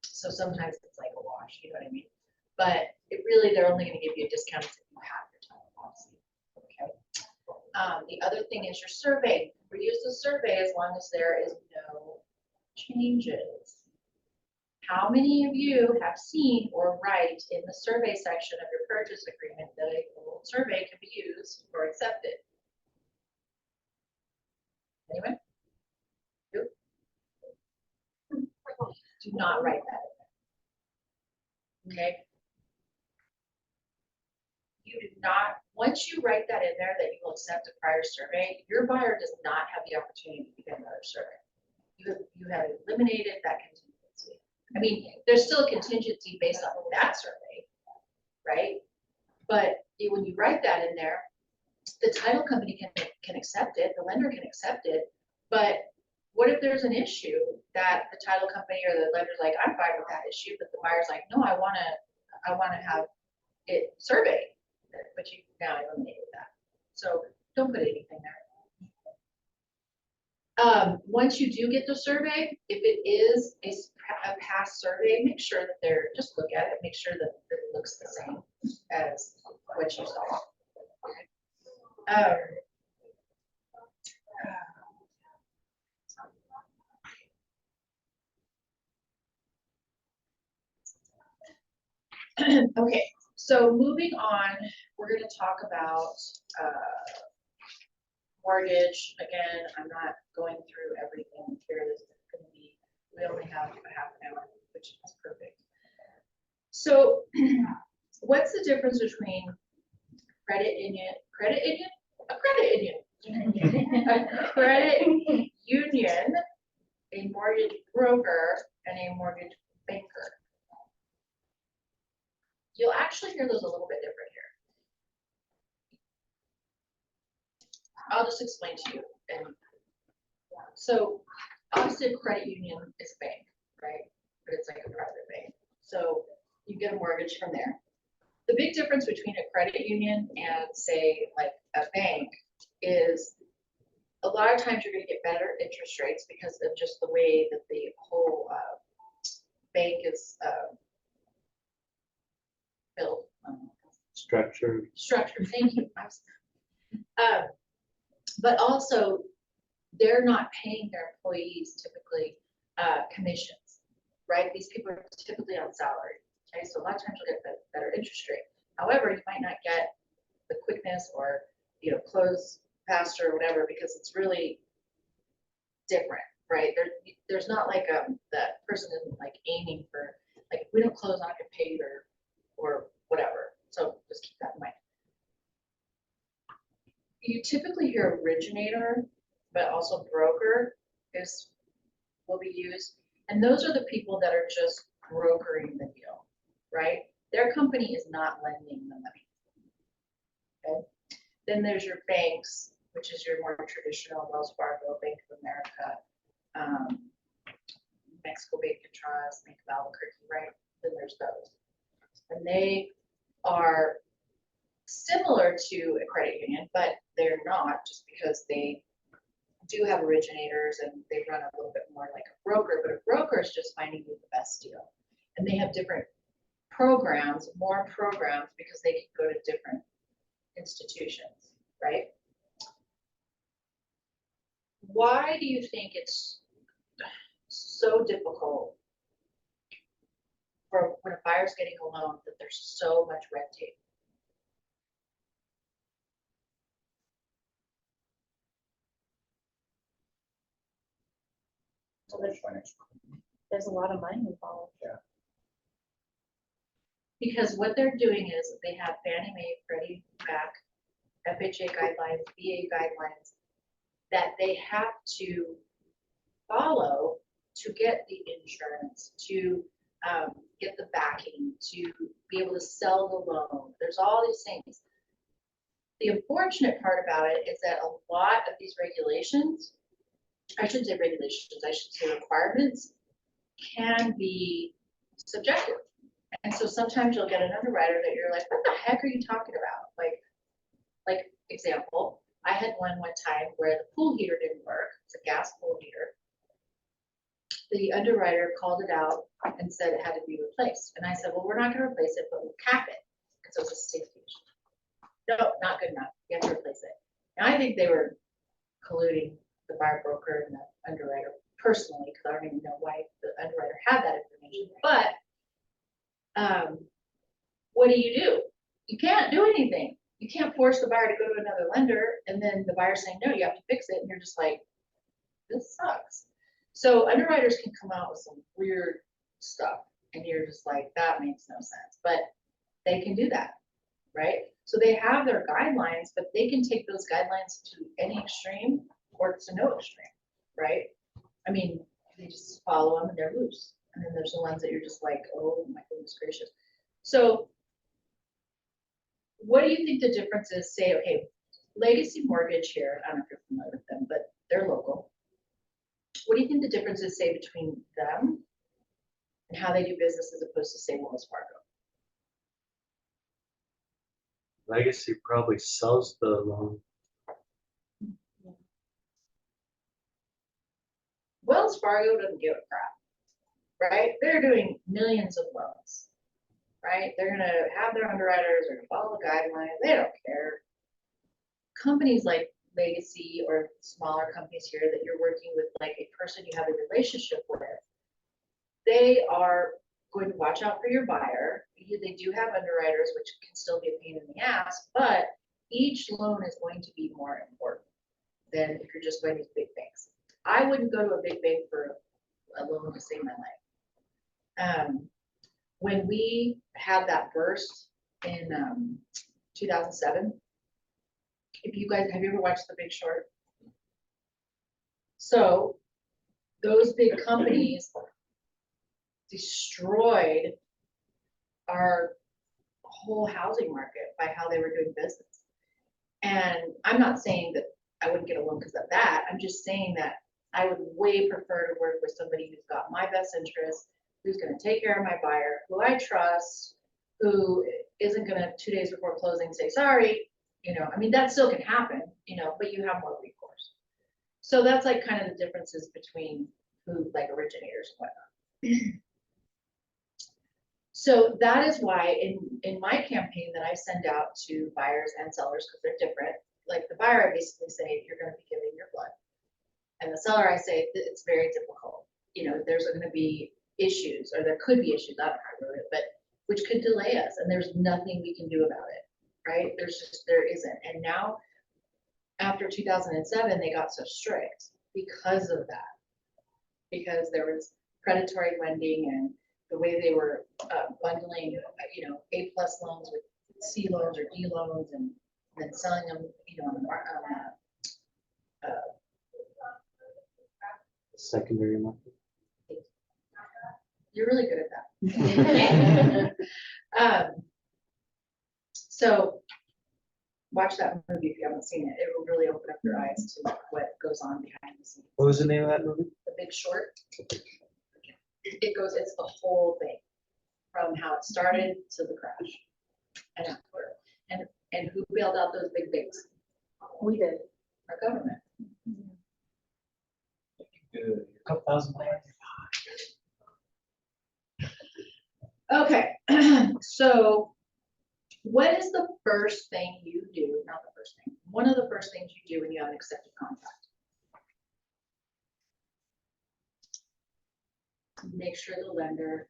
So sometimes it's like a wash, you know what I mean? But it really, they're only going to give you a discount if you have your title policy. Okay. The other thing is your survey reuse the survey as long as there is no changes. How many of you have seen or write in the survey section of your purchase agreement that a full survey can be used or accepted? Anyone? You? Do not write that in there. Okay? You do not, once you write that in there that you will accept a prior survey, your buyer does not have the opportunity to get another survey. You have eliminated that contingency. I mean, there's still a contingency based on that survey, right? But when you write that in there, the title company can accept it, the lender can accept it, but what if there's an issue that the title company or the lender's like, I'm fine with that issue, but the buyer's like, no, I wanna have it surveyed, but you now eliminated that. So don't put anything there. Once you do get the survey, if it is a past survey, make sure that they're, just look at it, make sure that it looks the same as what you saw. Okay, so moving on, we're gonna talk about mortgage. Again, I'm not going through everything here. This is gonna be, we only have a half an hour, which is perfect. So what's the difference between a credit union, a credit union, a mortgage broker, and a mortgage banker? You'll actually hear those a little bit different here. I'll just explain to you. And so obviously a credit union is a bank, right? But it's like a private bank. So you get a mortgage from there. The big difference between a credit union and say like a bank is a lot of times you're going to get better interest rates because of just the way that the whole bank is built.
Structure.
Thank you. But also, they're not paying their employees typically commissions, right? These people are typically on salary. Okay, so a lot of times you'll get better interest rate. However, you might not get the quickness or close faster or whatever because it's really different, right? There's not like that person isn't like aiming for like if we don't close, I'm not gonna pay you or whatever. So just keep that in mind. You typically hear originator, but also broker will be used. And those are the people that are just brokering the deal, right? Their company is not lending the money. Okay. Then there's your banks, which is your more traditional Wells Fargo, Bank of America, Mexico Bank and Trust, Bank of Albuquerque, right? Then there's those. And they are similar to a credit union, but they're not, just because they do have originators and they run a little bit more like a broker, but a broker is just finding you the best deal. And they have different programs, more programs, because they can go to different institutions, right? Why do you think it's so difficult for when a buyer's getting a loan that there's so much red tape?
So there's financial.
There's a lot of money involved.
Because what they're doing is they have Fannie Mae, Freddie Mac, FHA guidelines, VA guidelines that they have to follow to get the insurance, to get the backing, to be able to sell the loan. There's all these things. The unfortunate part about it is that a lot of these regulations, I shouldn't say regulations, I should say requirements, can be subjective. And so sometimes you'll get an underwriter that you're like, what the heck are you talking about? Like example, I had one time where the pool heater didn't work. It's a gas pool heater. The underwriter called it out and said it had to be replaced. And I said, well, we're not going to replace it, but we'll cap it. And so it's a safety issue. No, not good enough. You have to replace it. And I think they were colluding the buyer broker and the underwriter personally, because I don't even know why the underwriter had that information, but what do? You can't do anything. You can't force the buyer to go to another lender and then the buyer saying, no, you have to fix it. And you're just like, this sucks. So underwriters can come out with some weird stuff and you're just like, that makes no sense, but they can do that, right? So they have their guidelines, but they can take those guidelines to any extreme or to no extreme, right? I mean, they just follow them and they're loose. And then there's the ones that you're just like, oh my goodness gracious. So what do you think the difference is? Say, okay, Legacy Mortgage here, I don't know if you're familiar with them, but they're local. What do you think the difference is, say, between them and how they do business as opposed to, say, Wells Fargo?
Legacy probably sells the loan.
Wells Fargo doesn't give a crap, right? They're doing millions of loans, right? They're gonna have their underwriters, they're gonna follow the guidelines, they don't care. Companies like Legacy or smaller companies here that you're working with, like a person you have a relationship with, they are going to watch out for your buyer. They do have underwriters, which can still be a pain in the ass, but each loan is going to be more important than if you're just going to big banks. I wouldn't go to a big bank for a loan to save my life. When we had that burst in 2007, if you guys, have you ever watched The Big Short? So those big companies destroyed our whole housing market by how they were doing business. And I'm not saying that I wouldn't get a loan because of that. I'm just saying that I would way prefer to work with somebody who's got my best interest, who's going to take care of my buyer, who I trust, who isn't going to 2 days before closing say, sorry, I mean, that still can happen, but you have more recourse. So that's like kind of the differences between who, like, originators and whatnot. So that is why in my campaign that I send out to buyers and sellers, because they're different, like the buyer, I basically say, you're going to be giving your blood. And the seller, I say, it's very difficult. There's going to be issues, or there could be issues, I don't know how to word it, but which could delay us, and there's nothing we can do about it, right? There isn't. And now, after 2007, they got so strict because of that, because there was predatory lending and the way they were bundling, A+ loans with C loans or D loans, and then selling them, on the
Secondary market.
You're really good at that. So watch that movie if you haven't seen it. It will really open up your eyes to what goes on behind the scenes.
What was the name of that movie?
The Big Short. It's the whole thing, from how it started to the crash. And after. And who bailed out those big banks?
We did.
Our government.
Good. A couple thousand dollars.
Okay, so what is the first thing you do? Not the first thing. One of the first things you do when you have an accepted contract. Make sure the lender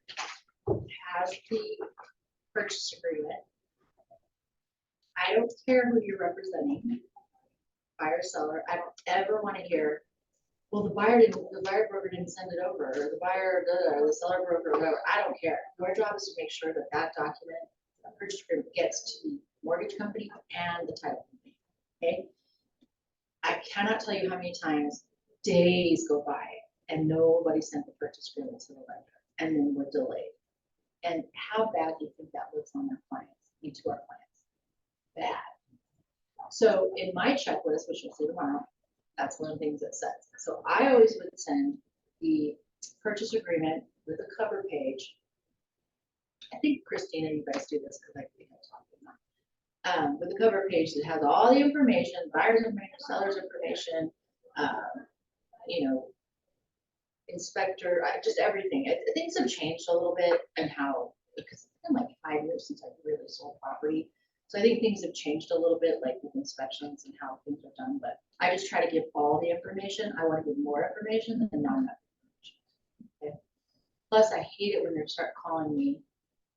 has the purchase agreement. I don't care who you're representing, buyer, seller. I don't ever want to hear, well, the buyer broker didn't send it over, or the buyer, or the seller broker, or whatever. I don't care. Your job is to make sure that that document, the purchase agreement, gets to the mortgage company and the title company. Okay. I cannot tell you how many times days go by and nobody sent the purchase agreement to the lender, and then we're delayed. And how bad do you think that looks on our clients, to our clients? Bad. So in my checklist, which you'll see tomorrow, that's one of the things it says. So I always would send the purchase agreement with a cover page. I think Christina, you guys do this because I think I talked about. With the cover page that has all the information, buyer's information, seller's information, inspector, just everything. Things have changed a little bit, and how, because it's been like 5 years since I really sold property. So I think things have changed a little bit, like with inspections and how things are done, but I just try to give all the information. I want to give more information than not enough information. Okay. Plus, I hate it when they start calling me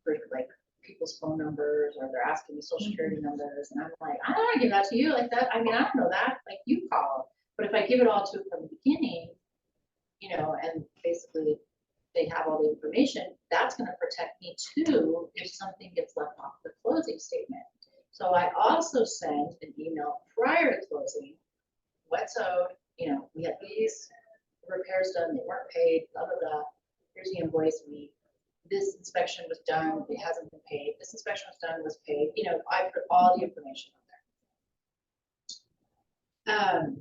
for like people's phone numbers, or they're asking me social security numbers, and I'm like, I don't want to give that to you like that. I mean, I don't know that, like you call. But if I give it all to them from the beginning, you know, and basically they have all the information, that's gonna protect me too if something gets left off the closing statement. So I also send an email prior to closing, what's owed, you know, we had these repairs done, they weren't paid, blah, blah, blah. Here's the invoice, this inspection was done, it hasn't been paid, this inspection was done, was paid, you know, I put all the information on there.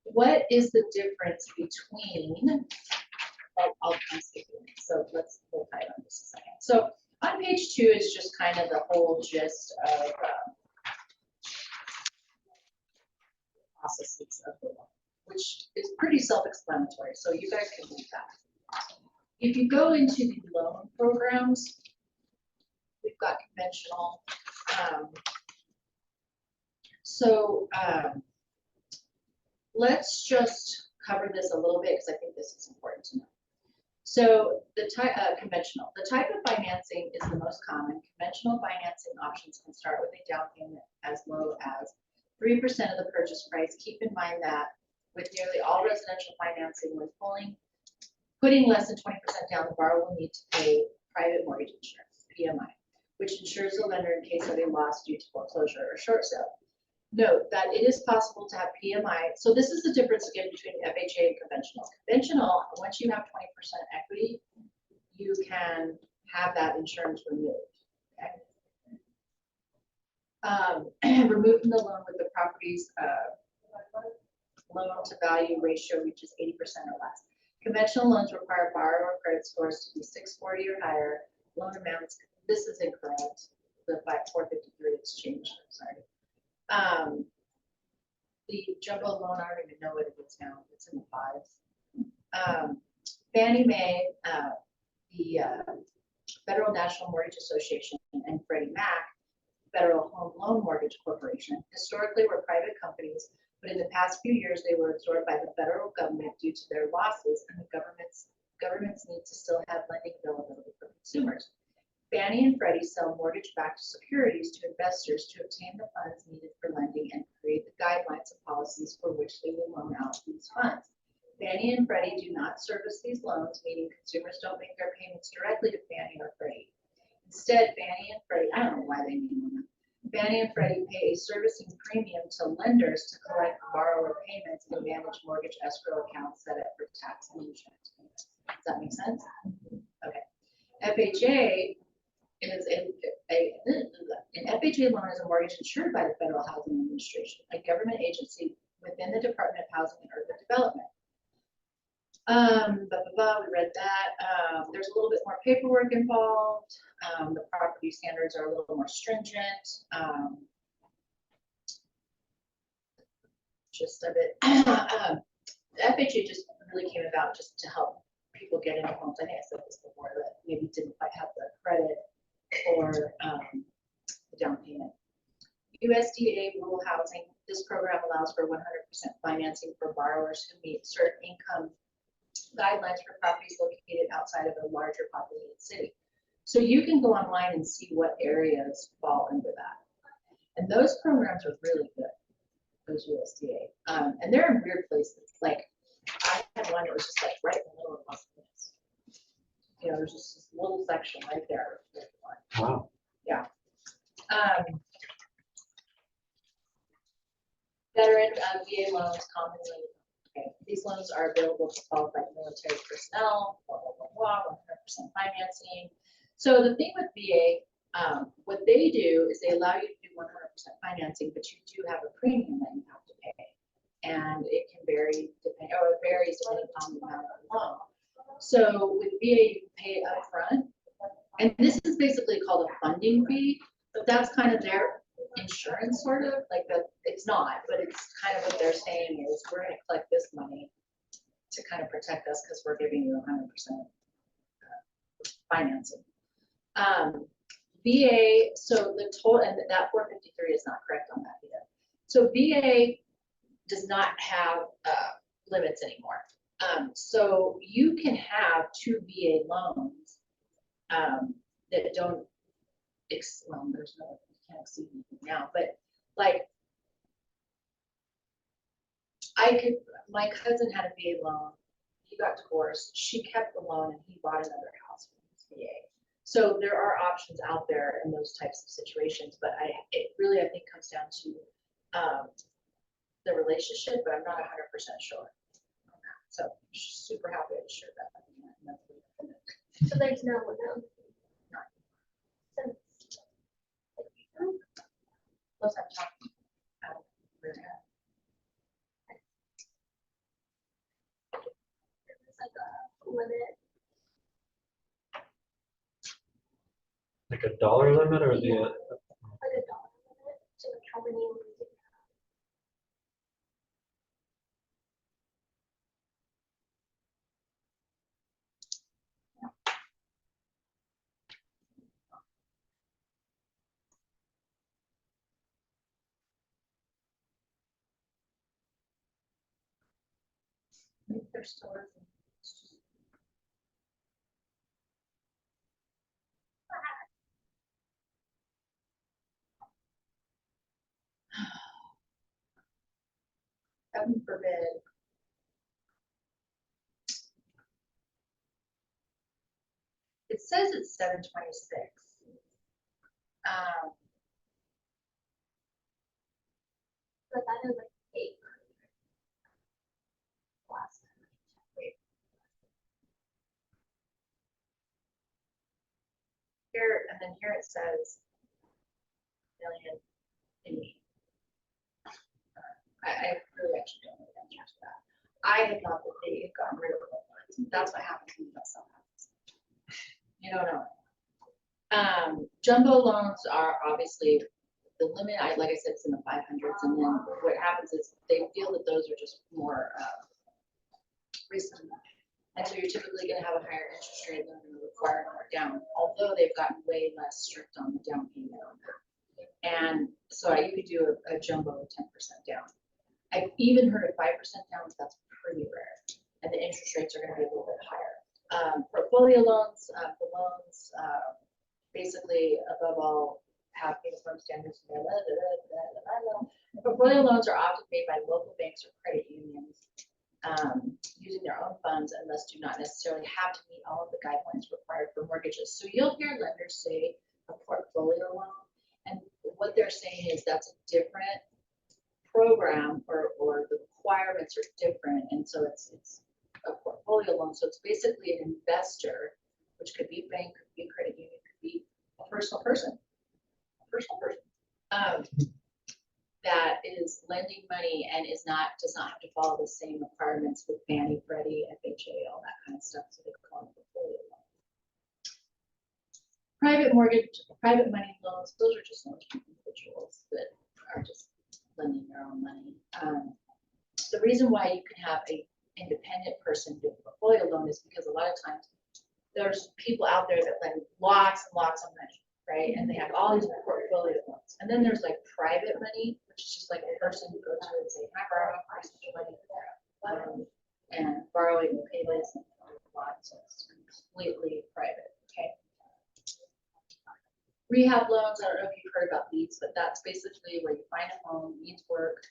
What is the difference between, I'll skip it. So let's hold tight on this a second. So on page 2 is just kind of the whole gist of processes of the loan, which is pretty self-explanatory. So you guys can read that. If you go into the loan programs, we've got conventional. Let's just cover this a little bit because I think this is important to know. So the type conventional, the type of financing is the most common. Conventional financing options can start with a down payment as low as 3% of the purchase price. Keep in mind that with nearly all residential financing, when putting less than 20% down, the borrower will need to pay private mortgage insurance, PMI, which insures the lender in case of a loss due to foreclosure or short sale. Note that it is possible to have PMI. So this is the difference again between FHA and conventional. Conventional, once you have 20% equity, you can have that insurance removed. Okay? Removed from the loan with the property's loan to value ratio reaches 80% or less. Conventional loans require borrower credit scores to be 640 or higher. Loan amounts, this is incorrect. The 453 it's changed, I'm sorry. The jumbo loan, I don't even know what it is now. It's in the 5s. Fannie Mae, the Federal National Mortgage Association, and Freddie Mac, Federal Home Loan Mortgage Corporation, historically were private companies, but in the past few years they were absorbed by the federal government due to their losses, and the government's need to still have lending availability for consumers. Fannie and Freddie sell mortgage-backed securities to investors to obtain the funds needed for lending and create the guidelines and policies for which they will loan out these funds. Fannie and Freddie do not service these loans, meaning consumers don't make their payments directly to Fannie or Freddie. Instead, Fannie and Freddie, I don't know why they name them. Fannie and Freddie pay a servicing premium to lenders to collect borrower payments and manage mortgage escrow accounts set up for tax and insurance payments. Does that make sense? Okay. FHA is an FHA loan is a mortgage insured by the Federal Housing Administration, a government agency within the Department of Housing and Urban Development. We read that. There's a little bit more paperwork involved. The property standards are a little more stringent. Just of it. The FHA just really came about just to help people get into homes. I think I said this before, that maybe didn't quite have the credit or the down payment. USDA Rural Housing, this program allows for 100% financing for borrowers who meet certain income guidelines for properties located outside of a larger populated city. So you can go online and see what areas fall under that. And those programs are really good, those USDA. And they're in weird places. Like I had one that was just like right in the middle of Los Angeles. You know, there's just this little section right there.
Wow.
Yeah. Veteran VA loans commonly. Okay. These loans are available to qualified military personnel, blah, blah, blah, blah, 100% financing. So the thing with VA, what they do is they allow you to do 100% financing, but you do have a premium that you have to pay. And it can vary depending, or it varies depending on the amount of the loan. So with VA, you pay it up front. And this is basically called a funding fee, but that's kind of their insurance sort of, like that. It's not, but it's kind of what they're saying is we're going to collect this money to kind of protect us because we're giving you 100% financing. VA, so the total, and that 453 is not correct on that either. So VA does not have limits anymore. So you can have 2 VA loans that don't, well, there's no, you can't exceed anything now, but like, my cousin had a VA loan, he got divorced, she kept the loan and he bought another house from his VA. So there are options out there in those types of situations, but it really, I think, comes down to the relationship, but I'm not 100% sure on that. So super happy to share that.
So there's no one else.
Plus I'm talking. There's
like a limit.
Like a dollar limit or the,
Like a dollar limit to like how many we can
still working. Heaven forbid. It says it's 726.
but that is like 800. Last time I checked.
Here, and then here it says million in. I really actually don't know the answer to that. I had thought that they had gotten rid of it. That's what happens when that stuff happens. You don't know. Jumbo loans are obviously the limit. Like I said, it's in the 500s, and then what happens is they feel that those are just more reasonable. And so you're typically going to have a higher interest rate than going to require more down, although they've gotten way less strict on the down payment on that. And so you could do a jumbo of 10% down. I've even heard of 5% down, but that's pretty rare. And the interest rates are going to be a little bit higher. Portfolio loans, the loans basically above all have uniform standards. Portfolio loans are often made by local banks or credit unions using their own funds and thus do not necessarily have to meet all of the guidelines required for mortgages. So you'll hear lenders say a portfolio loan, and what they're saying is that's a different program, or the requirements are different, and so it's a portfolio loan. So it's basically an investor, which could be a bank, could be a credit union, could be a personal person, that is lending money and does not have to follow the same requirements with Fannie, Freddie, FHA, all that kind of stuff. So they call it portfolio loan. Private mortgage, private money loans, those are just loans from individuals that are just lending their own money. The reason why you can have a independent person do a portfolio loan is because a lot of times there's people out there that lend lots and lots of money, right? And they have all these portfolio loans. And then there's like private money, which is just like a person who goes to and say, I borrow money, and borrowing will pay this and lots. So it's completely private, okay? Rehab loans, I don't know if you've heard about these, but that's basically where you find a home, needs work,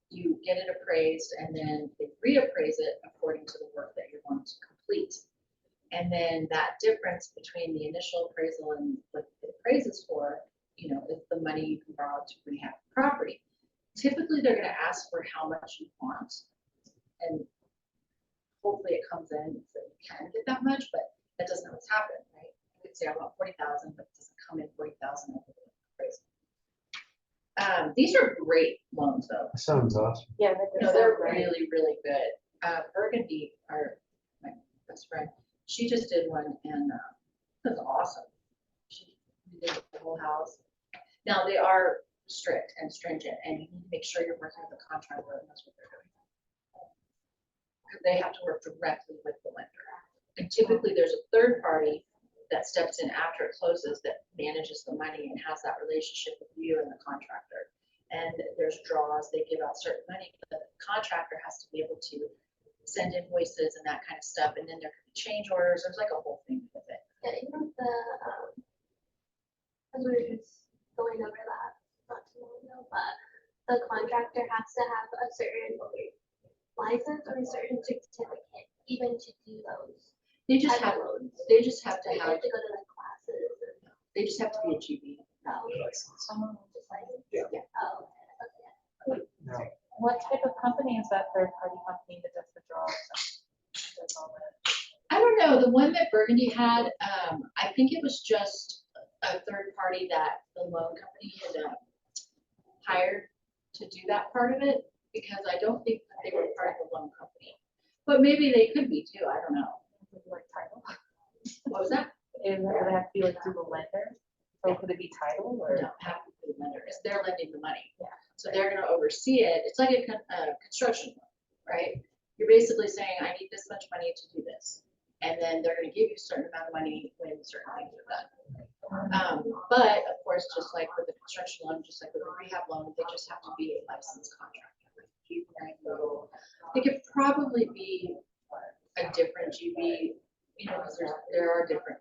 you get it appraised, and then they reappraise it according to the work that you're going to complete. And then that difference between the initial appraisal and what it appraises for, is the money you can borrow to rehab the property. Typically, they're going to ask for how much you want, and hopefully it comes in so you can get that much, but that doesn't always happen, right? You could say I want 40,000, but it doesn't come in 40,000 over the appraisal. These are great loans, though.
sounds awesome.
Yeah,
They're really, really good. Burgundy, my best friend, she just did one, and it was awesome. She did the whole house. Now they are strict and stringent, and you need to make sure you're working with a contractor and knows what they're doing. Because they have to work directly with the lender. And typically there's a third party that steps in after it closes that manages the money and has that relationship with you and the contractor. And there's draws, they give out certain money, but the contractor has to be able to send invoices and that kind of stuff. And then there could be change orders. There's like a whole thing with it.
Yeah, even the, as we were just going over that, not too long ago, but the contractor has to have a certain license or a certain certificate even to do those
They just
type
have,
of loans.
they just have to
They
have,
have to go to like classes and,
they just have to be a GB.
just like.
Yeah.
Oh, okay.
What type of company is that third party company that does the draws? and does all that?
I don't know, the one that Burgundy had, I think it was just a third party that the loan company had hired to do that part of it, because I don't think that they were part of the loan company. But maybe they could be too, I don't know.
Would you like title?
What was that?
Would it have to be like through the lender? So could it be title or?
No, have to be the lender, because they're lending the money.
Yeah.
So they're gonna oversee it. It's like a construction loan, right? You're basically saying, I need this much money to do this. And then they're gonna give you a certain amount of money when certain things are done. But of course, just like with the construction loan, just like with a rehab loan, they just have to be a licensed contractor. It could probably be a different GB, you know, because there are different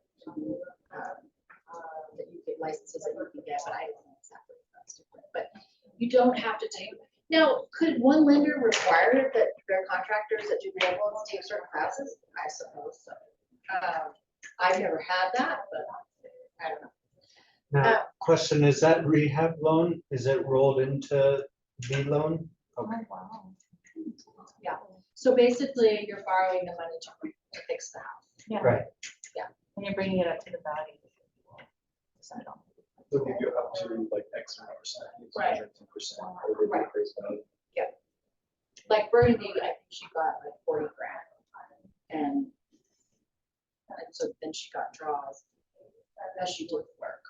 that you get licenses that you can get, but I don't know exactly if that's different. But you don't have to take. Now, could one lender require that their contractors that do rehab loans take certain classes? I suppose so. I've never had that, but I don't know.
Now, question, is that rehab loan, is it rolled into B loan? Okay.
Wow.
Yeah. So basically, you're borrowing the money to fix the house.
Yeah.
Right.
And you're bringing it up to the value. Decide on.
They'll give you up to like X amount of percent.
Right.
10% over the
Right.
appraised value.
Like Burgundy, I think she got like 40 grand. And so then she got draws as she did the work.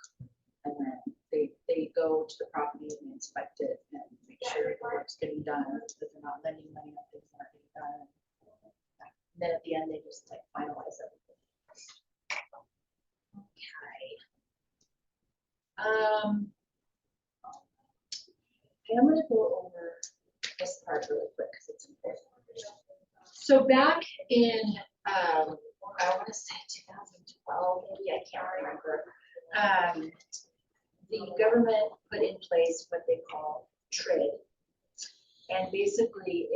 And then they go to the property and inspect it and make sure the work's getting done, that they're not lending money on things that aren't getting done. And then at the end, they just like finalize everything. Okay. I'm gonna go over this part really quick because it's important. So back in, I want to say 2012, maybe, I can't remember. The government put in place what they call TRID. And basically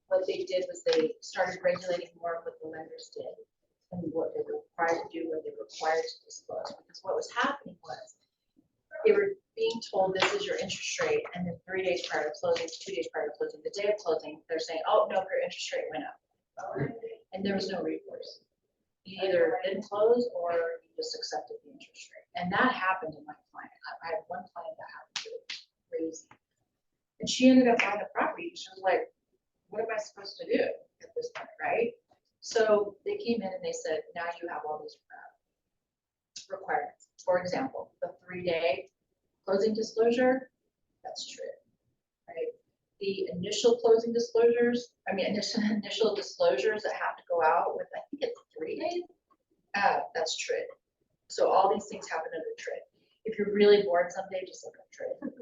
what they did was they started regulating more of what the lenders did and what they were required to do, what they were required to disclose. Because what was happening was they were being told this is your interest rate, and then 3 days prior to closing, 2 days prior to closing, the day of closing, they're saying, oh, no, your interest rate went up. And there was no recourse. You either didn't close or you just accepted the interest rate. And that happened in my client. I had one client that happened to, it was crazy. And she ended up buying the property. She was like, what am I supposed to do at this point, right? So they came in and they said, now you have all these requirements. For example, the 3-day closing disclosure, that's true, right? The initial closing disclosures, initial disclosures that have to go out with, I think it's 3 days, that's true. So all these things happen under TRID. If you're really bored someday, just look up TRID.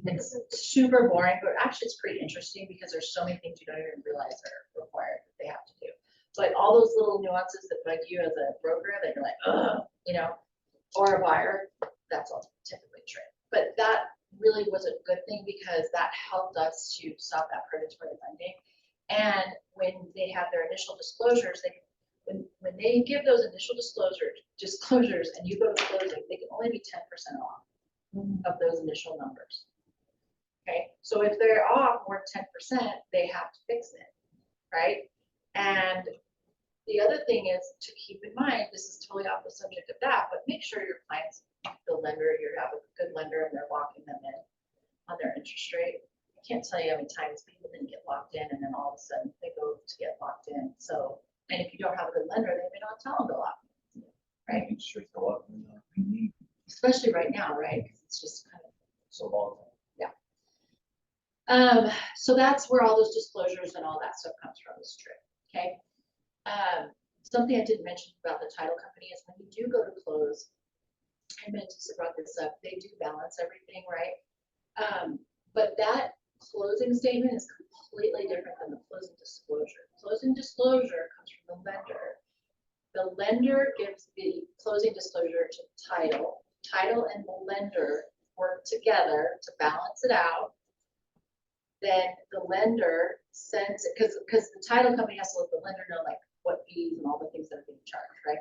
It's super boring, but actually it's pretty interesting because there's so many things you don't even realize are required that they have to do. But all those little nuances that bug you as a broker that you're like, ugh, you know, or a buyer, that's all typically TRID. But that really was a good thing because that helped us to stop that predatory lending. And when they have their initial disclosures, when they give those initial disclosures and you go to closing, they can only be 10% off of those initial numbers. Okay, so if they're off more than 10%, they have to fix it, right? And the other thing is to keep in mind, this is totally off the subject of that, but make sure your clients, the lender, you have a good lender and they're locking them in on their interest rate. I can't tell you how many times people didn't get locked in and then all of a sudden they go to get locked in. So, and if you don't have a good lender, they may not tell them to lock in, right?
Interest rates go up,
Especially right now, right? 'Cause it's just kind of
so volatile.
so that's where all those disclosures and all that stuff comes from, this trip, okay? Something I didn't mention about the title company is when you do go to close, and Mentissa brought this up, they do balance everything, right? But that closing statement is completely different than the closing disclosure. Closing disclosure comes from the lender. The lender gives the closing disclosure to title. Title and the lender work together to balance it out. Then the lender sends it, because the title company has to let the lender know like what fees and all the things that are being charged, right?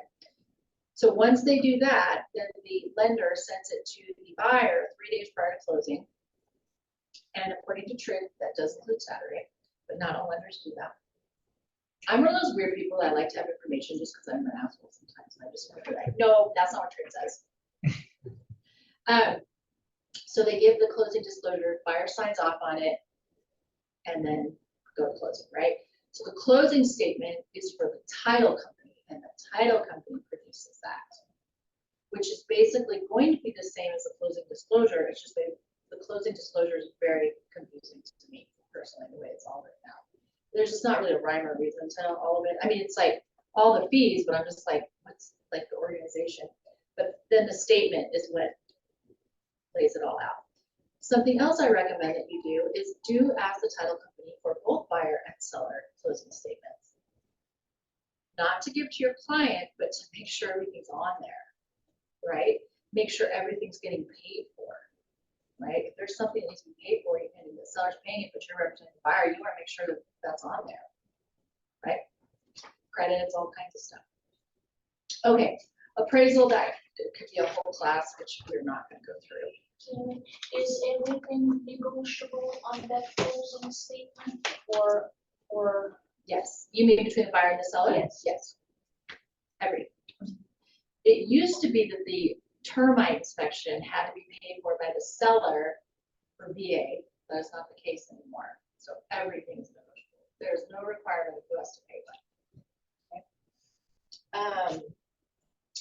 So once they do that, then the lender sends it to the buyer 3 days prior to closing. And according to Trick, that does include Saturday, but not all lenders do that. I'm one of those weird people that like to have information just because I'm an asshole sometimes. And I just want to be like, no, that's not what Trick says. So they give the closing disclosure, buyer signs off on it, and then go to closing, right? So the closing statement is for the title company, and the title company produces that, which is basically going to be the same as the closing disclosure. It's just the closing disclosure is very confusing to me personally, the way it's all written out. There's just not really a rhyme or reason to all of it. I mean, it's like all the fees, but I'm just like, what's like the organization? But then the statement is what lays it all out. Something else I recommend that you do is do ask the title company for both buyer and seller closing statements. Not to give to your client, but to make sure everything's on there, right? Make sure everything's getting paid for, right? If there's something that needs to be paid for, and the seller's paying it, but you're representing the buyer, you want to make sure that that's on there, right? Credits, all kinds of stuff. Okay, appraisal, that could be a whole class, which we're not going to go through.
Is everything negotiable on that closing statement or?
Yes, you mean between the buyer and the seller?
Yes.
Yes. It used to be that the termite inspection had to be paid for by the seller for VA. That is not the case anymore. So everything's negotiable. There's no requirement of who has to pay that. Okay.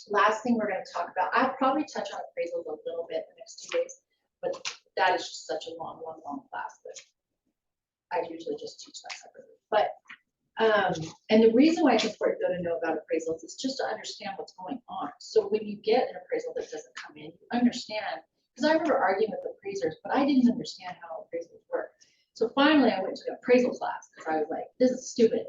Last thing we're going to talk about, I'll probably touch on appraisals a little bit the next 2 days, but that is just such a long class that I usually just teach that separately. But and the reason why it's important though to know about appraisals is just to understand what's going on. So when you get an appraisal that doesn't come in, you understand, because I remember arguing with appraisers, but I didn't understand how appraisals work. So finally I went to an appraisal class because I was like, this is stupid.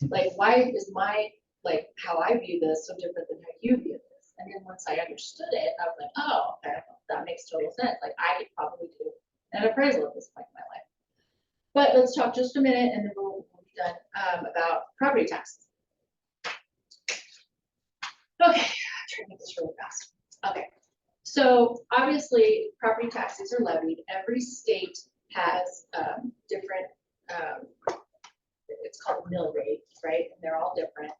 Like, why is my, like, how I view this so different than how you view this? And then once I understood it, I was like, oh, okay, that makes total sense. Like, I could probably do an appraisal at this point in my life. But let's talk just a minute and then we'll be done about property taxes. Okay, try to make this really fast. Okay, so obviously property taxes are levied. Every state has different, it's called mill rate, right? And they're all different.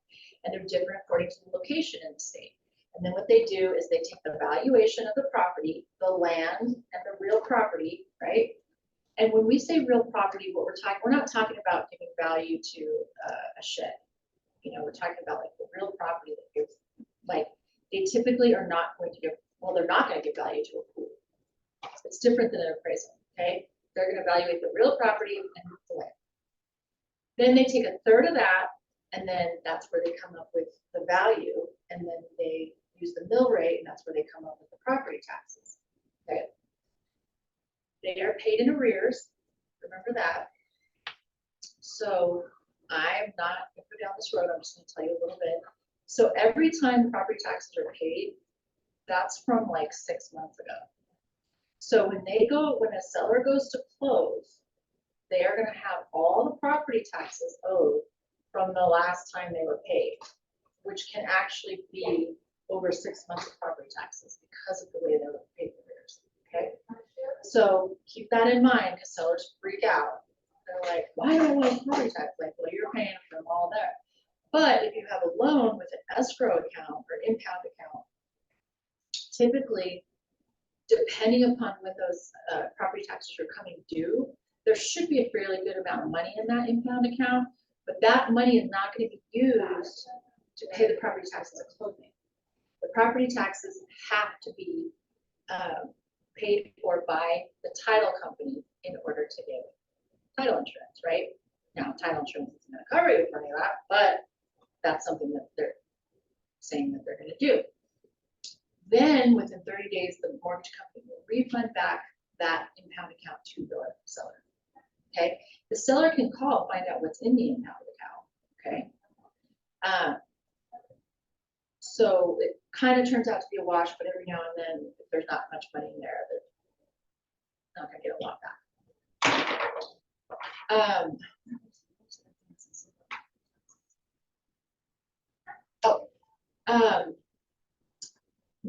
And they're different according to the location in the state. And then what they do is they take the valuation of the property, the land, and the real property, right? And when we say real property, what we're not talking about giving value to a shed. You know, we're talking about like the real property that gives, like, they typically are not going to give, well, they're not going to give value to a pool. It's different than an appraisal, okay? They're going to evaluate the real property and the land. Then they take a third of that, and then that's where they come up with the value, and then they use the mill rate, and that's where they come up with the property taxes, okay? They are paid in arrears, remember that. So I'm not going to go down this road, I'm just going to tell you a little bit. So every time property taxes are paid, that's from like 6 months ago. So when a seller goes to close, they are going to have all the property taxes owed from the last time they were paid, which can actually be over 6 months of property taxes because of the way they were paid in arrears, okay? So keep that in mind because sellers freak out. They're like, why do I want property tax? Like, well, you're paying for them all there. But if you have a loan with an escrow account or an impound account, typically, depending upon when those property taxes are coming due, there should be a fairly good amount of money in that impound account, but that money is not going to be used to pay the property taxes at closing. The property taxes have to be paid for by the title company in order to get title insurance, right? Now, title insurance isn't going to cover you for any of that, but that's something that saying that they're gonna do. Then within 30 days, the mortgage company will refund back that impound account to the seller. Okay, the seller can call, find out what's in the impound account. Okay. So it kind of turns out to be a wash, but every now and then, if there's not much money in there, they're not gonna get a lot back.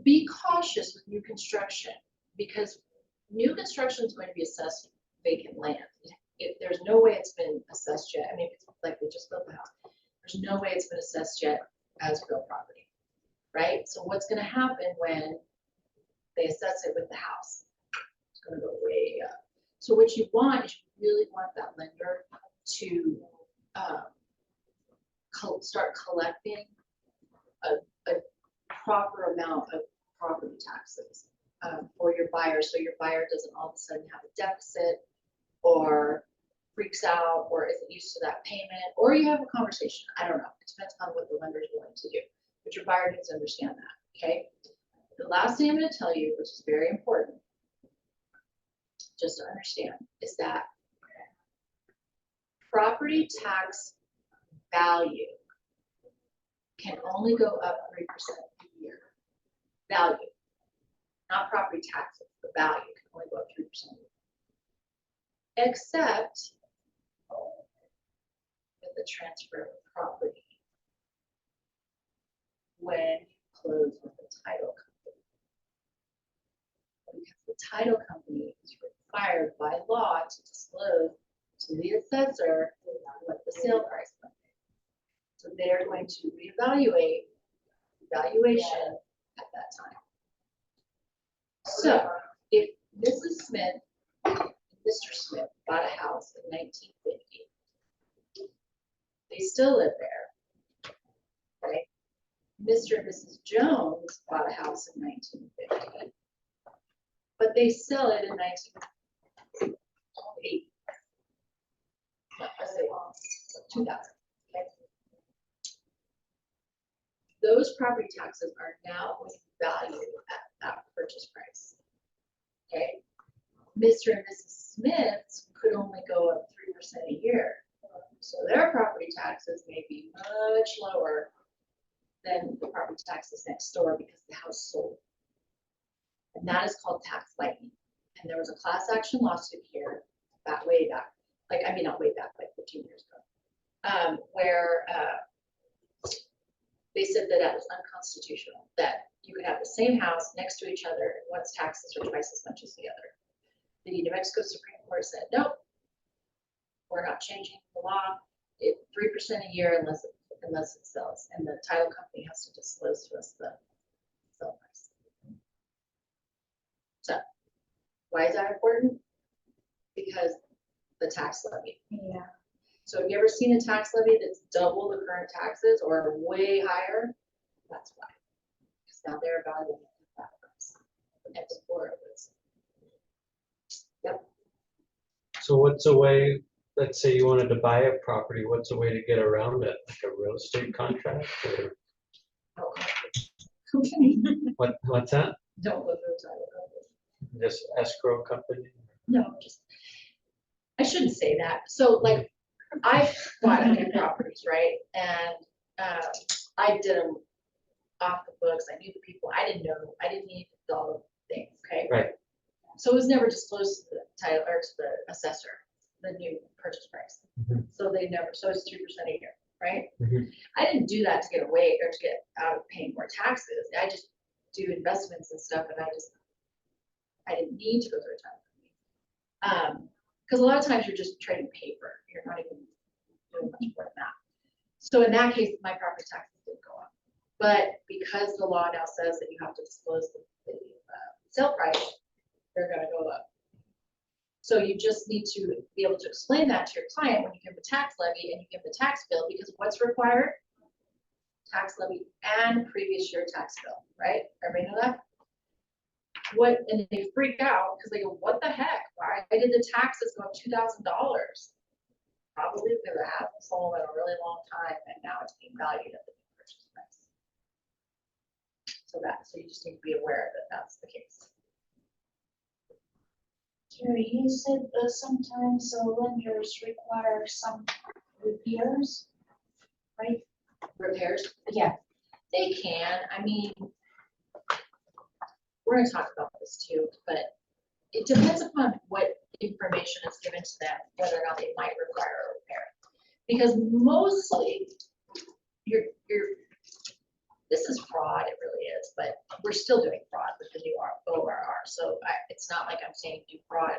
Be cautious with new construction, because new construction is going to be assessed vacant land. There's no way it's been assessed yet. I mean, if it's like they just built the house, there's no way it's been assessed yet as real property, right? So what's gonna happen when they assess it with the house? It's gonna go way up. So what you want is you really want that lender to start collecting a proper amount of property taxes for your buyer, so your buyer doesn't all of a sudden have a deficit or freaks out or isn't used to that payment, or you have a conversation. I don't know. It depends on what the lender is willing to do, but your buyer needs to understand that. Okay. The last thing I'm going to tell you, which is very important, just to understand, is that property tax value can only go up 3% a year. Value, not property taxes, the value can only go up 3% a year. Except with the transfer of property when you close with the title company. Because the title company is required by law to disclose to the assessor what the sale price was. So they're going to reevaluate valuation at that time. So if Mrs. Smith and Mr. Smith bought a house in 1950, they still live there, right? Mr. and Mrs. Jones bought a house in 1950, but they sell it in 1980. Let's say 2000. Okay. Those property taxes are now going to be valued at that purchase price. Okay. Mr. and Mrs. Smith's could only go up 3% a year. So their property taxes may be much lower than the property taxes next door because the house sold. And that is called tax lightning. And there was a class action lawsuit here that way back, like, I mean, not way back, like 15 years ago, where they said that that was unconstitutional, that you could have the same house next to each other, and one's taxes are twice as much as the other. The New Mexico Supreme Court said, nope, we're not changing the law. 3% a year unless it sells, and the title company has to disclose to us the sale price. So, why is that important? Because the tax levy.
Yeah.
So have you ever seen a tax levy that's double the current taxes or way higher? That's why. Because now they're evaluating that price. And before it was. Yep.
So what's a way, let's say you wanted to buy a property, what's a way to get around it? Like a real estate contract or
Okay.
what's that?
Don't go through a title company.
Just escrow company?
No, just, I shouldn't say that. So like, I bought a few properties, right? And I did them off the books. I knew the people. I didn't need all the things, okay?
Right.
So it was never disclosed to the title or to the assessor, the new purchase price.
Mhm.
So they never, so it's 3% a year, right?
Mhm.
I didn't do that to get away or to get out of paying more taxes. I just do investments and stuff, and I didn't need to go through a title company. Because a lot of times you're just trading paper. You're not even doing much more than that. So in that case, my property taxes didn't go up. But because the law now says that you have to disclose the sale price, they're going to go up. So you just need to be able to explain that to your client when you give the tax levy and you give the tax bill, because what's required? Tax levy and previous year tax bill, right? Everybody know that? And they freak out because they go, what the heck? Why did the taxes go up $2,000? Probably because it hasn't sold in a really long time and now it's being valued at the purchase price. So you just need to be aware that that's the case.
Carrie, you said sometimes lenders require some repairs, right?
Repairs,
Yeah.
they can, I mean, we're gonna talk about this too, but it depends upon what information is given to them, whether or not they might require a repair. Because mostly, this is fraud, it really is, but we're still doing fraud with the new ORR, so it's not like I'm saying do fraud.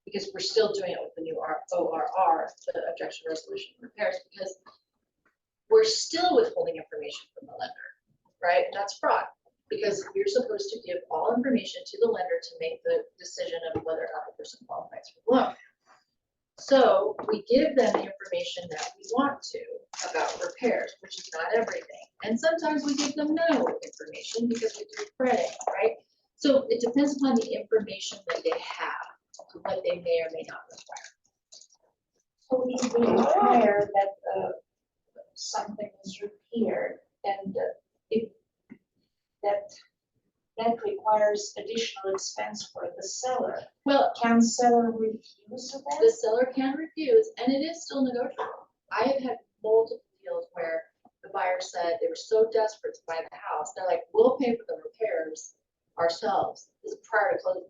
Because we're still doing it with the new ORR, the objection resolution and repairs, because we're still withholding information from the lender, right? And that's fraud, because you're supposed to give all information to the lender to make the decision of whether or not the person qualifies for the loan. So we give them the information that we want to about repairs, which is not everything. And sometimes we give them no information because we do credit, right? So it depends upon the information that they have, what they may or may not require.
So if we require that something is repaired, and if that requires additional expense for the seller,
Well,
can seller refuse
the
that?
seller can refuse, and it is still negotiable. I have had multiple deals where the buyer said they were so desperate to buy the house, they're like, we'll pay for the repairs ourselves, this is prior to closing.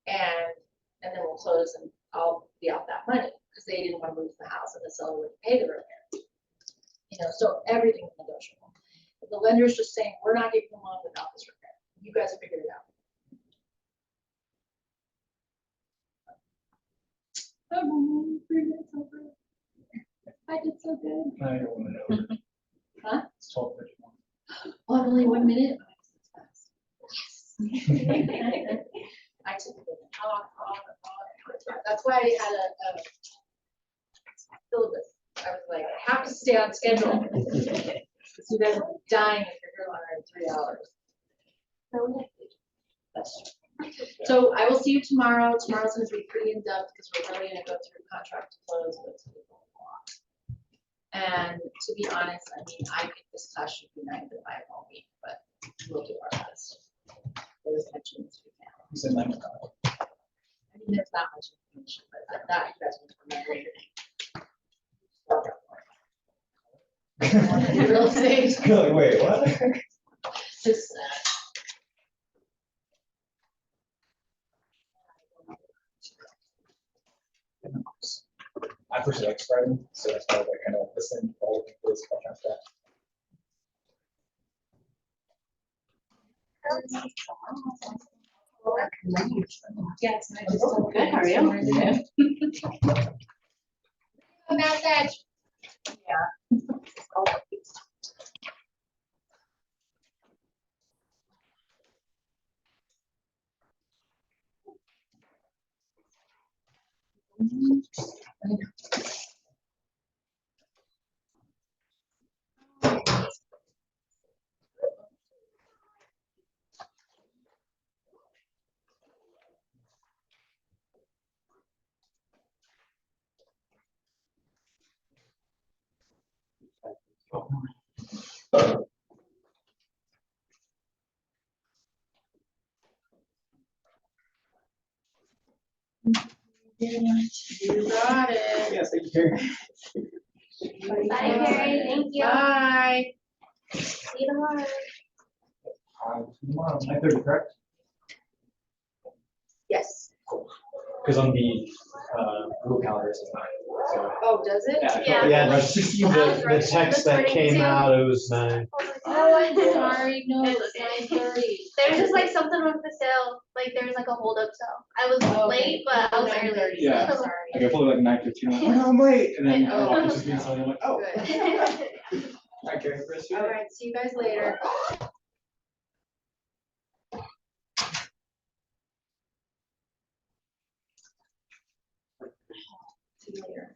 And then we'll close and I'll be out that money, because they didn't want to lose the house and the seller would pay the repair. You know, so everything's negotiable. If the lender's just saying, we're not giving the loan without this repair, you guys figure it out. Oh, 3 minutes over. I did so good.
I don't want to know.
Huh?
It's 12:31.
Oh, only 1 minute? Yes. I took it talk. That's why I had a syllabus. I was like, I have to stay on schedule. Because you guys are dying if you're here longer than 3 hours. That's true. So I will see you tomorrow. Tomorrow's gonna be pretty in-depth because we're really gonna go through contract to close. What's gonna go on. And to be honest, I mean, I think this class should be 9 to 5 all week, but we'll do our best. Get as much as we can.
You said 9 o'clock.
I mean, there's not much information, but that you guys will remember. Real estate.
Like, wait, what?
Just,
I first like Friday, so that's why I kind of listen to all the this podcast stuff.
Yeah, it's nice.
Good, how are you?
about that. You got it.
Yes, thank you.
Bye, Carrie, thank you.
Bye.
See you tomorrow.
Tomorrow, 9:30, correct?
Yes.
Because on the Google calendar it says 9. So,
Oh, does it?
Yeah.
Yeah,
I
the,
was right
the text
this
that
morning
came
too.
out, it was 9.
Oh, I'm sorry. No,
It's
it's
okay.
9:30.
There's just like something with the sale, like there was like a holdup, so I was
Oh,
late, but I was
9:30.
early.
Yeah.
I'm sorry.
like I pulled it like 9:15. I'm like, oh, no, I'm late. And then
Oh.
it's just being silent. I'm like, oh.
Good.
All right, Karen, Chris,
All right, see you guys later. See you later.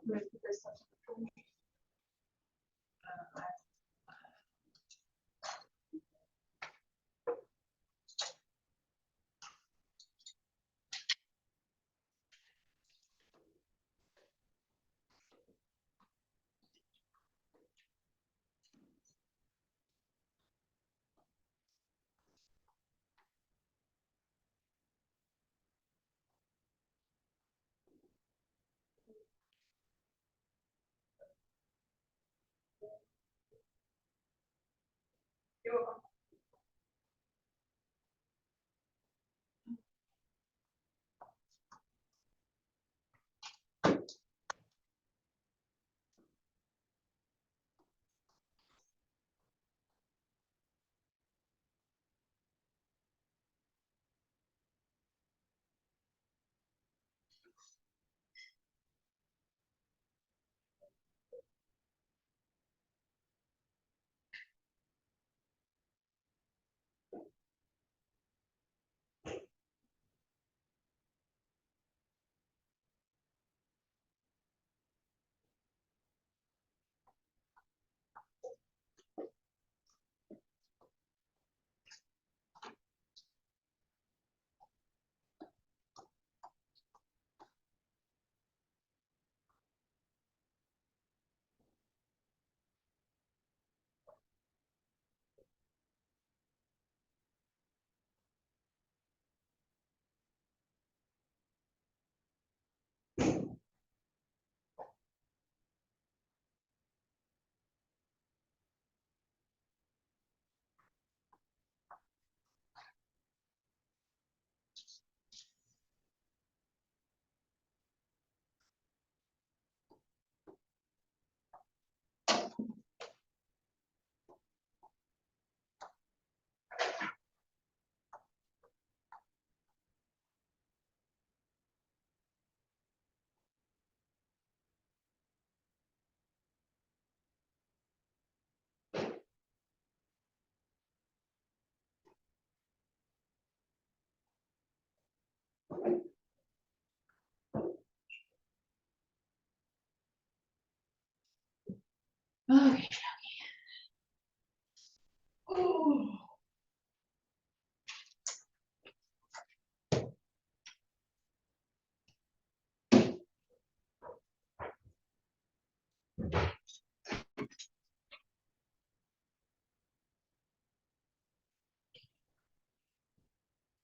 Okay. Ooh.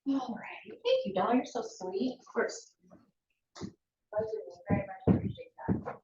All right, thank you, Dawn, you're so sweet, of course. Pleasure, very much appreciate that.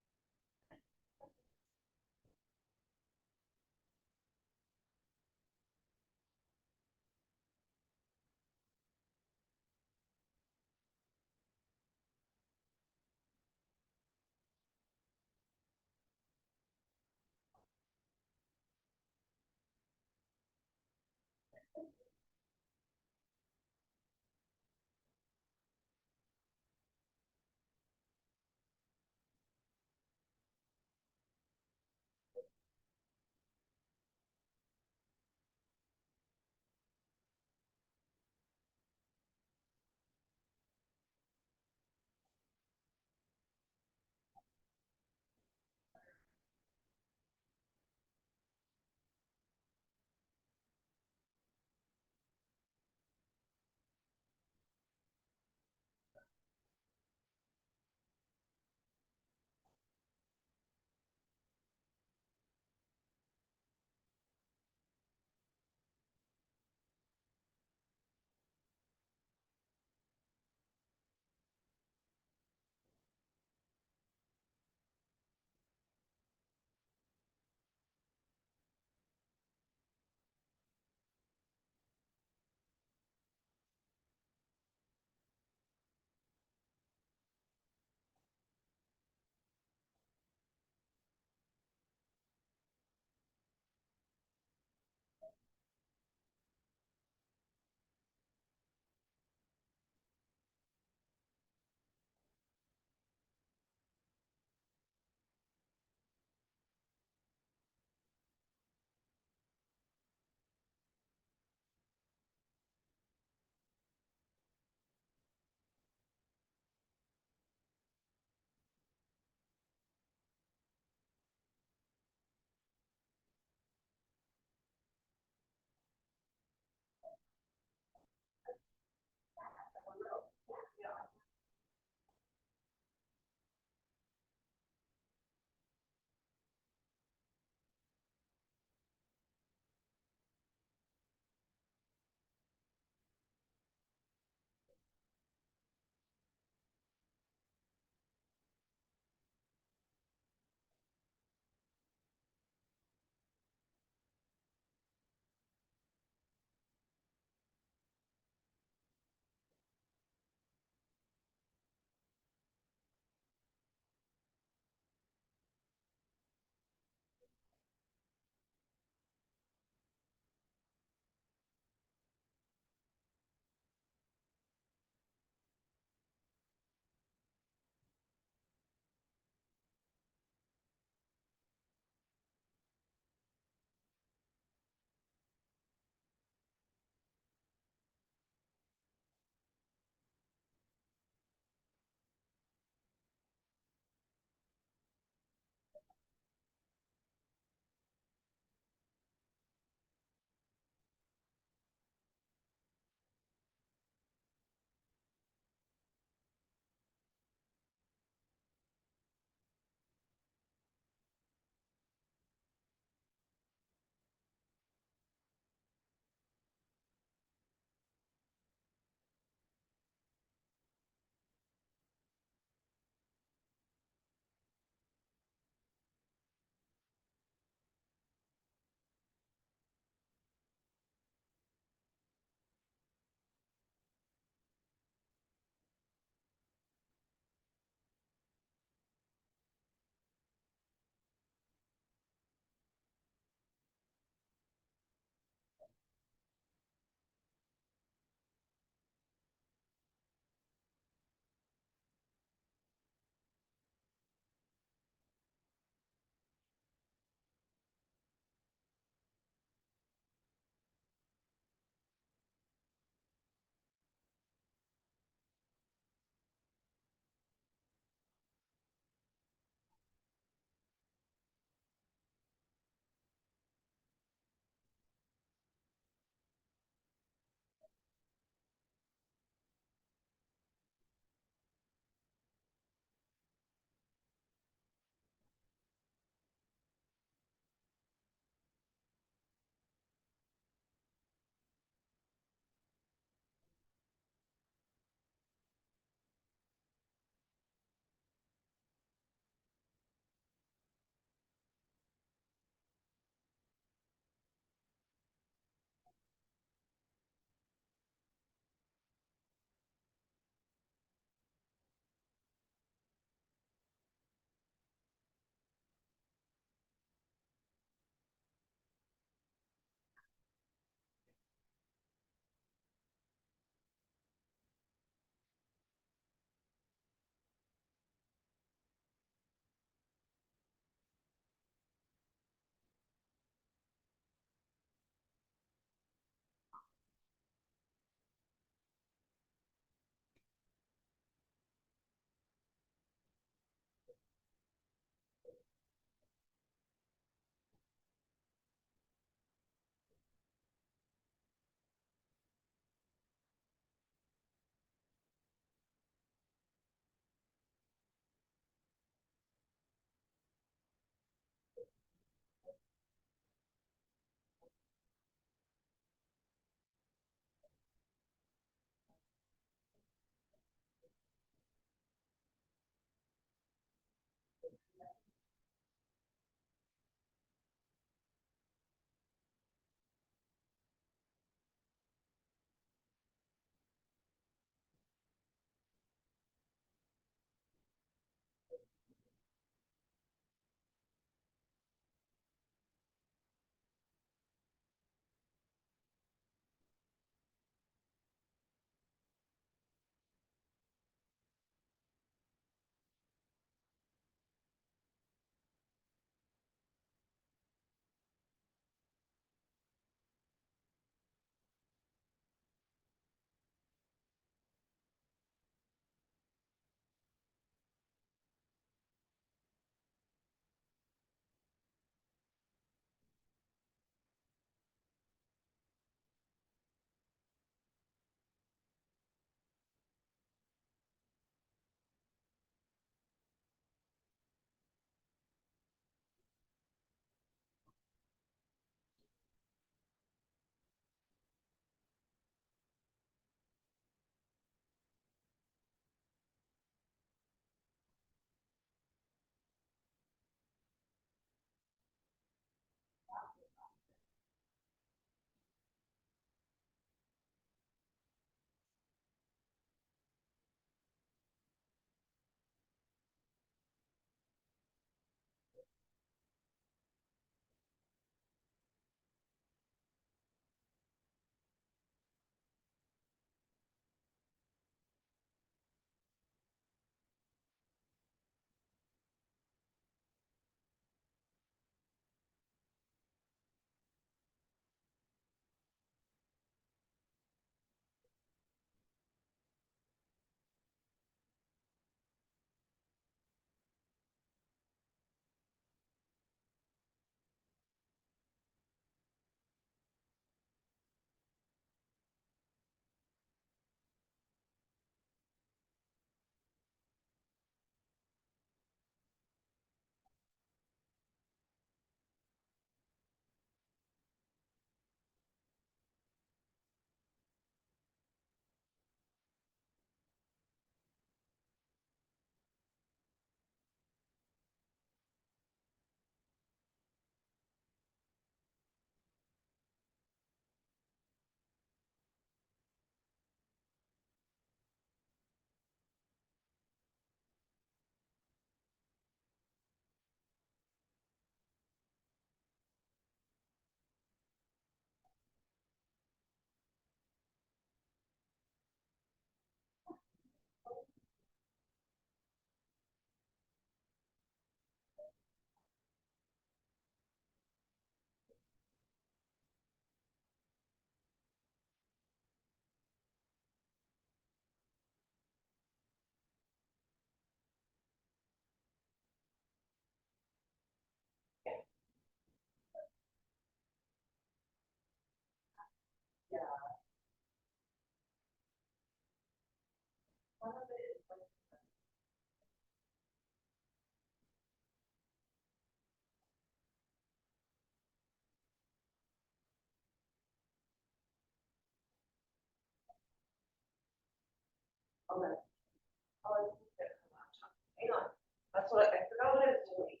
That's what, I forgot what I was doing.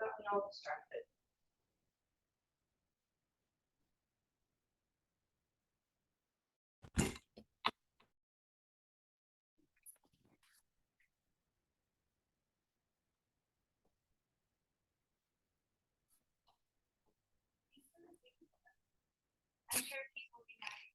Got me all distracted.
I'm sure people will be happy